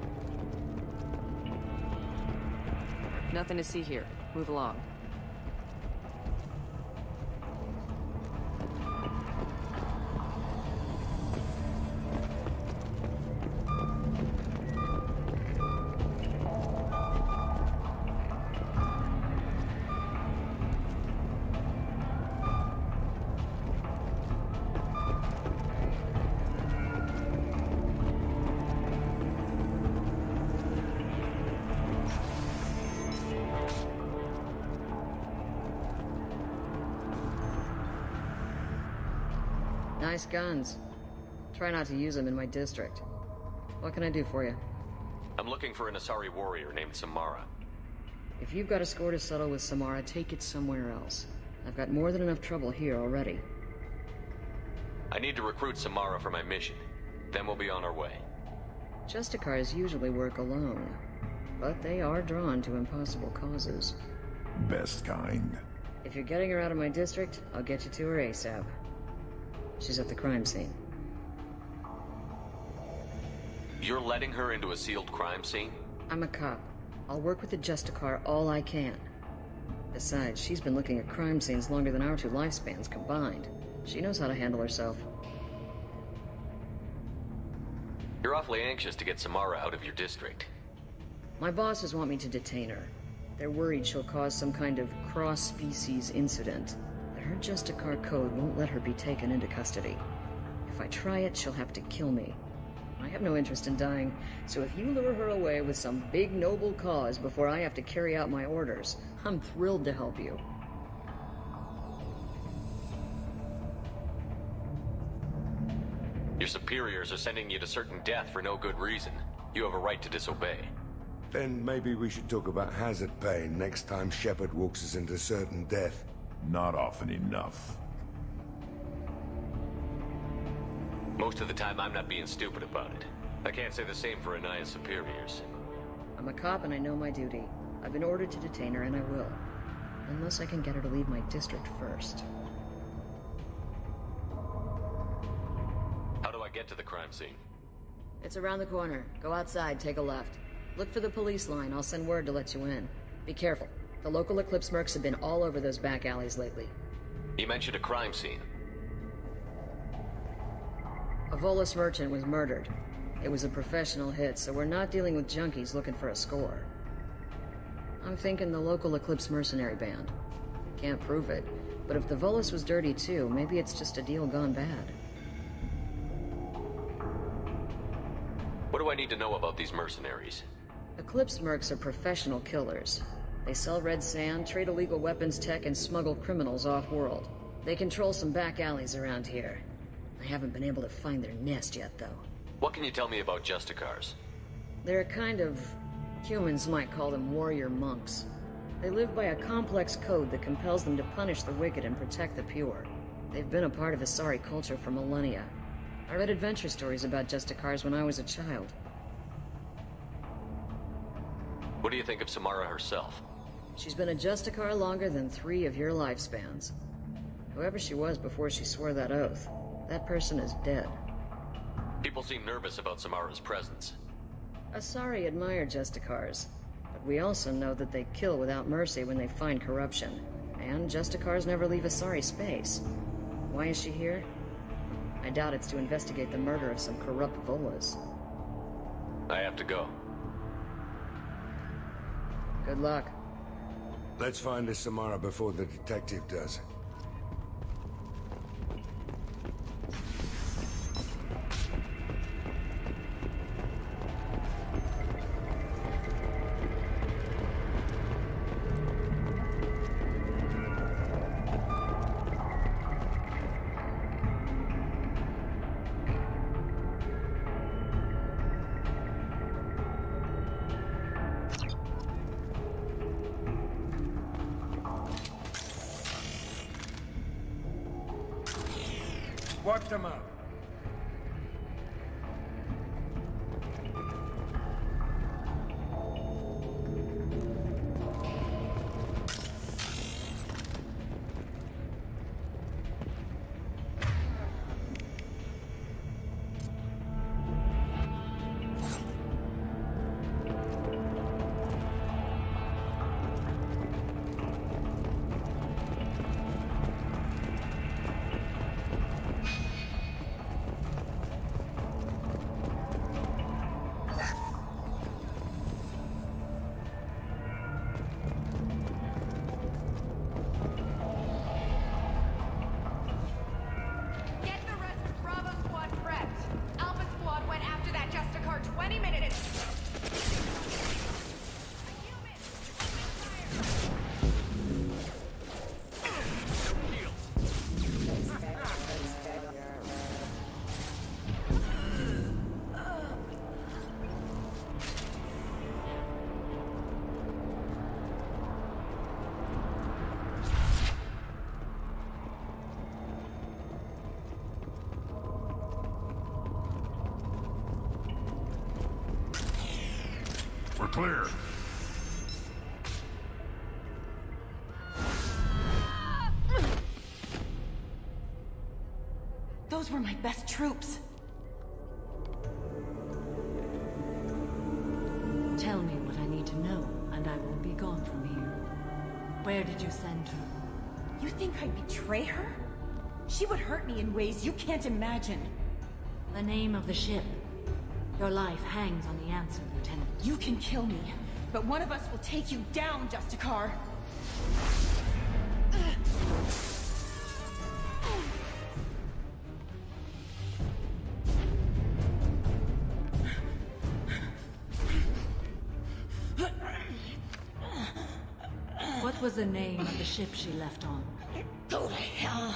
Nothing to see here. Move along. Nice guns. Try not to use them in my district. What can I do for you? I'm looking for an Asari warrior named Samara. If you've got a score to settle with Samara, take it somewhere else. I've got more than enough trouble here already. I need to recruit Samara for my mission. Then we'll be on our way. Justicars usually work alone, but they are drawn to impossible causes. Best kind. If you're getting her out of my district, I'll get you to her ASAP. She's at the crime scene. You're letting her into a sealed crime scene? I'm a cop. I'll work with the Justicar all I can. Besides, she's been looking at crime scenes longer than our two lifespans combined. She knows how to handle herself. You're awfully anxious to get Samara out of your district. My bosses want me to detain her. They're worried she'll cause some kind of cross-species incident. But her Justicar code won't let her be taken into custody. If I try it, she'll have to kill me. I have no interest in dying, so if you lure her away with some big noble cause before I have to carry out my orders, I'm thrilled to help you. Your superiors are sending you to certain death for no good reason. You have a right to disobey. Then maybe we should talk about hazard pay next time Shepard walks us into certain death. Not often enough. Most of the time, I'm not being stupid about it. I can't say the same for Anaya's superiors. I'm a cop and I know my duty. I've been ordered to detain her and I will. Unless I can get her to leave my district first. How do I get to the crime scene? It's around the corner. Go outside, take a left. Look for the police line. I'll send word to let you in. Be careful. The local Eclipse mercs have been all over those back alleys lately. You mentioned a crime scene. A Volus merchant was murdered. It was a professional hit, so we're not dealing with junkies looking for a score. I'm thinking the local Eclipse mercenary band. Can't prove it, but if the Volus was dirty too, maybe it's just a deal gone bad. What do I need to know about these mercenaries? Eclipse mercs are professional killers. They sell red sand, trade illegal weapons tech, and smuggle criminals off-world. They control some back alleys around here. I haven't been able to find their nest yet, though. What can you tell me about Justicars? They're a kind of... humans might call them warrior monks. They live by a complex code that compels them to punish the wicked and protect the pure. They've been a part of Asari culture for millennia. I read adventure stories about Justicars when I was a child. What do you think of Samara herself? She's been a Justicar longer than 3 of your lifespans. Whoever she was before she swore that oath, that person is dead. People seem nervous about Samara's presence. Asari admire Justicars, but we also know that they kill without mercy when they find corruption. And Justicars never leave Asari space. Why is she here? I doubt it's to investigate the murder of some corrupt Volas. I have to go. Good luck. Let's find this Samara before the detective does. Watch them up. We're clear. Those were my best troops. Tell me what I need to know, and I will be gone from here. Where did you send her? You think I'd betray her? She would hurt me in ways you can't imagine. The name of the ship. Your life hangs on the answer, Lieutenant. You can kill me, but one of us will take you down, Justicar. What was the name of the ship she left on? Go to hell.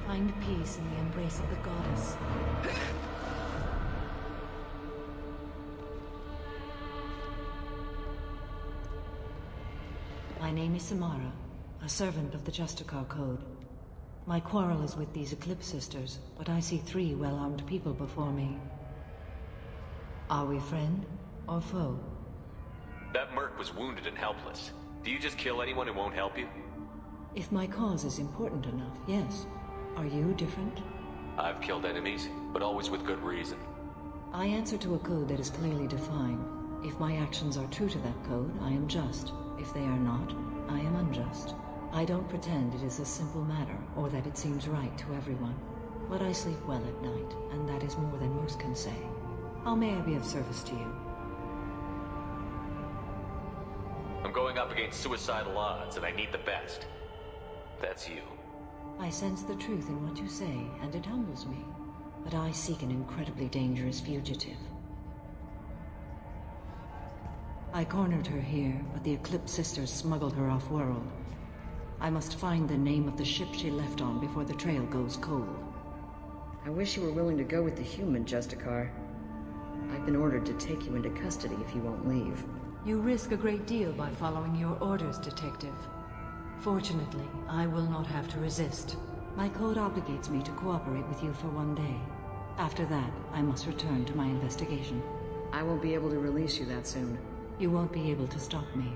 Find peace in the embrace of the goddess. My name is Samara, a servant of the Justicar Code. My quarrel is with these Eclipse Sisters, but I see 3 well-armed people before me. Are we friend or foe? That merc was wounded and helpless. Do you just kill anyone who won't help you? If my cause is important enough, yes. Are you different? I've killed enemies, but always with good reason. I answer to a code that is clearly defined. If my actions are true to that code, I am just. If they are not, I am unjust. I don't pretend it is a simple matter, or that it seems right to everyone. But I sleep well at night, and that is more than most can say. How may I be of service to you? I'm going up against suicidal odds, and I need the best. That's you. I sense the truth in what you say, and it humbles me. but I seek an incredibly dangerous fugitive. I cornered her here, but the Eclipse sisters smuggled her off-world. I must find the name of the ship she left on before the trail goes cold. I wish you were willing to go with the human, Justicar. I've been ordered to take you into custody if you won't leave. You risk a great deal by following your orders, Detective. Fortunately, I will not have to resist. My code obligates me to cooperate with you for 1 day. After that, I must return to my investigation. I won't be able to release you that soon. You won't be able to stop me.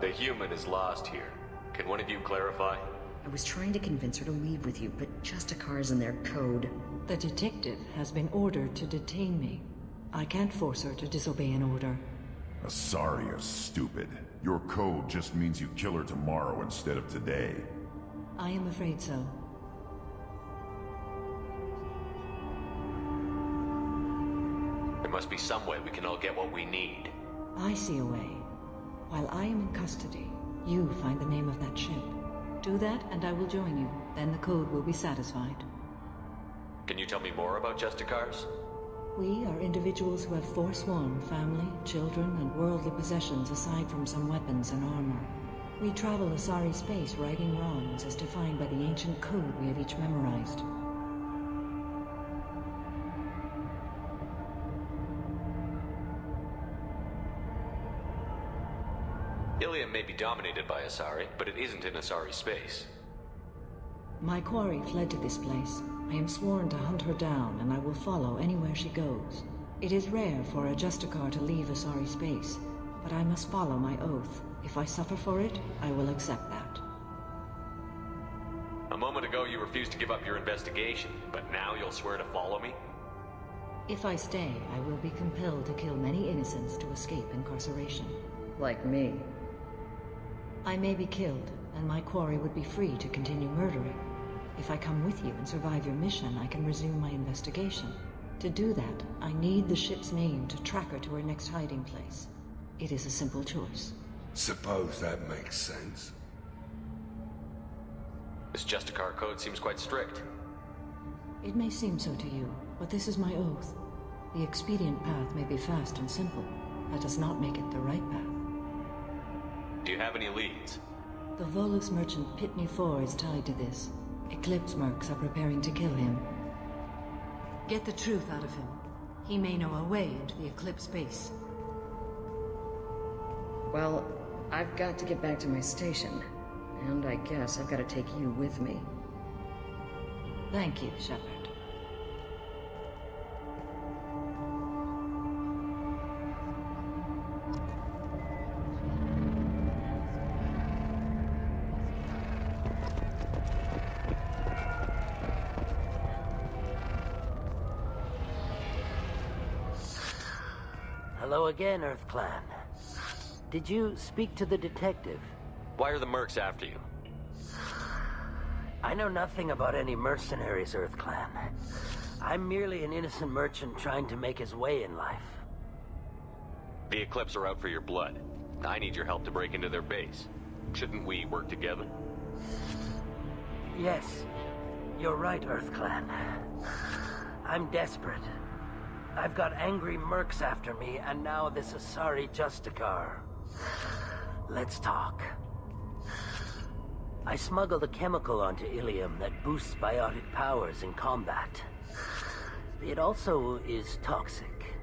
The human is lost here. Can one of you clarify? I was trying to convince her to leave with you, but Justicar's in their code. The detective has been ordered to detain me. I can't force her to disobey an order. Asari is stupid. Your code just means you kill her tomorrow instead of today. I am afraid so. There must be some way we can all get what we need. I see a way. While I am in custody, you find the name of that ship. Do that and I will join you. Then the code will be satisfied. Can you tell me more about Justicars? We are individuals who have forsworn family, children, and worldly possessions aside from some weapons and armor. We travel Asari space righting wrongs as defined by the ancient code we have each memorized. Ilium may be dominated by Asari, but it isn't in Asari space. My quarry fled to this place. I am sworn to hunt her down, and I will follow anywhere she goes. It is rare for a Justicar to leave Asari space, but I must follow my oath. If I suffer for it, I will accept that. A moment ago you refused to give up your investigation, but now you'll swear to follow me? If I stay, I will be compelled to kill many innocents to escape incarceration. Like me. I may be killed, and my quarry would be free to continue murdering. If I come with you and survive your mission, I can resume my investigation. To do that, I need the ship's name to track her to her next hiding place. It is a simple choice. Suppose that makes sense. This Justicar code seems quite strict. It may seem so to you, but this is my oath. The expedient path may be fast and simple. That does not make it the right path. Do you have any leads? The Volus merchant Pitney 4 is tied to this. Eclipse mercs are preparing to kill him. Get the truth out of him. He may know a way into the Eclipse base. Well, I've got to get back to my station. And I guess I've got to take you with me. Thank you, Shepard. Hello again, Earth Clan. Did you speak to the detective? Why are the mercs after you? I know nothing about any mercenaries, Earth Clan. I'm merely an innocent merchant trying to make his way in life. The Eclipse are out for your blood. I need your help to break into their base. Shouldn't we work together? Yes, you're right, Earth Clan. I'm desperate. I've got angry mercs after me, and now this Asari Justicar. Let's talk. I smuggled a chemical onto Ilium that boosts biotic powers in combat. It also is toxic.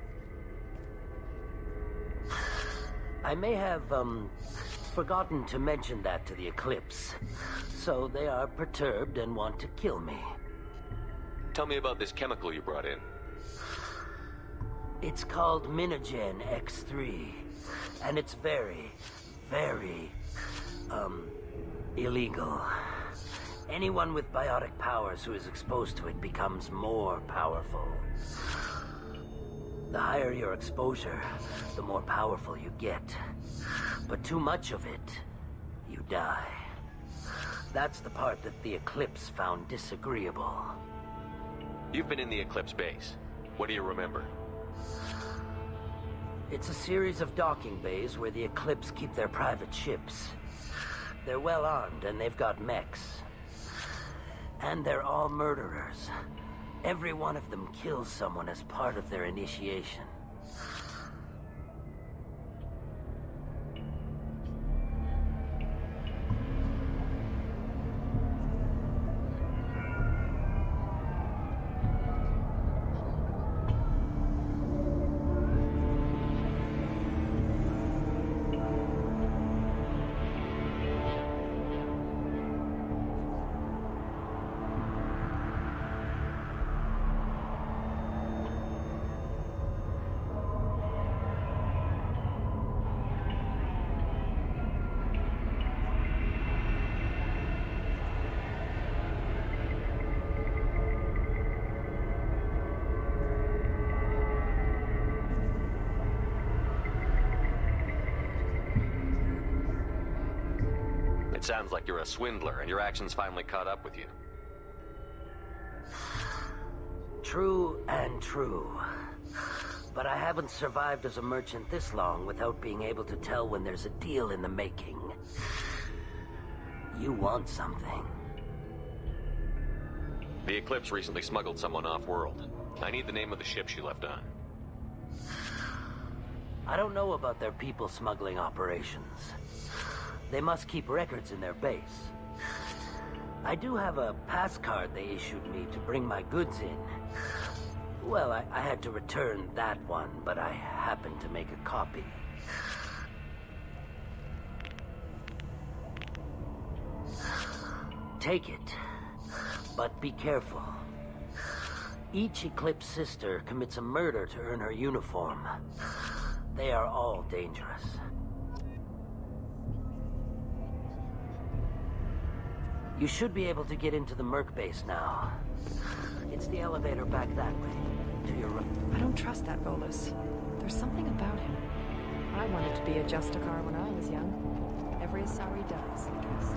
I may have, forgotten to mention that to the Eclipse, so they are perturbed and want to kill me. Tell me about this chemical you brought in. It's called Minogen X3, and it's very, very, illegal. Anyone with biotic powers who is exposed to it becomes more powerful. The higher your exposure, the more powerful you get. But too much of it, you die. That's the part that the Eclipse found disagreeable. You've been in the Eclipse base. What do you remember? It's a series of docking bays where the Eclipse keep their private ships. They're well armed and they've got mechs. And they're all murderers. Every one of them kills someone as part of their initiation. It sounds like you're a swindler, and your actions finally caught up with you. True and true. But I haven't survived as a merchant this long without being able to tell when there's a deal in the making. You want something. The Eclipse recently smuggled someone off-world. I need the name of the ship she left on. I don't know about their people smuggling operations. They must keep records in their base. I do have a pass card they issued me to bring my goods in. Well, I had to return that one, but I happened to make a copy. Take it, but be careful. Each Eclipse sister commits a murder to earn her uniform. They are all dangerous. You should be able to get into the Merc base now. It's the elevator back that way, to your right. I don't trust that Volus. There's something about him. I wanted to be a Justicar when I was young. Every Asari does, I guess.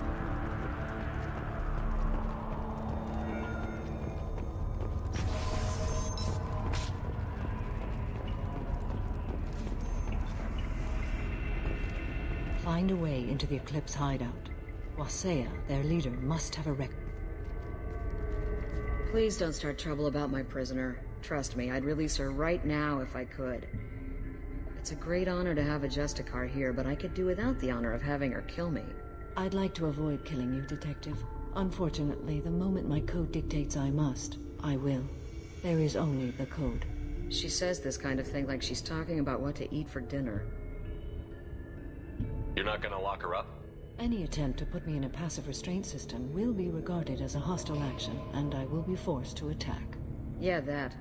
Find a way into the Eclipse hideout. Wasea, their leader, must have a record. Please don't start trouble about my prisoner. Trust me, I'd release her right now if I could. It's a great honor to have a Justicar here, but I could do without the honor of having her kill me. I'd like to avoid killing you, Detective. Unfortunately, the moment my code dictates I must, I will. There is only the code. She says this kind of thing like she's talking about what to eat for dinner. You're not gonna lock her up? Any attempt to put me in a passive restraint system will be regarded as a hostile action, and I will be forced to attack. Yeah, that.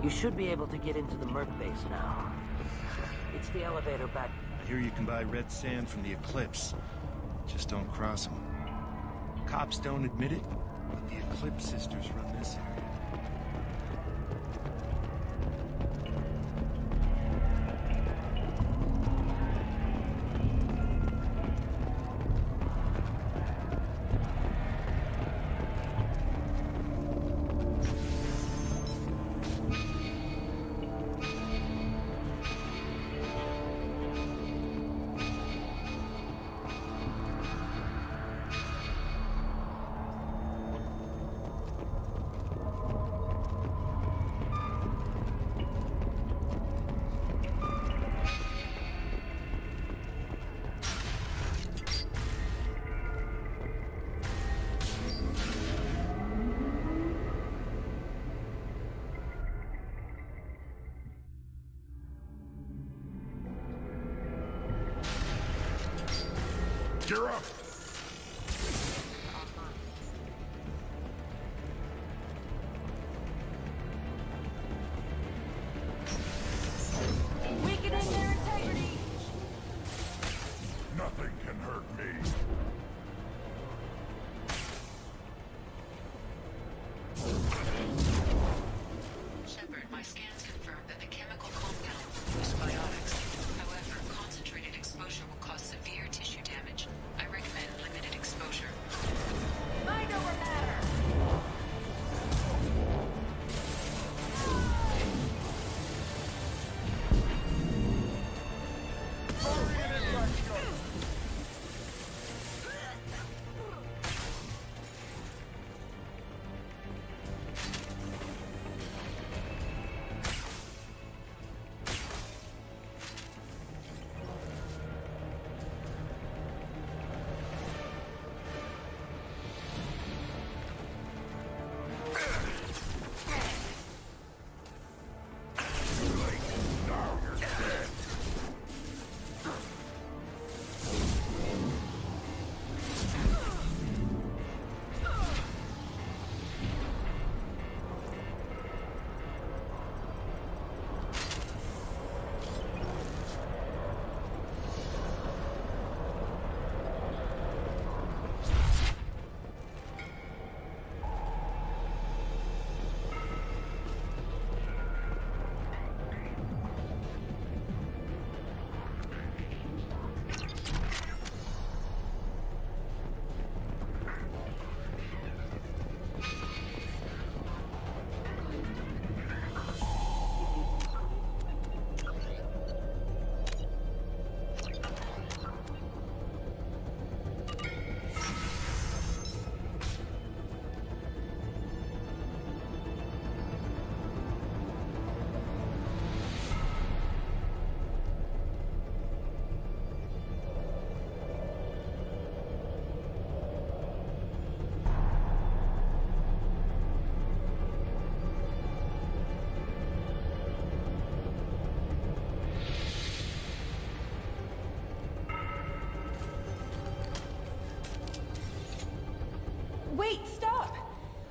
You should be able to get into the Merc base now. It's the elevator back. I hear you can buy red sand from the Eclipse. Just don't cross them. Cops don't admit it, but the Eclipse sisters run this area. Gear up! Weakening their integrity! Nothing can hurt me. Shepard, my scans confirm that the chemical compound is biotics. However, concentrated exposure will cause severe tissue damage. I recommend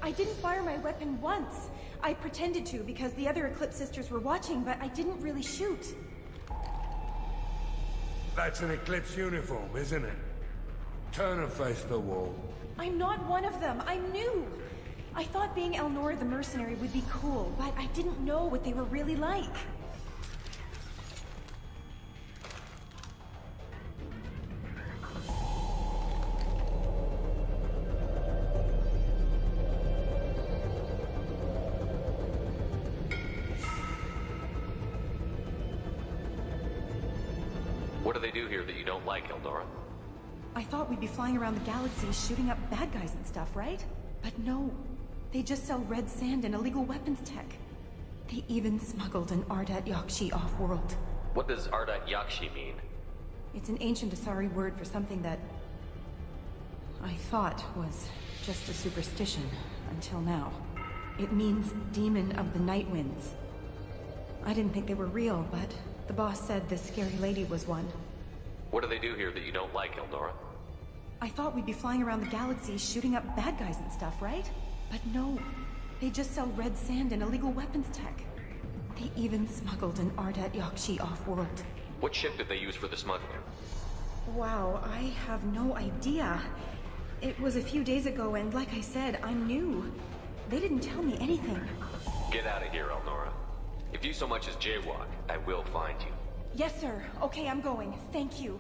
I didn't fire my weapon once. I pretended to because the other Eclipse sisters were watching, but I didn't really shoot. That's an Eclipse uniform, isn't it? Turn and face the wall. I'm not one of them. I'm new. I thought being Elnora the mercenary would be cool, but I didn't know what they were really like. What do they do here that you don't like, Elnora? I thought we'd be flying around the galaxy shooting up bad guys and stuff, right? But no. They just sell red sand and illegal weapons tech. They even smuggled an Ardat Yakshi off-world. What does Ardat Yakshi mean? It's an ancient Asari word for something that I thought was just a superstition until now. It means demon of the night winds. I didn't think they were real, but the boss said this scary lady was one. What do they do here that you don't like, Elnora? I thought we'd be flying around the galaxy shooting up bad guys and stuff, right? But no. They just sell red sand and illegal weapons tech. They even smuggled an Ardat Yakshi off-world. What ship did they use for the smuggling? Wow, I have no idea. It was a few days ago, and like I said, I'm new. They didn't tell me anything. Get out of here, Elnora. If you so much as jaywalk, I will find you. Yes, sir. Okay, I'm going. Thank you.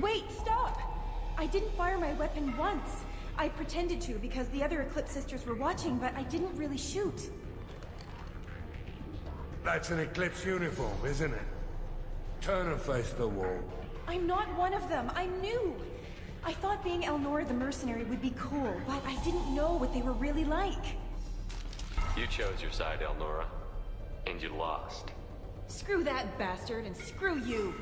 Wait, stop! I didn't fire my weapon once. I pretended to because the other Eclipse sisters were watching, but I didn't really shoot. That's an Eclipse uniform, isn't it? Turn and face the wall. I'm not one of them. I'm new. I thought being Elnora the mercenary would be cool, but I didn't know what they were really like. You chose your side, Elnora. And you lost. Screw that bastard, and screw you!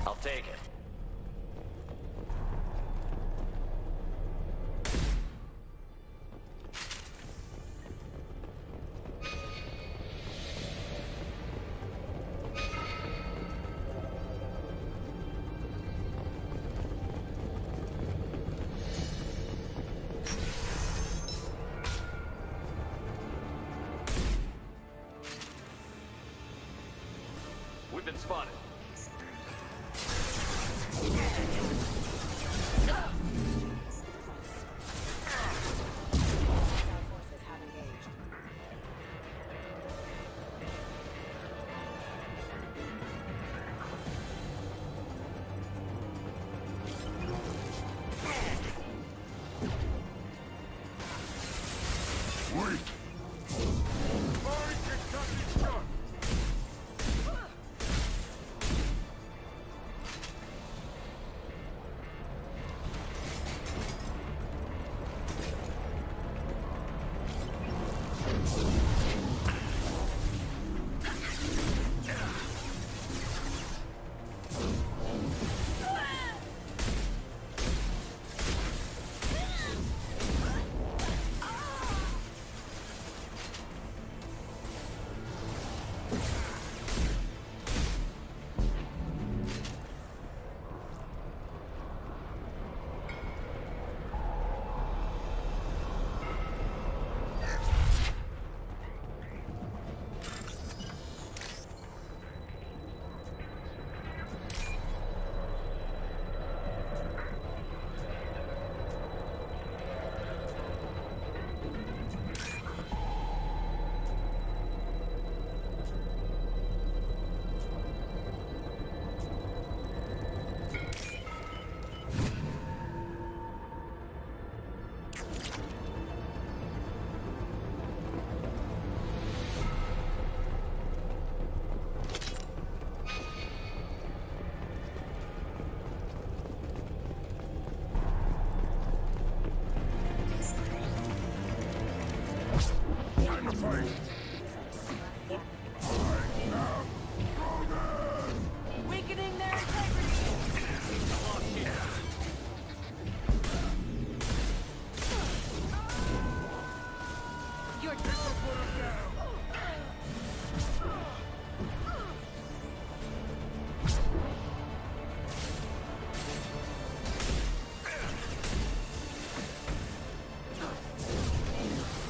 I'll take it. We've been spotted. fight! Weakening their integrity! You're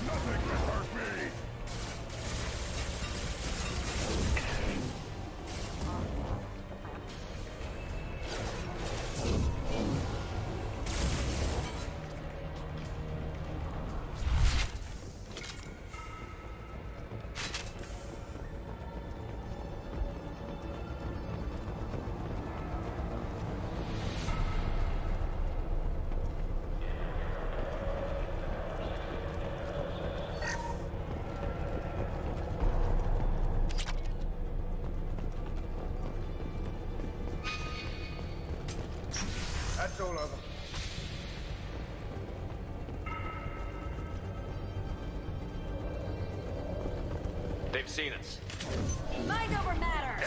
Nothing can hurt me! That's all over. They've seen us. Mind over matter!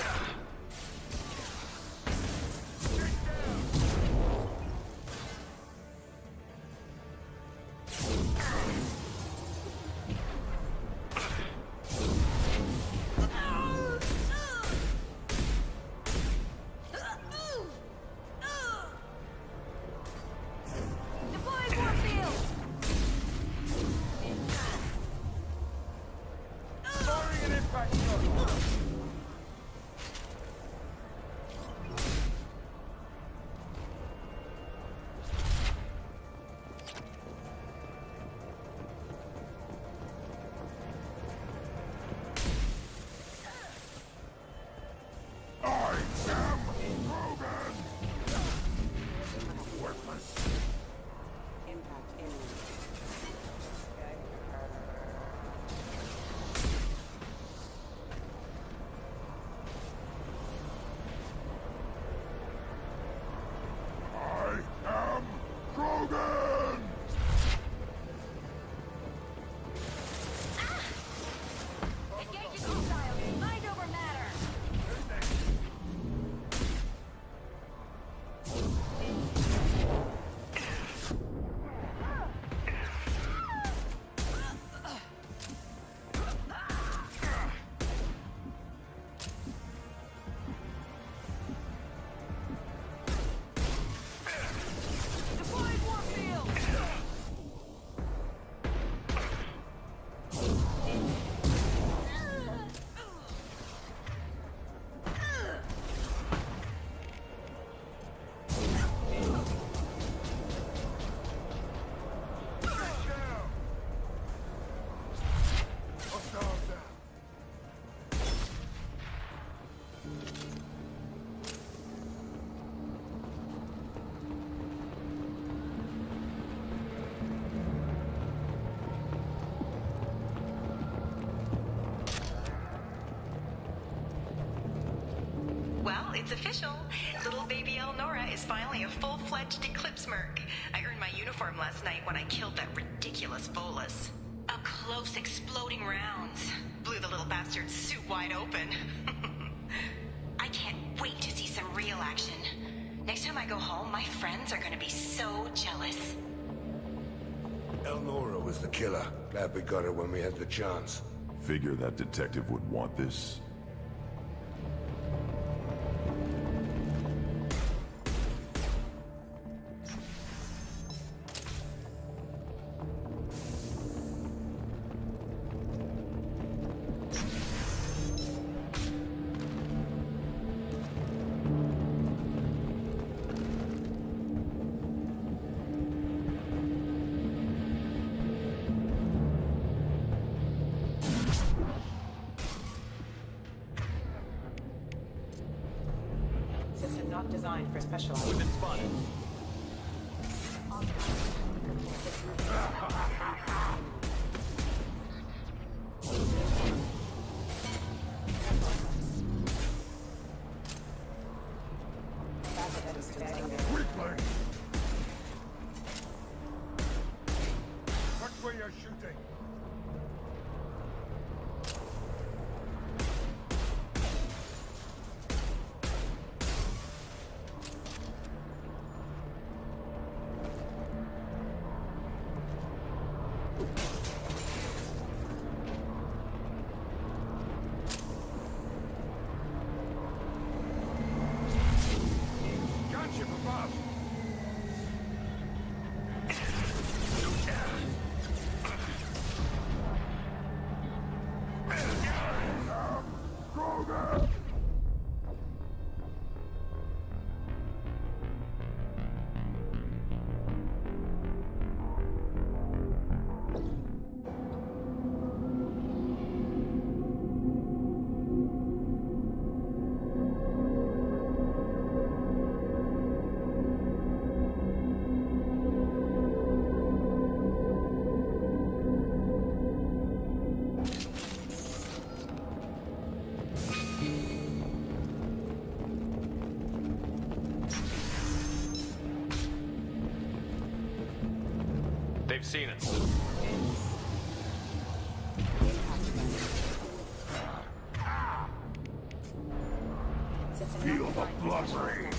Well, it's official. Little baby Elnora is finally a full-fledged Eclipse merc. I earned my uniform last night when I killed that ridiculous bolus. Up close, exploding rounds. Blew the little bastard's suit wide open. I can't wait to see some real action. Next time I go home, my friends are gonna be so jealous. Elnora was the killer. Glad we got her when we had the chance. Figure that detective would want this. Not designed for specialized. We've been spotted. Watch where you're shooting. They've seen us. Feel the blood rain.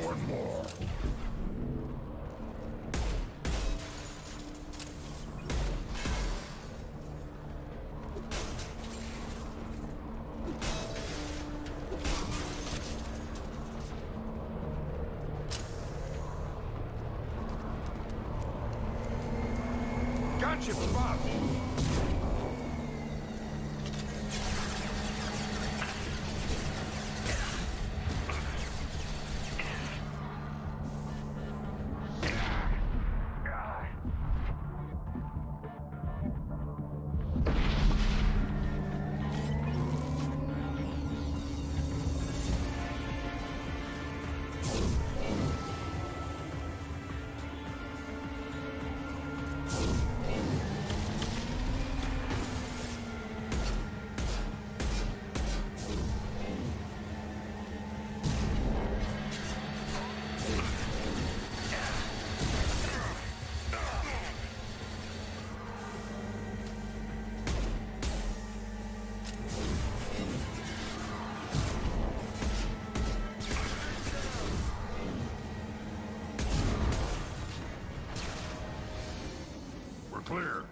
One more. Gotcha, Bob. Clear.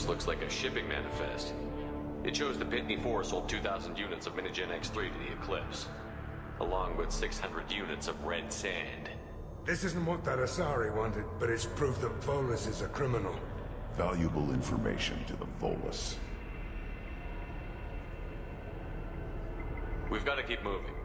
Looks like a shipping manifest. It shows the Pitney 4 sold 2,000 units of Minigen X3 to the Eclipse, along with 600 units of red sand. This isn't what that Asari wanted, but it's proof that Volus is a criminal. Valuable information to the Volus. We've got to keep moving.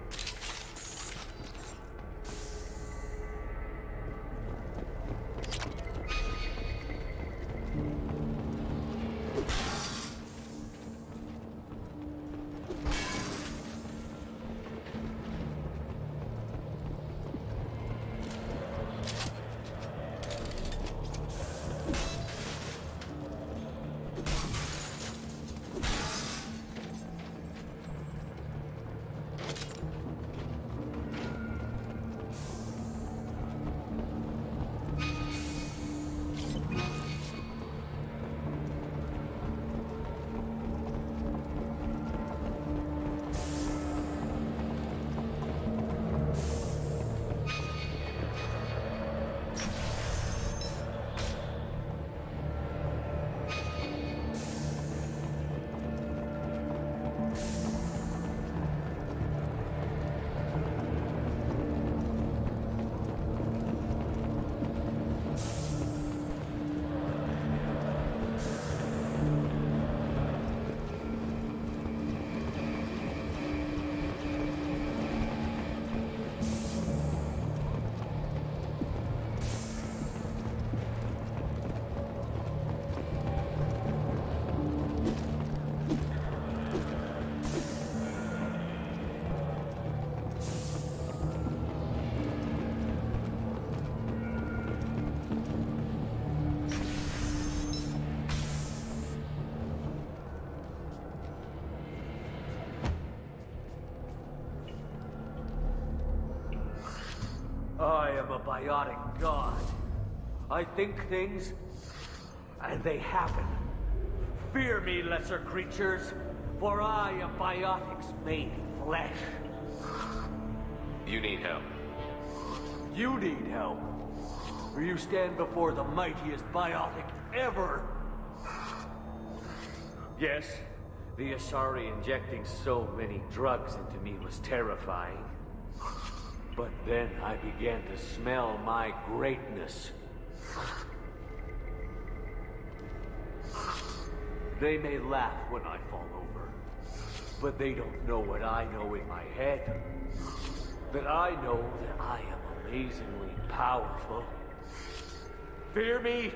I am a biotic god. I think things, and they happen. Fear me, lesser creatures, for I am biotics made flesh. You need help. You need help. For you stand before the mightiest biotic ever. Yes, the Asari injecting so many drugs into me was terrifying. But then I began to smell my greatness. They may laugh when I fall over, but they don't know what I know in my head. that I know that I am amazingly powerful. Fear me?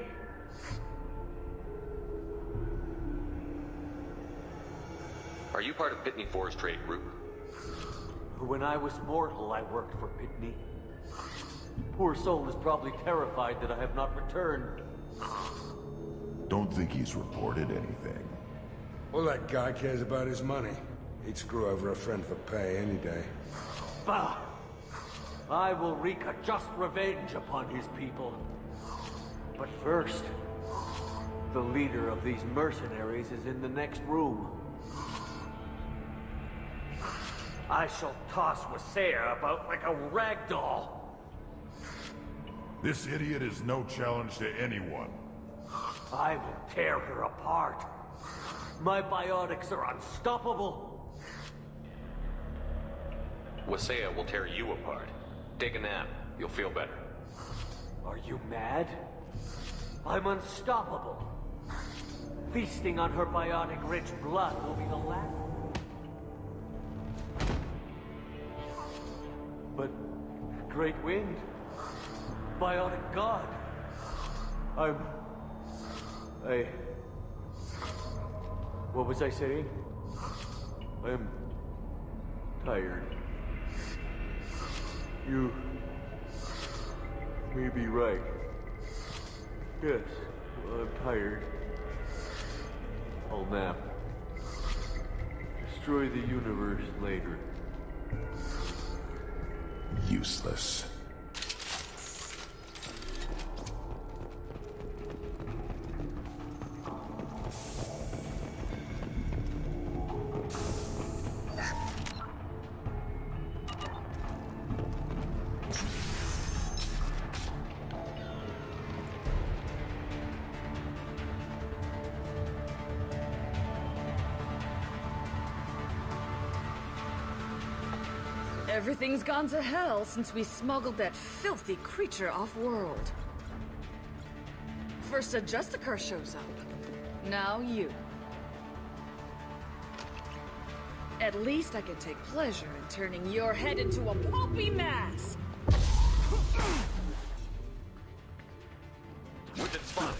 Are you part of Pitney 4's trade group? When I was mortal, I worked for Pitney. Poor soul is probably terrified that I have not returned. Don't think he's reported anything. Well, that guy cares about his money. He'd screw over a friend for pay any day. Bah! I will wreak a just revenge upon his people. But first, the leader of these mercenaries is in the next room. I shall toss Wasea about like a rag doll. This idiot is no challenge to anyone. I will tear her apart. My biotics are unstoppable. Wasea will tear you apart. Take a nap. You'll feel better. Are you mad? I'm unstoppable. Feasting on her biotic-rich blood will be the last. But Great Wind, biotic god, what was I saying? I'm tired. You may be right. Yes, I'm tired. I'll nap. Destroy the universe later. Useless. Everything's gone to hell since we smuggled that filthy creature off-world. First a Justicar shows up. Now you. At least I can take pleasure in turning your head into a pulpy mass! Widget spotted.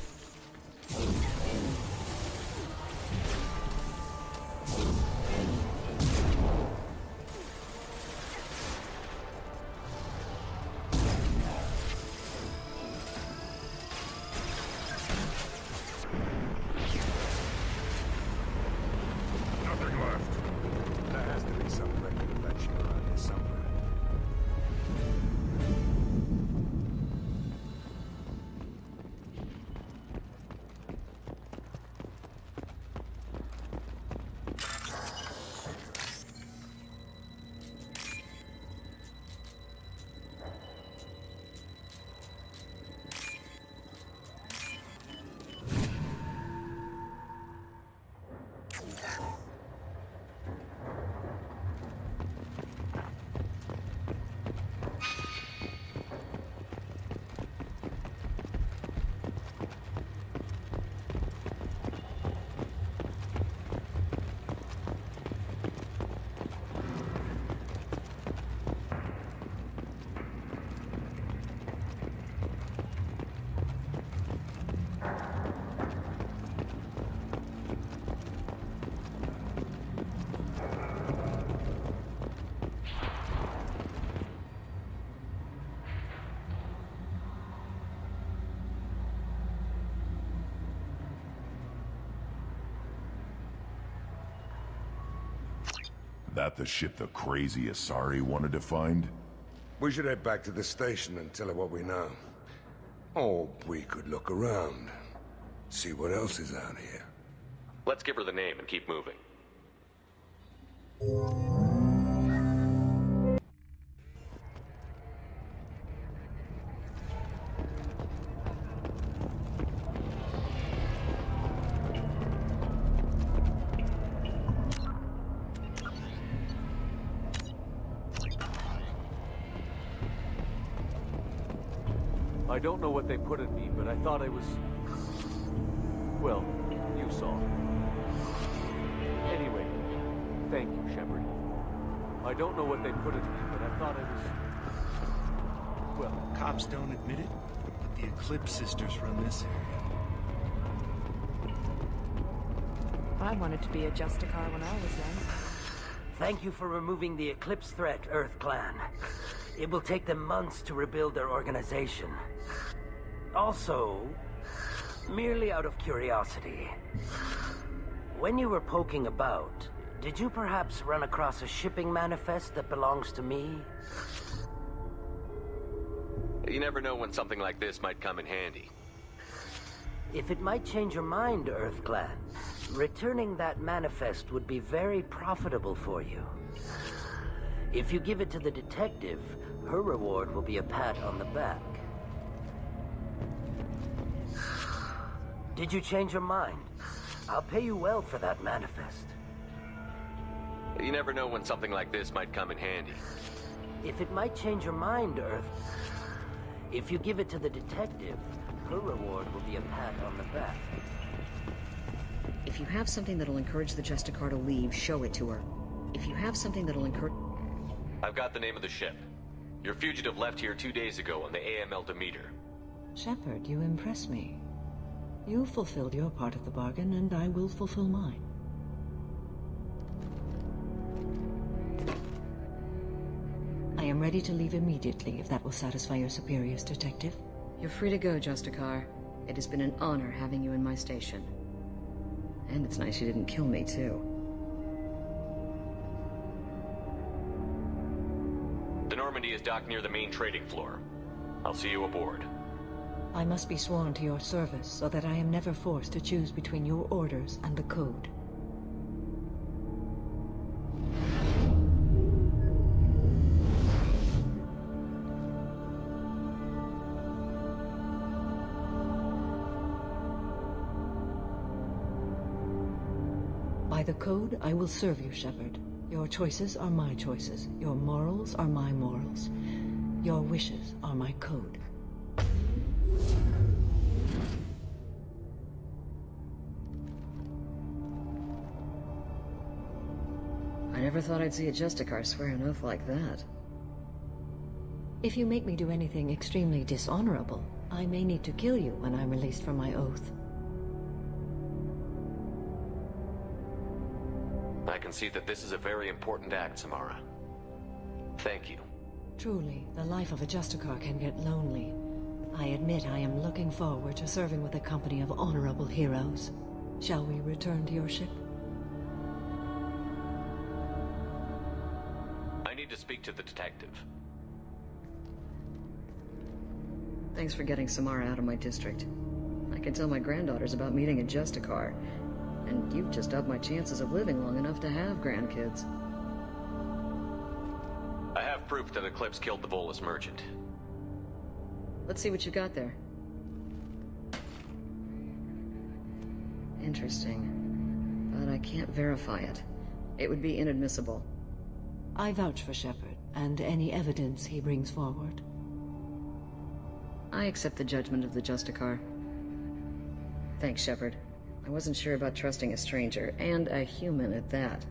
That the ship the crazy Asari wanted to find? We should head back to the station and tell her what we know. Or we could look around. See what else is out here. Let's give her the name and keep moving. I don't know what they put in me, but I thought I was... well, you saw. Anyway, thank you, Shepard. I don't know what they put in me, but I thought I was... Cops don't admit it, but the Eclipse sisters run this area. I wanted to be a Justicar when I was young. Thank you for removing the Eclipse threat, Earth Clan. It will take them months to rebuild their organization. Also, merely out of curiosity, when you were poking about, did you perhaps run across a shipping manifest that belongs to me? You never know when something like this might come in handy. If it might change your mind, Earth Clan, returning that manifest would be very profitable for you. If you give it to the detective, her reward will be a pat on the back. Did you change your mind? I'll pay you well for that manifest. You never know when something like this might come in handy. If it might change your mind, Earth... If you give it to the detective, her reward will be a pat on the back. If you have something that'll encourage the Justicar to leave, show it to her. If you have something that'll encourage... I've got the name of the ship. Your fugitive left here 2 days ago on the AML Demeter. Shepard, you impress me. You fulfilled your part of the bargain, and I will fulfill mine. I am ready to leave immediately, if that will satisfy your superiors, Detective. You're free to go, Justicar. It has been an honor having you in my station. And it's nice you didn't kill me, too. The Normandy is docked near the main trading floor. I'll see you aboard. I must be sworn to your service, so that I am never forced to choose between your orders and the Code. By the Code, I will serve you, Shepard. Your choices are my choices. Your morals are my morals. Your wishes are my code. I never thought I'd see a Justicar swear an oath like that. If you make me do anything extremely dishonorable, I may need to kill you when I'm released from my oath. I can see that this is a very important act, Samara. Thank you. Truly, the life of a Justicar can get lonely. I admit I am looking forward to serving with a company of honorable heroes. Shall we return to your ship? I need to speak to the detective. Thanks for getting Samara out of my district. I can tell my granddaughters about meeting a Justicar, and you've just upped my chances of living long enough to have grandkids. I have proof that Eclipse killed the Volus merchant. Let's see what you got there. Interesting. But I can't verify it. It would be inadmissible. I vouch for Shepard, and any evidence he brings forward. I accept the judgment of the Justicar. Thanks, Shepard. I wasn't sure about trusting a stranger, and a human at that.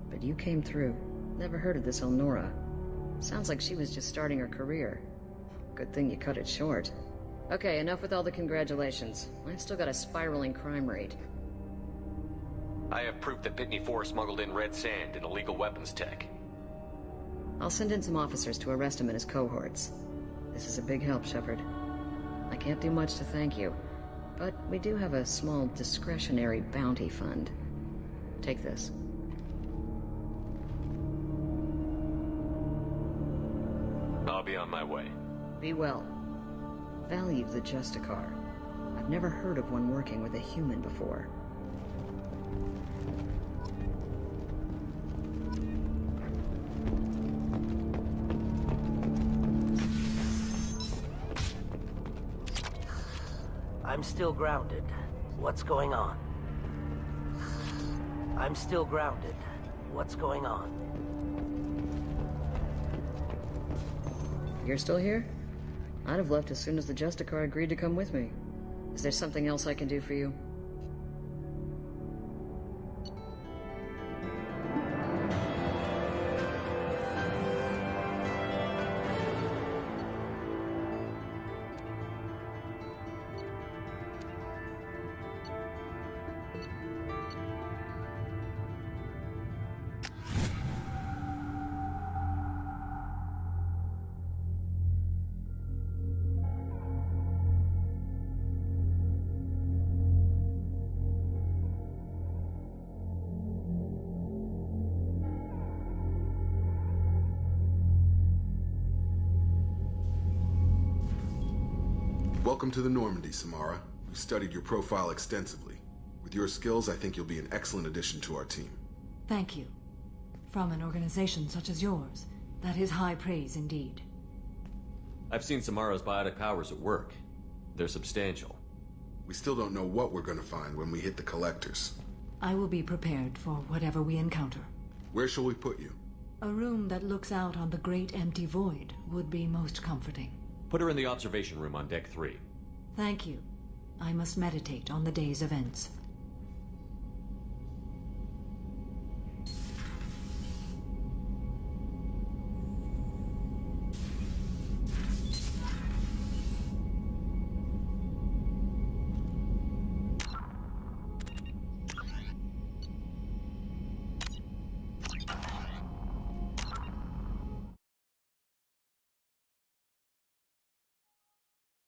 But you came through. Never heard of this Elnora. Sounds like she was just starting her career. Good thing you cut it short. Okay, enough with all the congratulations. I've still got a spiraling crime rate. I have proof that Pitney 4 smuggled in red sand and illegal weapons tech. I'll send in some officers to arrest him and his cohorts. This is a big help, Shepard. I can't do much to thank you, but we do have a small discretionary bounty fund. Take this. I'll be on my way. Be well. Value the Justicar. I've never heard of one working with a human before. I'm still grounded. What's going on? I'm still grounded. What's going on? You're still here? I'd have left as soon as the Justicar agreed to come with me. Is there something else I can do for you? Welcome to the Normandy, Samara. We've studied your profile extensively. With your skills, I think you'll be an excellent addition to our team. Thank you. From an organization such as yours, that is high praise indeed. I've seen Samara's biotic powers at work. They're substantial. We still don't know what we're gonna find when we hit the collectors. I will be prepared for whatever we encounter. Where shall we put you? A room that looks out on the great empty void would be most comforting. Put her in the observation room on Deck 3. Thank you. I must meditate on the day's events.